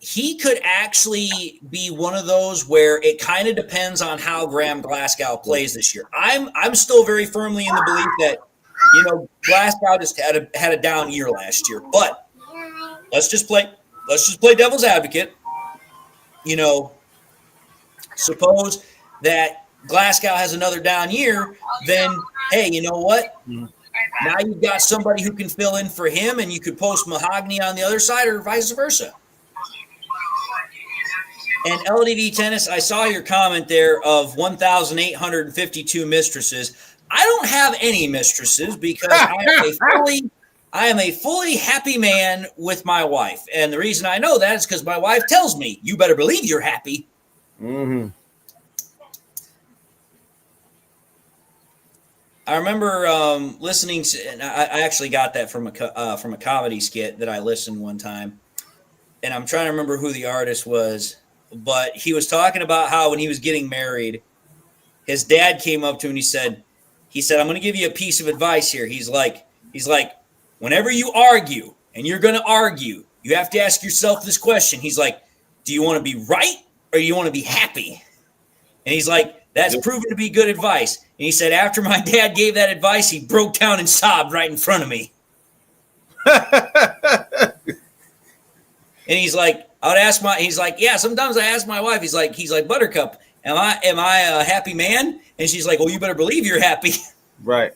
he could actually be one of those where it kind of depends on how Graham Glasgow plays this year. I'm still very firmly in the belief that, Glasgow just had a down year last year. But let's just play devil's advocate. Suppose that Glasgow has another down year, then hey, you know what? Now you've got somebody who can fill in for him, and you could post Mahogany on the other side or vice versa. And LDD Tennis, I saw your comment there of 1,852 mistresses. I don't have any mistresses because I am a fully happy man with my wife. And the reason I know that is because my wife tells me, you better believe you're happy. Mm-hmm. I remember listening to, and I actually got that from a comedy skit that I listened one time, and I'm trying to remember who the artist was, but he was talking about how when he was getting married, his dad came up to him and he said, I'm going to give you a piece of advice here. He's like, whenever you argue, and you're going to argue, you have to ask yourself this question. He's like, do you want to be right or do you want to be happy? And he's like, that's proven to be good advice. And he said, after my dad gave that advice, he broke down and sobbed right in front of me. And he's like, yeah, sometimes I ask my wife, he's like, Buttercup, am I a happy man? And she's like, well, you better believe you're happy. Right.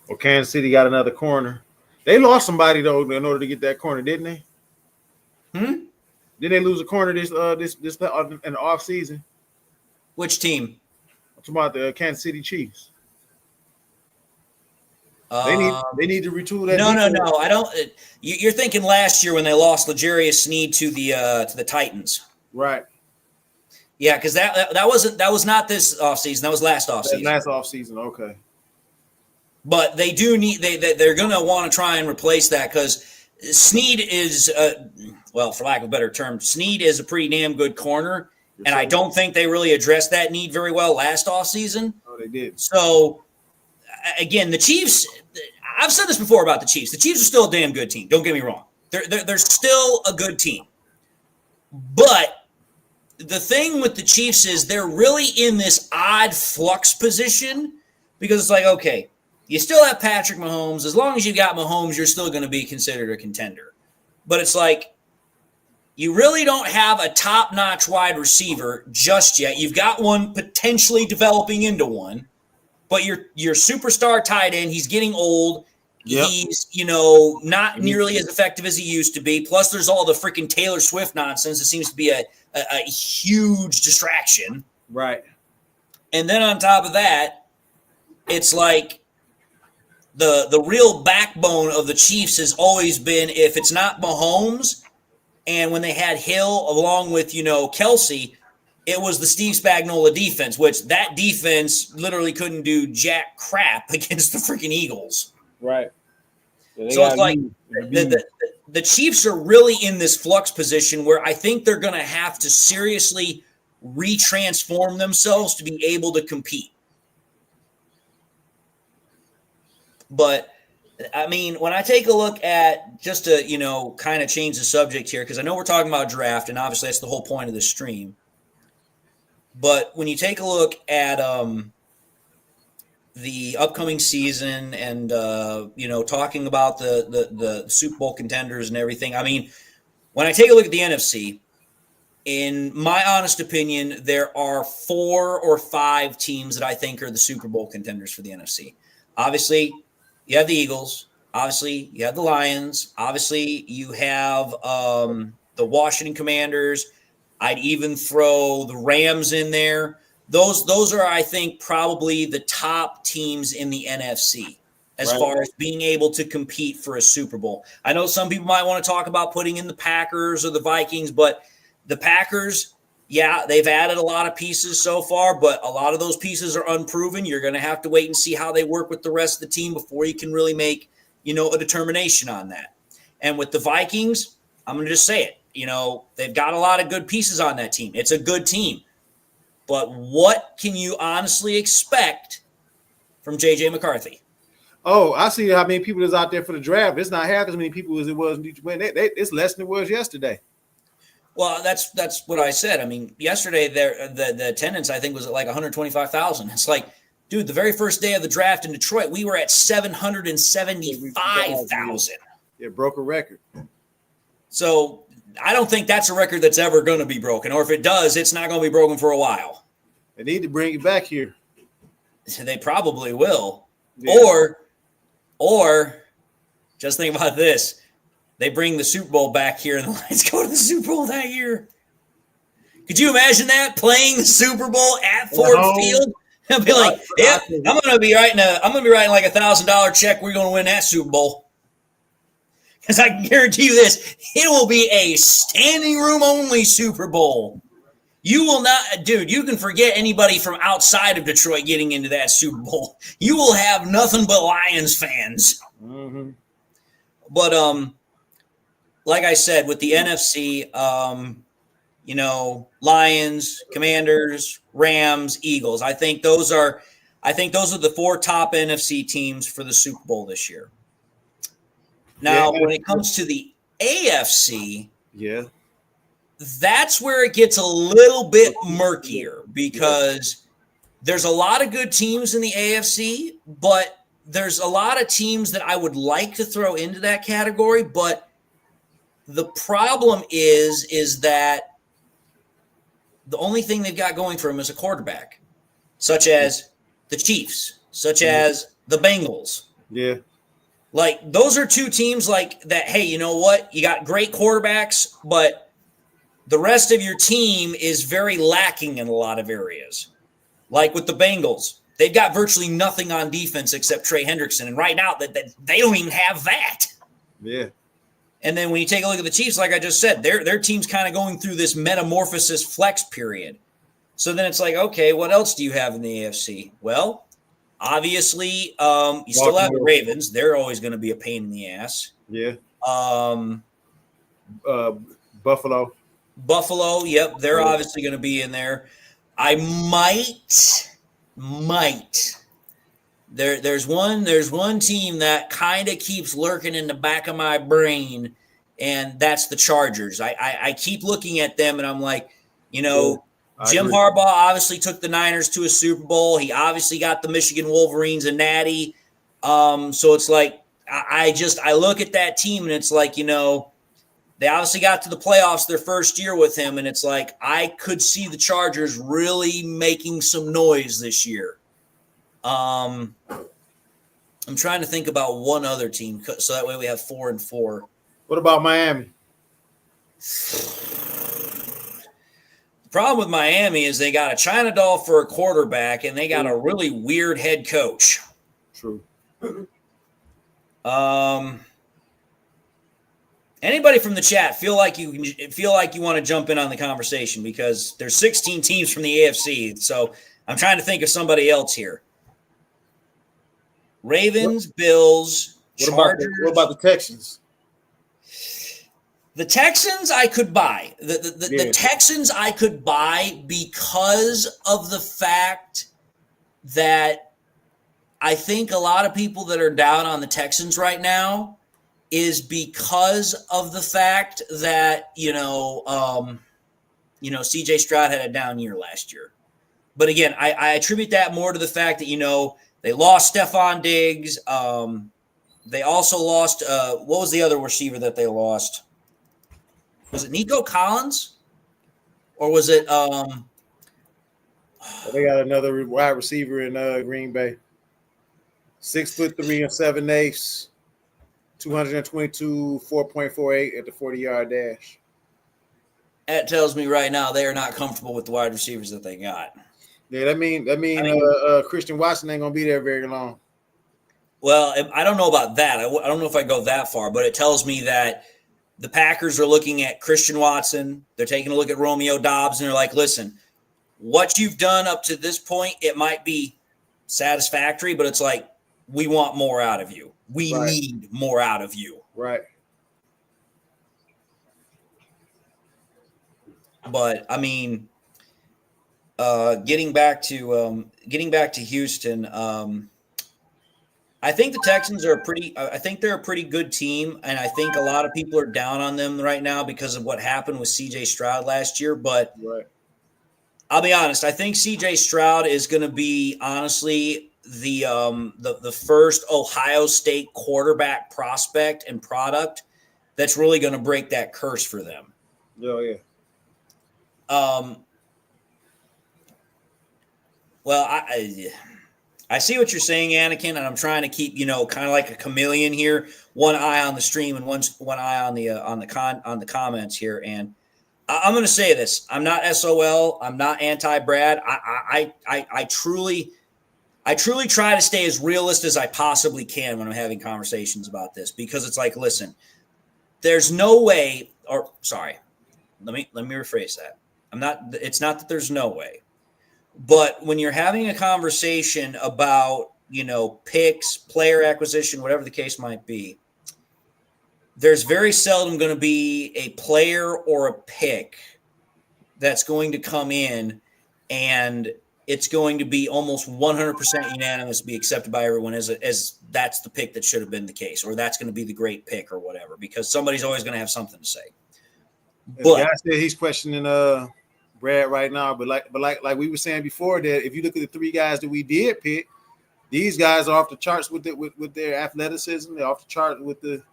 Well, Kansas City got another corner. They lost somebody though in order to get that corner, didn't they? Didn't they lose a corner this in the off season? Which team? I'm talking about the Kansas City Chiefs. They need to retool that. No. I don't. You're thinking last year when they lost L'Jarius Sneed to the Titans, right? Yeah, because that was not this offseason. That was last offseason. Last offseason, okay. But they do need they're going to want to try and replace that because Sneed is well, for lack of a better term, Sneed is a pretty damn good corner, and I don't think they really addressed that need very well last offseason. Oh, they did. So again, the Chiefs. I've said this before about the Chiefs. The Chiefs are still a damn good team. Don't get me wrong. They're still a good team. But the thing with the Chiefs is they're really in this odd flux position because it's like, okay, you still have Patrick Mahomes. As long as you got Mahomes, you're still going to be considered a contender. But it's like you really don't have a top-notch wide receiver just yet. You've got one potentially developing into one, but your superstar tight end, he's getting old. Yep. He's, not nearly as effective as he used to be. Plus, there's all the freaking Taylor Swift nonsense. It seems to be a huge distraction. Right. And then on top of that, it's like the real backbone of the Chiefs has always been, if it's not Mahomes, and when they had Hill along with, Kelsey, it was the Steve Spagnuolo defense, which that defense literally couldn't do jack crap against the freaking Eagles. Right. So it's like the Chiefs are really in this flux position where I think they're going to have to seriously retransform themselves to be able to compete. But, I mean, when I take a look at, just to, kind of change the subject here, because I know we're talking about draft, and obviously that's the whole point of the stream. But when you take a look at the upcoming season and, talking about the Super Bowl contenders and everything, I mean, when I take a look at the NFC, in my honest opinion, there are 4 or 5 teams that I think are the Super Bowl contenders for the NFC. Obviously, you have the Eagles. Obviously, you have the Lions. Obviously, you have the Washington Commanders. I'd even throw the Rams in there. Those are, I think, probably the top teams in the NFC as far as being able to compete for a Super Bowl. I know some people might want to talk about putting in the Packers or the Vikings, but the Packers, yeah, they've added a lot of pieces so far, but a lot of those pieces are unproven. You're going to have to wait and see how they work with the rest of the team before you can really make, a determination on that. And with the Vikings, I'm going to just say it. They've got a lot of good pieces on that team. It's a good team. But what can you honestly expect from J.J. McCarthy? Oh, I see how many people is out there for the draft. It's not half as many people as it was. It's less than it was yesterday. Well, that's what I said. I mean, yesterday the attendance, I think, was at like 125,000. It's like, dude, the very first day of the draft in Detroit, we were at 775,000. It broke a record. So I don't think that's a record that's ever going to be broken. Or if it does, it's not going to be broken for a while. They need to bring it back here. They probably will. Yeah. Or just think about this. They bring the Super Bowl back here and the Lions go to the Super Bowl that year. Could you imagine that, playing the Super Bowl at Ford Field? I'll be like, yeah, I'm gonna be writing like $1,000 check. We're gonna win that Super Bowl. Because I can guarantee you this, it will be a standing room only Super Bowl. You will not, dude, you can forget anybody from outside of Detroit getting into that Super Bowl. You will have nothing but Lions fans. Mm-hmm. But like I said, with the NFC, Lions, Commanders, Rams, Eagles. I think those are the 4 top NFC teams for the Super Bowl this year. Now, when it comes to the AFC, that's where it gets a little bit murkier because there's a lot of good teams in the AFC, but there's a lot of teams that I would like to throw into that category, but the problem is that the only thing they've got going for them is a quarterback, such as the Chiefs, such as the Bengals. Yeah. Like, those are 2 teams like that, hey, you know what? You got great quarterbacks, but the rest of your team is very lacking in a lot of areas. Like with the Bengals, they've got virtually nothing on defense except Trey Hendrickson. And right now, that they don't even have that. Yeah. And then when you take a look at the Chiefs, like I just said, their team's kind of going through this metamorphosis flex period. So then it's like, okay, what else do you have in the AFC? Well, obviously, you still have the Ravens. They're always going to be a pain in the ass. Yeah. Buffalo. Yep, they're obviously going to be in there. I might. There's one team that kind of keeps lurking in the back of my brain, and that's the Chargers. I keep looking at them, and I'm like, Jim Harbaugh obviously took the Niners to a Super Bowl. He obviously got the Michigan Wolverines a natty. So it's like I look at that team and it's like, they obviously got to the playoffs their first year with him, and it's like I could see the Chargers really making some noise this year. I'm trying to think about one other team, so that way we have 4-4. What about Miami? The problem with Miami is they got a China doll for a quarterback, and they got a really weird head coach. True. Anybody from the chat feel like you want to jump in on the conversation, because there's 16 teams from the AFC, so I'm trying to think of somebody else here. Ravens, Bills, Chargers. What about the Texans? The Texans I could buy. The Texans I could buy because of the fact that I think a lot of people that are down on the Texans right now is because of the fact that, CJ Stroud had a down year last year. But again, I attribute that more to the fact that, they lost Stephon Diggs. They also lost, what was the other receiver that they lost? Was it Nico Collins? Or was it they got another wide receiver in Green Bay. 6'3" and 7/8, 222, 4.48 at the 40-yard dash. That tells me right now they are not comfortable with the wide receivers that they got. Yeah, that mean Christian Watson ain't gonna be there very long. Well, I don't know about that. I don't know if I go that far, but it tells me that the Packers are looking at Christian Watson. They're taking a look at Romeo Doubs, and they're like, listen, what you've done up to this point, it might be satisfactory, but it's like, we want more out of you. We need more out of you. Right. But I mean, getting back to Houston, I think the Texans are they're a pretty good team, and I think a lot of people are down on them right now because of what happened with CJ Stroud last year. But I'll be honest, I think CJ Stroud is going to be honestly the first Ohio State quarterback prospect and product that's really going to break that curse for them. Oh yeah. Well, I see what you're saying, Anakin, and I'm trying to keep, kind of like a chameleon here, one eye on the stream and one eye on the comments here. And I'm going to say this: I'm not SOL. I'm not anti-Brad. I truly try to stay as realist as I possibly can when I'm having conversations about this, because it's like, listen, there's no way. Or sorry, let me rephrase that. It's not that there's no way. But when you're having a conversation about, picks, player acquisition, whatever the case might be, there's very seldom going to be a player or a pick that's going to come in and it's going to be almost 100% unanimous, be accepted by everyone as that's the pick that should have been the case, or that's going to be the great pick or whatever, because somebody's always going to have something to say. But the guy said he's questioning Brad right now, but like we were saying before, that if you look at the three guys that we did pick, these guys are off the charts with their athleticism. They're off the chart with the,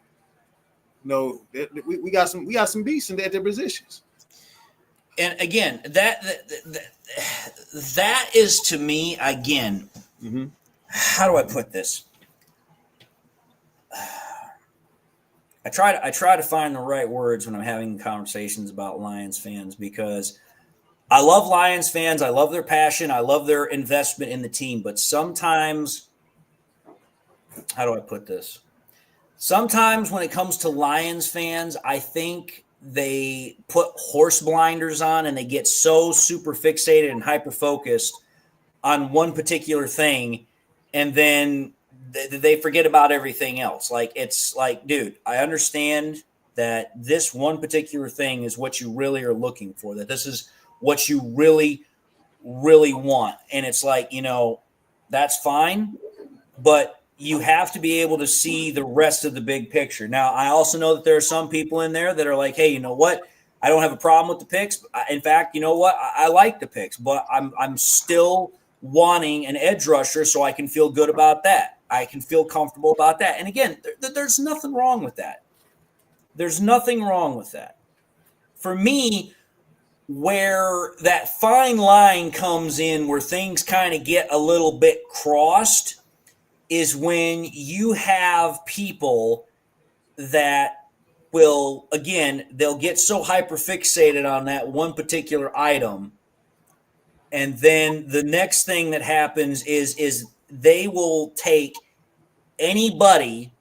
we got some beasts at their positions. And again, that is to me again. Mm-hmm. How do I put this? I try to find the right words when I'm having conversations about Lions fans, because I love Lions fans. I love their passion. I love their investment in the team. But sometimes, how do I put this? Sometimes when it comes to Lions fans, I think they put horse blinders on and they get so super fixated and hyper focused on one particular thing, and then they forget about everything else. Like, it's like, dude, I understand that this one particular thing is what you really are looking for, that this is what you really, really want. And it's like, that's fine, but you have to be able to see the rest of the big picture. Now, I also know that there are some people in there that are like, hey, you know what? I don't have a problem with the picks. In fact, you know what? I like the picks, but I'm still wanting an edge rusher so I can feel good about that. I can feel comfortable about that. And again, there's nothing wrong with that. There's nothing wrong with that. For me, where that fine line comes in where things kind of get a little bit crossed is when you have people that will, again, they'll get so hyperfixated on that one particular item. And then the next thing that happens is they will take anybody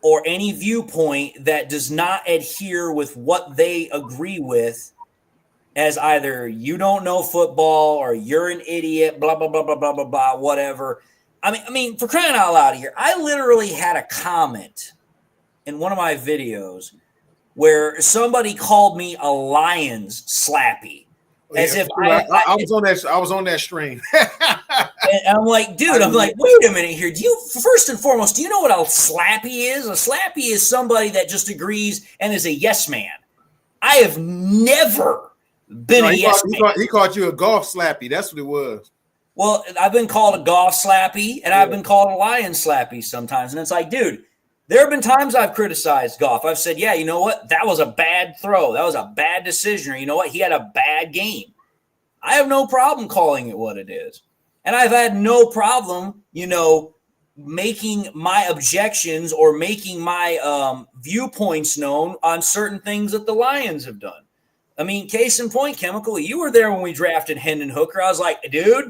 or any viewpoint that does not adhere with what they agree with as either you don't know football or you're an idiot, blah, blah, blah, blah, blah, blah, blah, whatever. I mean, for crying out loud here, I literally had a comment in one of my videos where somebody called me a Lions slappy. As if I was on that stream. And I'm like, dude, I'm like, wait a minute here. First and foremost, do you know what a slappy is? A slappy is somebody that just agrees and is a yes man. I have never been a yes man. He called you a golf slappy. That's what it was. Well, I've been called a golf slappy and I've been called a lion slappy sometimes. And it's like, dude, there have been times I've criticized golf. I've said, yeah, you know what? That was a bad throw. That was a bad decision. Or you know what? He had a bad game. I have no problem calling it what it is. And I've had no problem, making my objections or making my viewpoints known on certain things that the Lions have done. I mean, case in point, Chemical, you were there when we drafted Hendon Hooker. I was like, dude,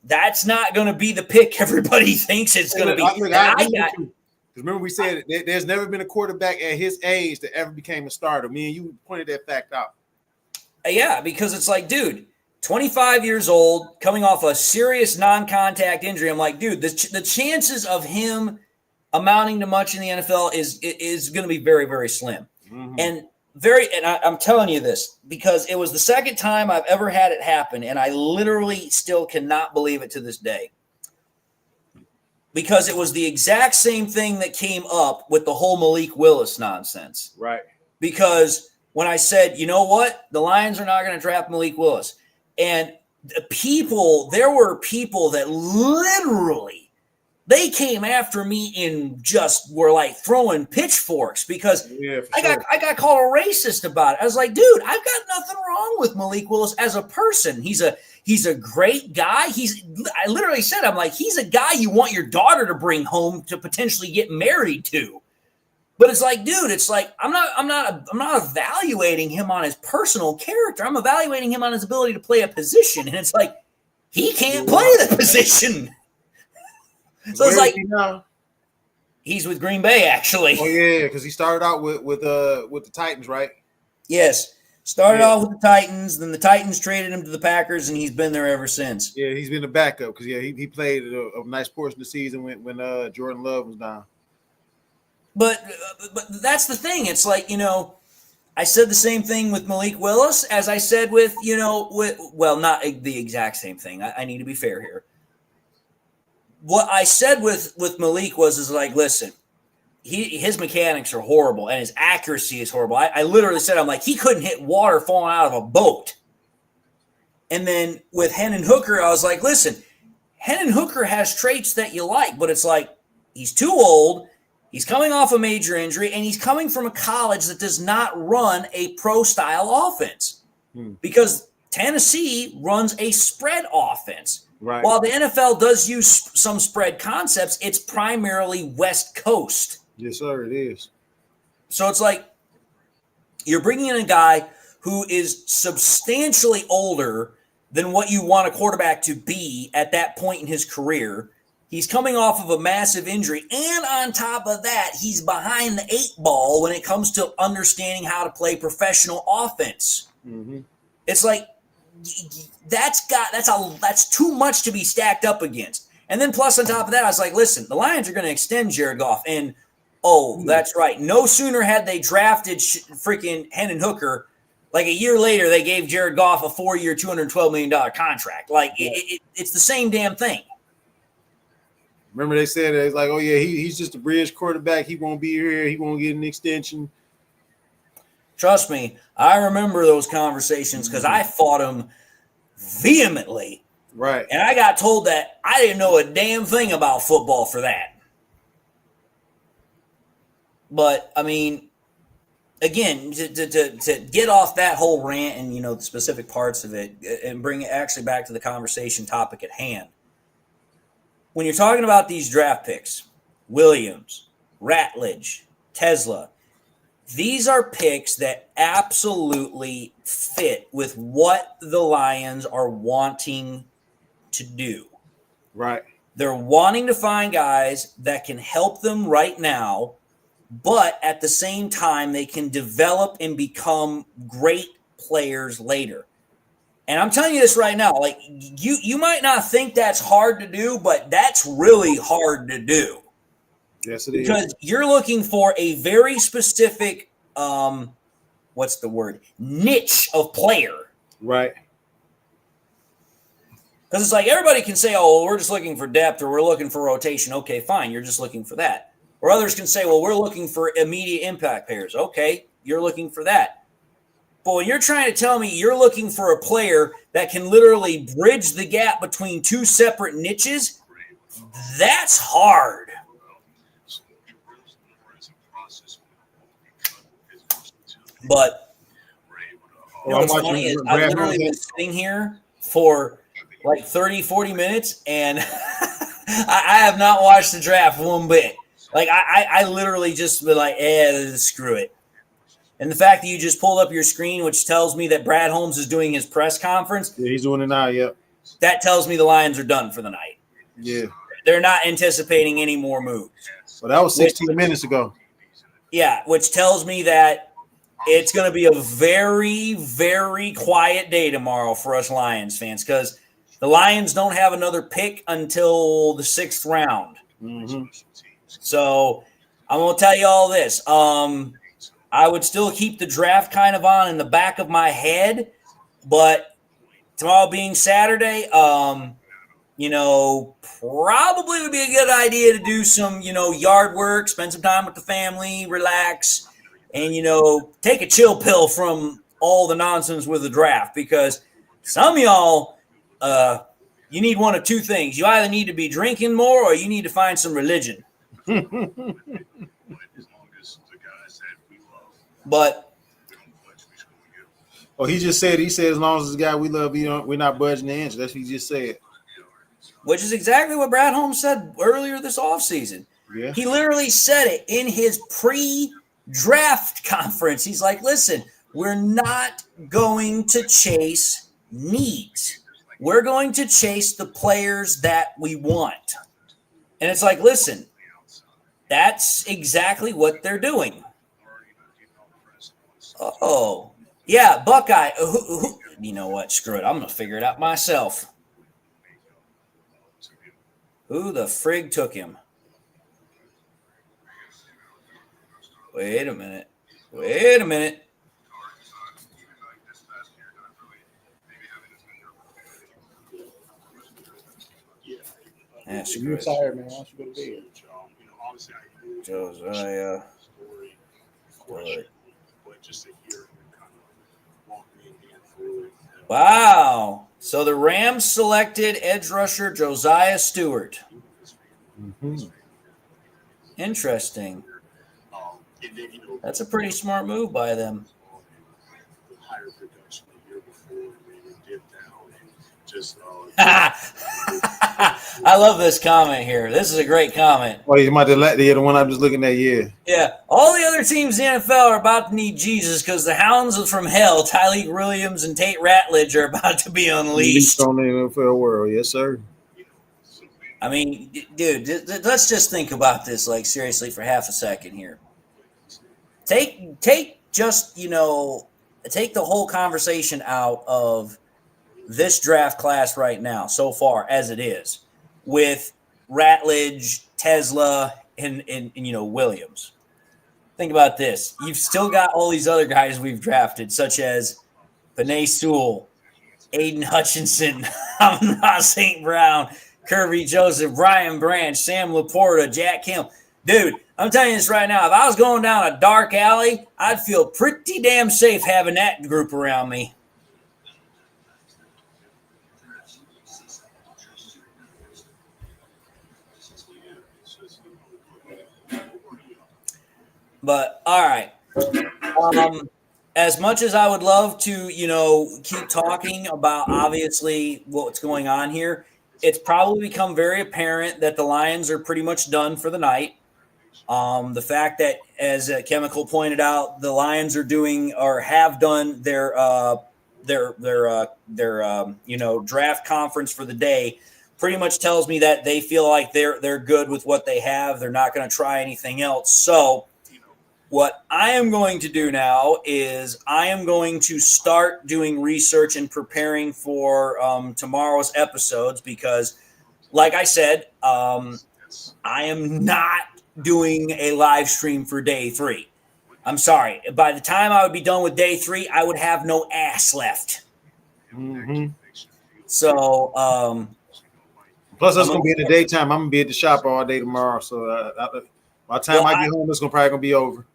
that's not going to be the pick everybody thinks it's going to be. Remember we said there's never been a quarterback at his age that ever became a starter. Me and you pointed that fact out. Yeah, because it's like, dude, 25 years old, coming off a serious non-contact injury. I'm like, dude, the chances of him amounting to much in the NFL is going to be very, very slim. Mm-hmm. And I'm telling you this because it was the second time I've ever had it happen, and I literally still cannot believe it to this day. Because it was the exact same thing that came up with the whole Malik Willis nonsense. Right. Because when I said, you know what, the Lions are not going to draft Malik Willis. And there were people that literally, they came after me and just were like throwing pitchforks because I got called a racist about it. I was like, dude, I've got nothing wrong with Malik Willis as a person. He's a great guy. I literally said, I'm like, he's a guy you want your daughter to bring home to potentially get married to. But it's like, dude, it's like I'm not evaluating him on his personal character. I'm evaluating him on his ability to play a position. And it's like he can't play the position. So it's like he's with Green Bay, actually. Oh yeah, because he started out with the Titans, right? Yes. Started off with the Titans, then the Titans traded him to the Packers, and he's been there ever since. Yeah, he's been the backup because he played a nice portion of the season when Jordan Love was down. But that's the thing. It's like, I said the same thing with Malik Willis as I said with not the exact same thing. I need to be fair here. What I said with Malik is like, listen, his mechanics are horrible and his accuracy is horrible. I literally said, I'm like, he couldn't hit water falling out of a boat. And then with Hendon Hooker, I was like, listen, Hendon Hooker has traits that you like, but it's like he's too old. He's coming off a major injury, and he's coming from a college that does not run a pro-style offense because Tennessee runs a spread offense. Right. While the NFL does use some spread concepts, it's primarily West Coast. Yes, sir, it is. So it's like you're bringing in a guy who is substantially older than what you want a quarterback to be at that point in his career. He's coming off of a massive injury. And on top of that, he's behind the 8-ball when it comes to understanding how to play professional offense. Mm-hmm. It's like that's too much to be stacked up against. And then plus on top of that, I was like, listen, the Lions are going to extend Jared Goff. And, that's right. No sooner had they drafted freaking Hendon Hooker, like a year later, they gave Jared Goff a 4-year, $212 million contract. Like, it's the same damn thing. Remember they said it's like, oh yeah, he's just a bridge quarterback. He won't be here. He won't get an extension. Trust me, I remember those conversations because I fought him vehemently Right. And I got told that I didn't know a damn thing about football for that. But, I mean, again, to get off that whole rant and, the specific parts of it and bring it actually back to the conversation topic at hand. When you're talking about these draft picks, Williams, Ratledge, Tesla, these are picks that absolutely fit with what the Lions are wanting to do. Right. They're wanting to find guys that can help them right now, but at the same time, they can develop and become great players later. And I'm telling you this right now, like you might not think that's hard to do, but that's really hard to do. Yes, it is. Because you're looking for a very specific, niche of player. Right. Because it's like everybody can say, oh, well, we're just looking for depth or we're looking for rotation. Okay, fine. You're just looking for that. Or others can say, well, we're looking for immediate impact players. Okay, you're looking for that. But when you're trying to tell me you're looking for a player that can literally bridge the gap between two separate niches, that's hard. But what's funny is I've literally been sitting here for like 30, 40 minutes, and I have not watched the draft one bit. Like, I literally just been like, screw it. And the fact that you just pulled up your screen, which tells me that Brad Holmes is doing his press conference. Yeah, he's doing it now, yep. That tells me the Lions are done for the night. Yeah. They're not anticipating any more moves. Well, that was 16 minutes ago. Yeah, which tells me that it's going to be a very, very quiet day tomorrow for us Lions fans because the Lions don't have another pick until the 6th round. Mm-hmm. So I'm going to tell you all this. I would still keep the draft kind of on in the back of my head, but tomorrow being Saturday, probably would be a good idea to do some, yard work, spend some time with the family, relax, and, take a chill pill from all the nonsense with the draft because some of y'all, you need one of two things. You either need to be drinking more or you need to find some religion. But he said as long as the guy we love, we're not budging the inch. That's what he just said. Which is exactly what Brad Holmes said earlier this offseason. Yeah. He literally said it in his pre-draft conference. He's like, listen, we're not going to chase needs. We're going to chase the players that we want. And it's like, listen, that's exactly what they're doing. Oh, yeah, Buckeye. You know what? Screw it. I'm going to figure it out myself. Who the frig took him? Wait a minute. Yeah, You're tired, man. Why don't you go to bed? Josiah. Wow. So the Rams selected edge rusher Josiah Stewart. Mm-hmm. Interesting. That's a pretty smart move by them. I love this comment here. This is a great comment. Oh, you might have the one I'm just looking at. Yeah. All the other teams in the NFL are about to need Jesus because the hounds from hell, Tyreek Williams and Tate Ratledge, are about to be unleashed. On the NFL world, yes, sir. I mean, dude, let's just think about this, like, seriously, for half a second here. Take just, take the whole conversation out of this draft class right now, so far as it is, with Ratledge, Tesla, and Williams. Think about this. You've still got all these other guys we've drafted, such as Penei Sewell, Aiden Hutchinson, Amon St. Brown, Kirby Joseph, Brian Branch, Sam Laporta, Jack Campbell. Dude, I'm telling you this right now. If I was going down a dark alley, I'd feel pretty damn safe having that group around me. But all right. As much as I would love to, keep talking about obviously what's going on here, it's probably become very apparent that the Lions are pretty much done for the night. The fact that, as Chemical pointed out, the Lions are doing or have done their draft conference for the day pretty much tells me that they feel like they're good with what they have. They're not going to try anything else. So what I am going to do now is I am going to start doing research and preparing for tomorrow's episodes because, like I said, I am not doing a live stream for day 3. I'm sorry. By the time I would be done with day 3, I would have no ass left. Mm-hmm. So, plus, it's going to be in the daytime. I'm going to be at the shop all day tomorrow. So, by the time I get home, it's probably going to be over.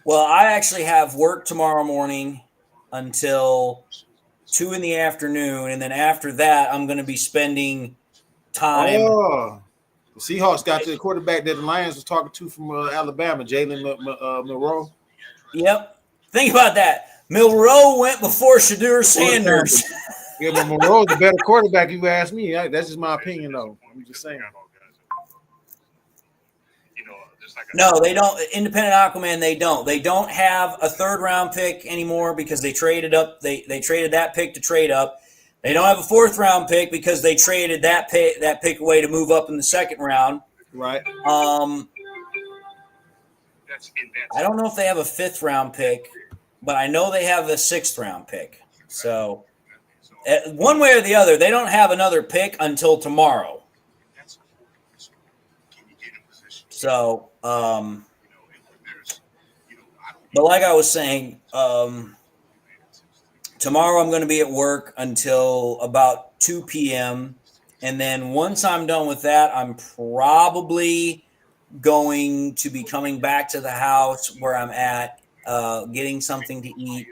Well, I actually have work tomorrow morning until 2 in the afternoon. And then after that, I'm going to be spending time. Oh, the Seahawks got the quarterback that the Lions was talking to from Alabama, Jalen Milroe. Yep. Think about that. Milroe went before Shadur Sanders. Yeah, but Milroe's the better quarterback, you ask me. That's just my opinion, though. I'm just saying. No, they don't. Independent Aquaman, they don't. They don't have a 3rd-round pick anymore because they traded up. They traded that pick to trade up. They don't have a 4th-round pick because they traded that pick away to move up in the 2nd round. Right. I don't know if they have a 5th-round pick, but I know they have a 6th-round pick. So, one way or the other, they don't have another pick until tomorrow. So, but like I was saying, tomorrow I'm going to be at work until about 2 p.m. And then once I'm done with that, I'm probably going to be coming back to the house where I'm at, getting something to eat.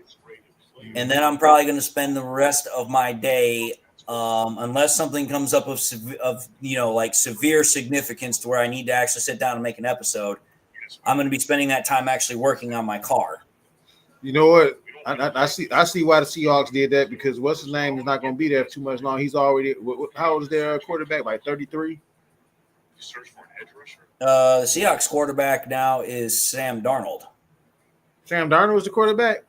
And then I'm probably going to spend the rest of my day, unless something comes up of severe significance to where I need to actually sit down and make an episode. I'm going to be spending that time actually working on my car. You know what? I see why the Seahawks did that because what's his name is not going to be there too much long. He's already how old is their quarterback? Like 33. The Seahawks quarterback now is Sam Darnold. Sam Darnold was the quarterback.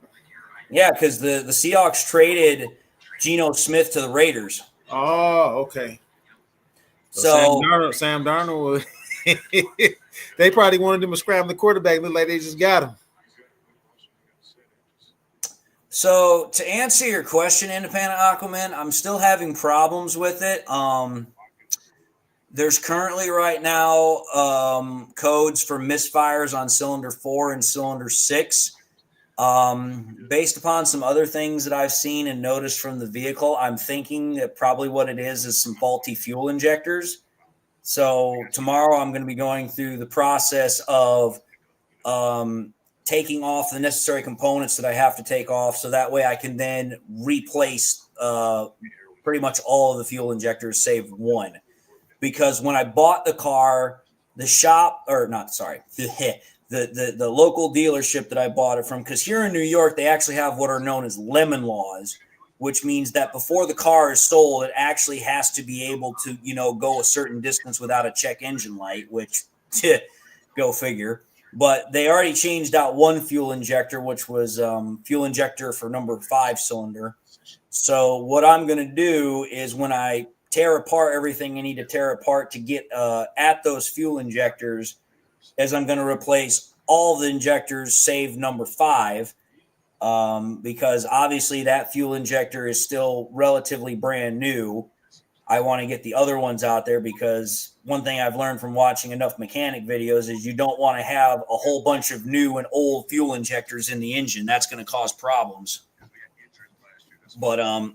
Yeah, because the Seahawks traded Geno Smith to the Raiders. Oh, okay. So Sam Darnold they probably wanted him to scramble the quarterback. Look like they just got him. So to answer your question, Independent Aquaman, I'm still having problems with it. There's currently right now codes for misfires on cylinder 4 and cylinder 6. Based upon some other things that I've seen and noticed from the vehicle, I'm thinking that probably what it is some faulty fuel injectors. So tomorrow I'm going to be going through the process of taking off the necessary components that I have to take off so that way I can then replace pretty much all of the fuel injectors save one. Because when I bought the car, the local dealership that I bought it from, because here in New York, they actually have what are known as lemon laws, which means that before the car is sold, it actually has to be able to, go a certain distance without a check engine light, which go figure. But they already changed out one fuel injector, which was fuel injector for number 5 cylinder. So what I'm going to do is when I tear apart everything I need to tear apart to get at those fuel injectors, is I'm going to replace all the injectors save number 5, because obviously that fuel injector is still relatively brand new. I want to get the other ones out there because one thing I've learned from watching enough mechanic videos is you don't want to have a whole bunch of new and old fuel injectors in the engine. That's going to cause problems. But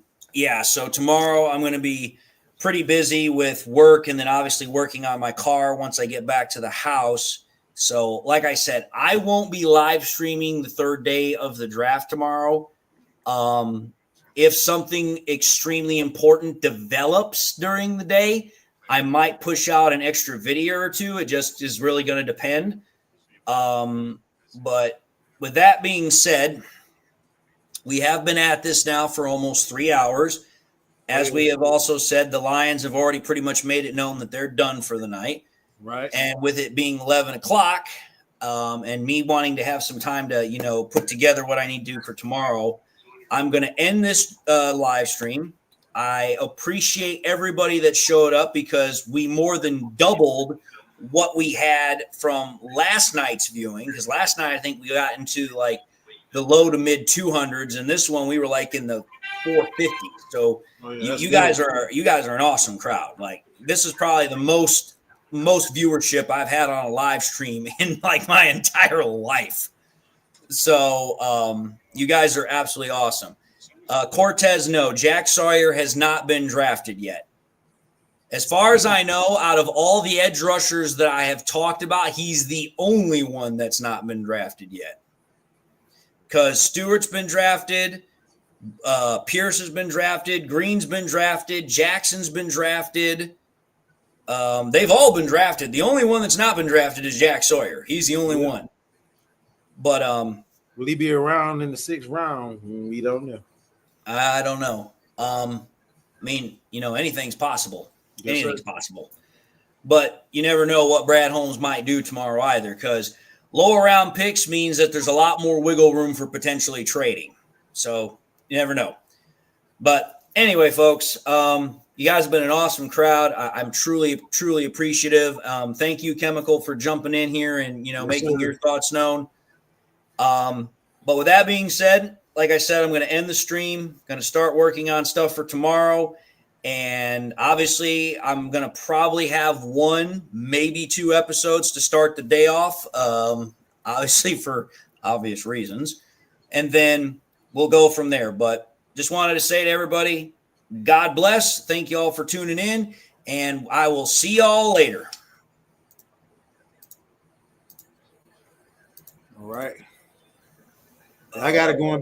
so tomorrow I'm going to be pretty busy with work and then obviously working on my car once I get back to the house. So like I said, I won't be live streaming the 3rd day of the draft tomorrow. If something extremely important develops during the day, I might push out an extra video or two. It just is really going to depend. But with that being said, we have been at this now for almost 3 hours. As we have also said, the Lions have already pretty much made it known that they're done for the night. Right. And with it being 11 o'clock and me wanting to have some time to, put together what I need to do for tomorrow, I'm going to end this live stream. I appreciate everybody that showed up because we more than doubled what we had from last night's viewing. Because last night, I think we got into like the low to mid 200s. And this one, we were like in the 450s. So you guys are an awesome crowd. Like, this is probably the most viewership I've had on a live stream in like my entire life. So you guys are absolutely awesome. Cortez, no, Jack Sawyer has not been drafted yet. As far as I know, out of all the edge rushers that I have talked about, he's the only one that's not been drafted yet. Because Stewart's been drafted, Pierce has been drafted, Green's been drafted, Jackson's been drafted. They've all been drafted. The only one that's not been drafted is Jack Sawyer. He's the only one. But will he be around in the 6th round? We don't know. I don't know. I mean, anything's possible. Yes, Anything's sir. possible. But you never know what Brad Holmes might do tomorrow either, because lower round picks means that there's a lot more wiggle room for potentially trading. So you never know. But anyway, folks, you guys have been an awesome crowd. I'm truly, truly appreciative. Thank you, Chemical, for jumping in here and, making your thoughts known. But with that being said, like I said, I'm going to end the stream, going to start working on stuff for tomorrow. And obviously, I'm going to probably have 1, maybe 2 episodes to start the day off, obviously for obvious reasons. And then we'll go from there. But just wanted to say to everybody, God bless. Thank you all for tuning in. And I will see y'all later. All right. I got to go in back.